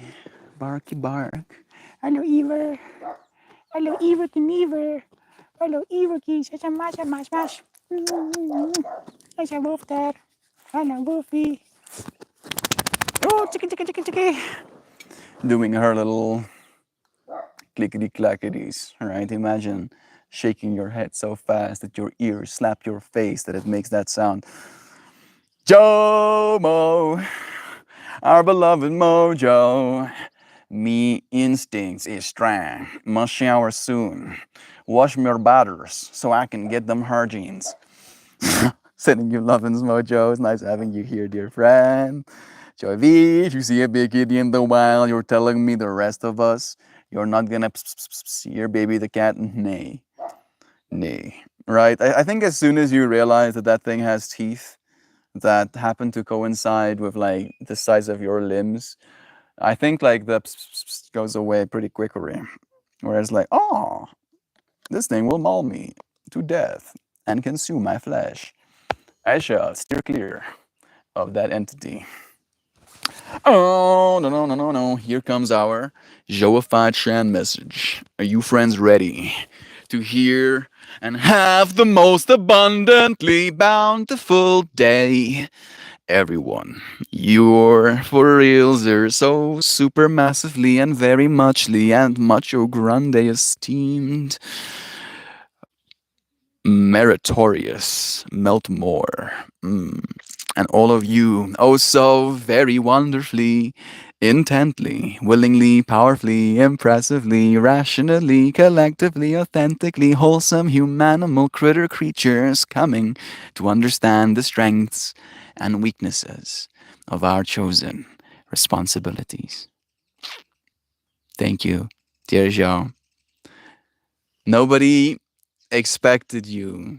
Speaker 1: barky bark. Hello, Ever. Hello, Ever Kniever. Hello, Ever Keys. It's a mash, mash, mash. There's a wolf there. Hello, Wolfie. Oh, chicken, chicken, chicken, chicken. Doing her little clickety clackities, right? Imagine shaking your head so fast that your ears slap your face that it makes that sound. Jomo, our beloved Mojo. Me instincts is strong. Must shower soon. Wash my butters so I can get them her jeans. Sending you lovin's Mojo. It's nice having you here, dear friend. Joey V, if you see a big kitty in the wild, you're telling me the rest of us, you're not gonna see your baby the cat? Nay. Nay. Right? I think as soon as you realize that that thing has teeth that happen to coincide with like the size of your limbs, I think like the goes away pretty quickly. Whereas like, oh, this thing will maul me to death and consume my flesh. I shall steer clear of that entity. Oh, no, no, no, no, no. Here comes our Joified Shan message. Are you friends ready to hear and have the most abundantly bountiful day? Everyone, you're for reals are so super massively and very muchly and mucho grande esteemed, meritorious, Meltmore. And all of you, oh so very wonderfully, intently, willingly, powerfully, impressively, rationally, collectively, authentically, wholesome, humanimal critter creatures coming to understand the strengths and weaknesses of our chosen responsibilities. Thank you, dear Joe. Nobody expected you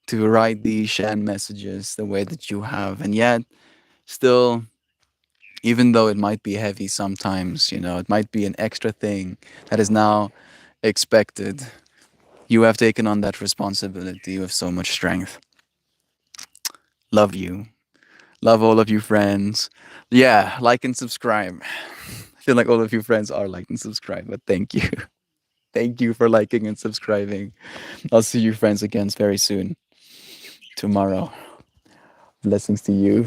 Speaker 1: to write these Shan messages the way that you have, and yet, still, even though it might be heavy sometimes, it might be an extra thing that is now expected, you have taken on that responsibility with so much strength. Love you. Love all of you friends. Yeah, like and subscribe. I feel like all of you friends are like and subscribe, but thank you. Thank you for liking and subscribing. I'll see you friends again very soon. Tomorrow. Blessings to you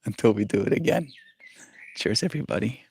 Speaker 1: until we do it again. Cheers, everybody.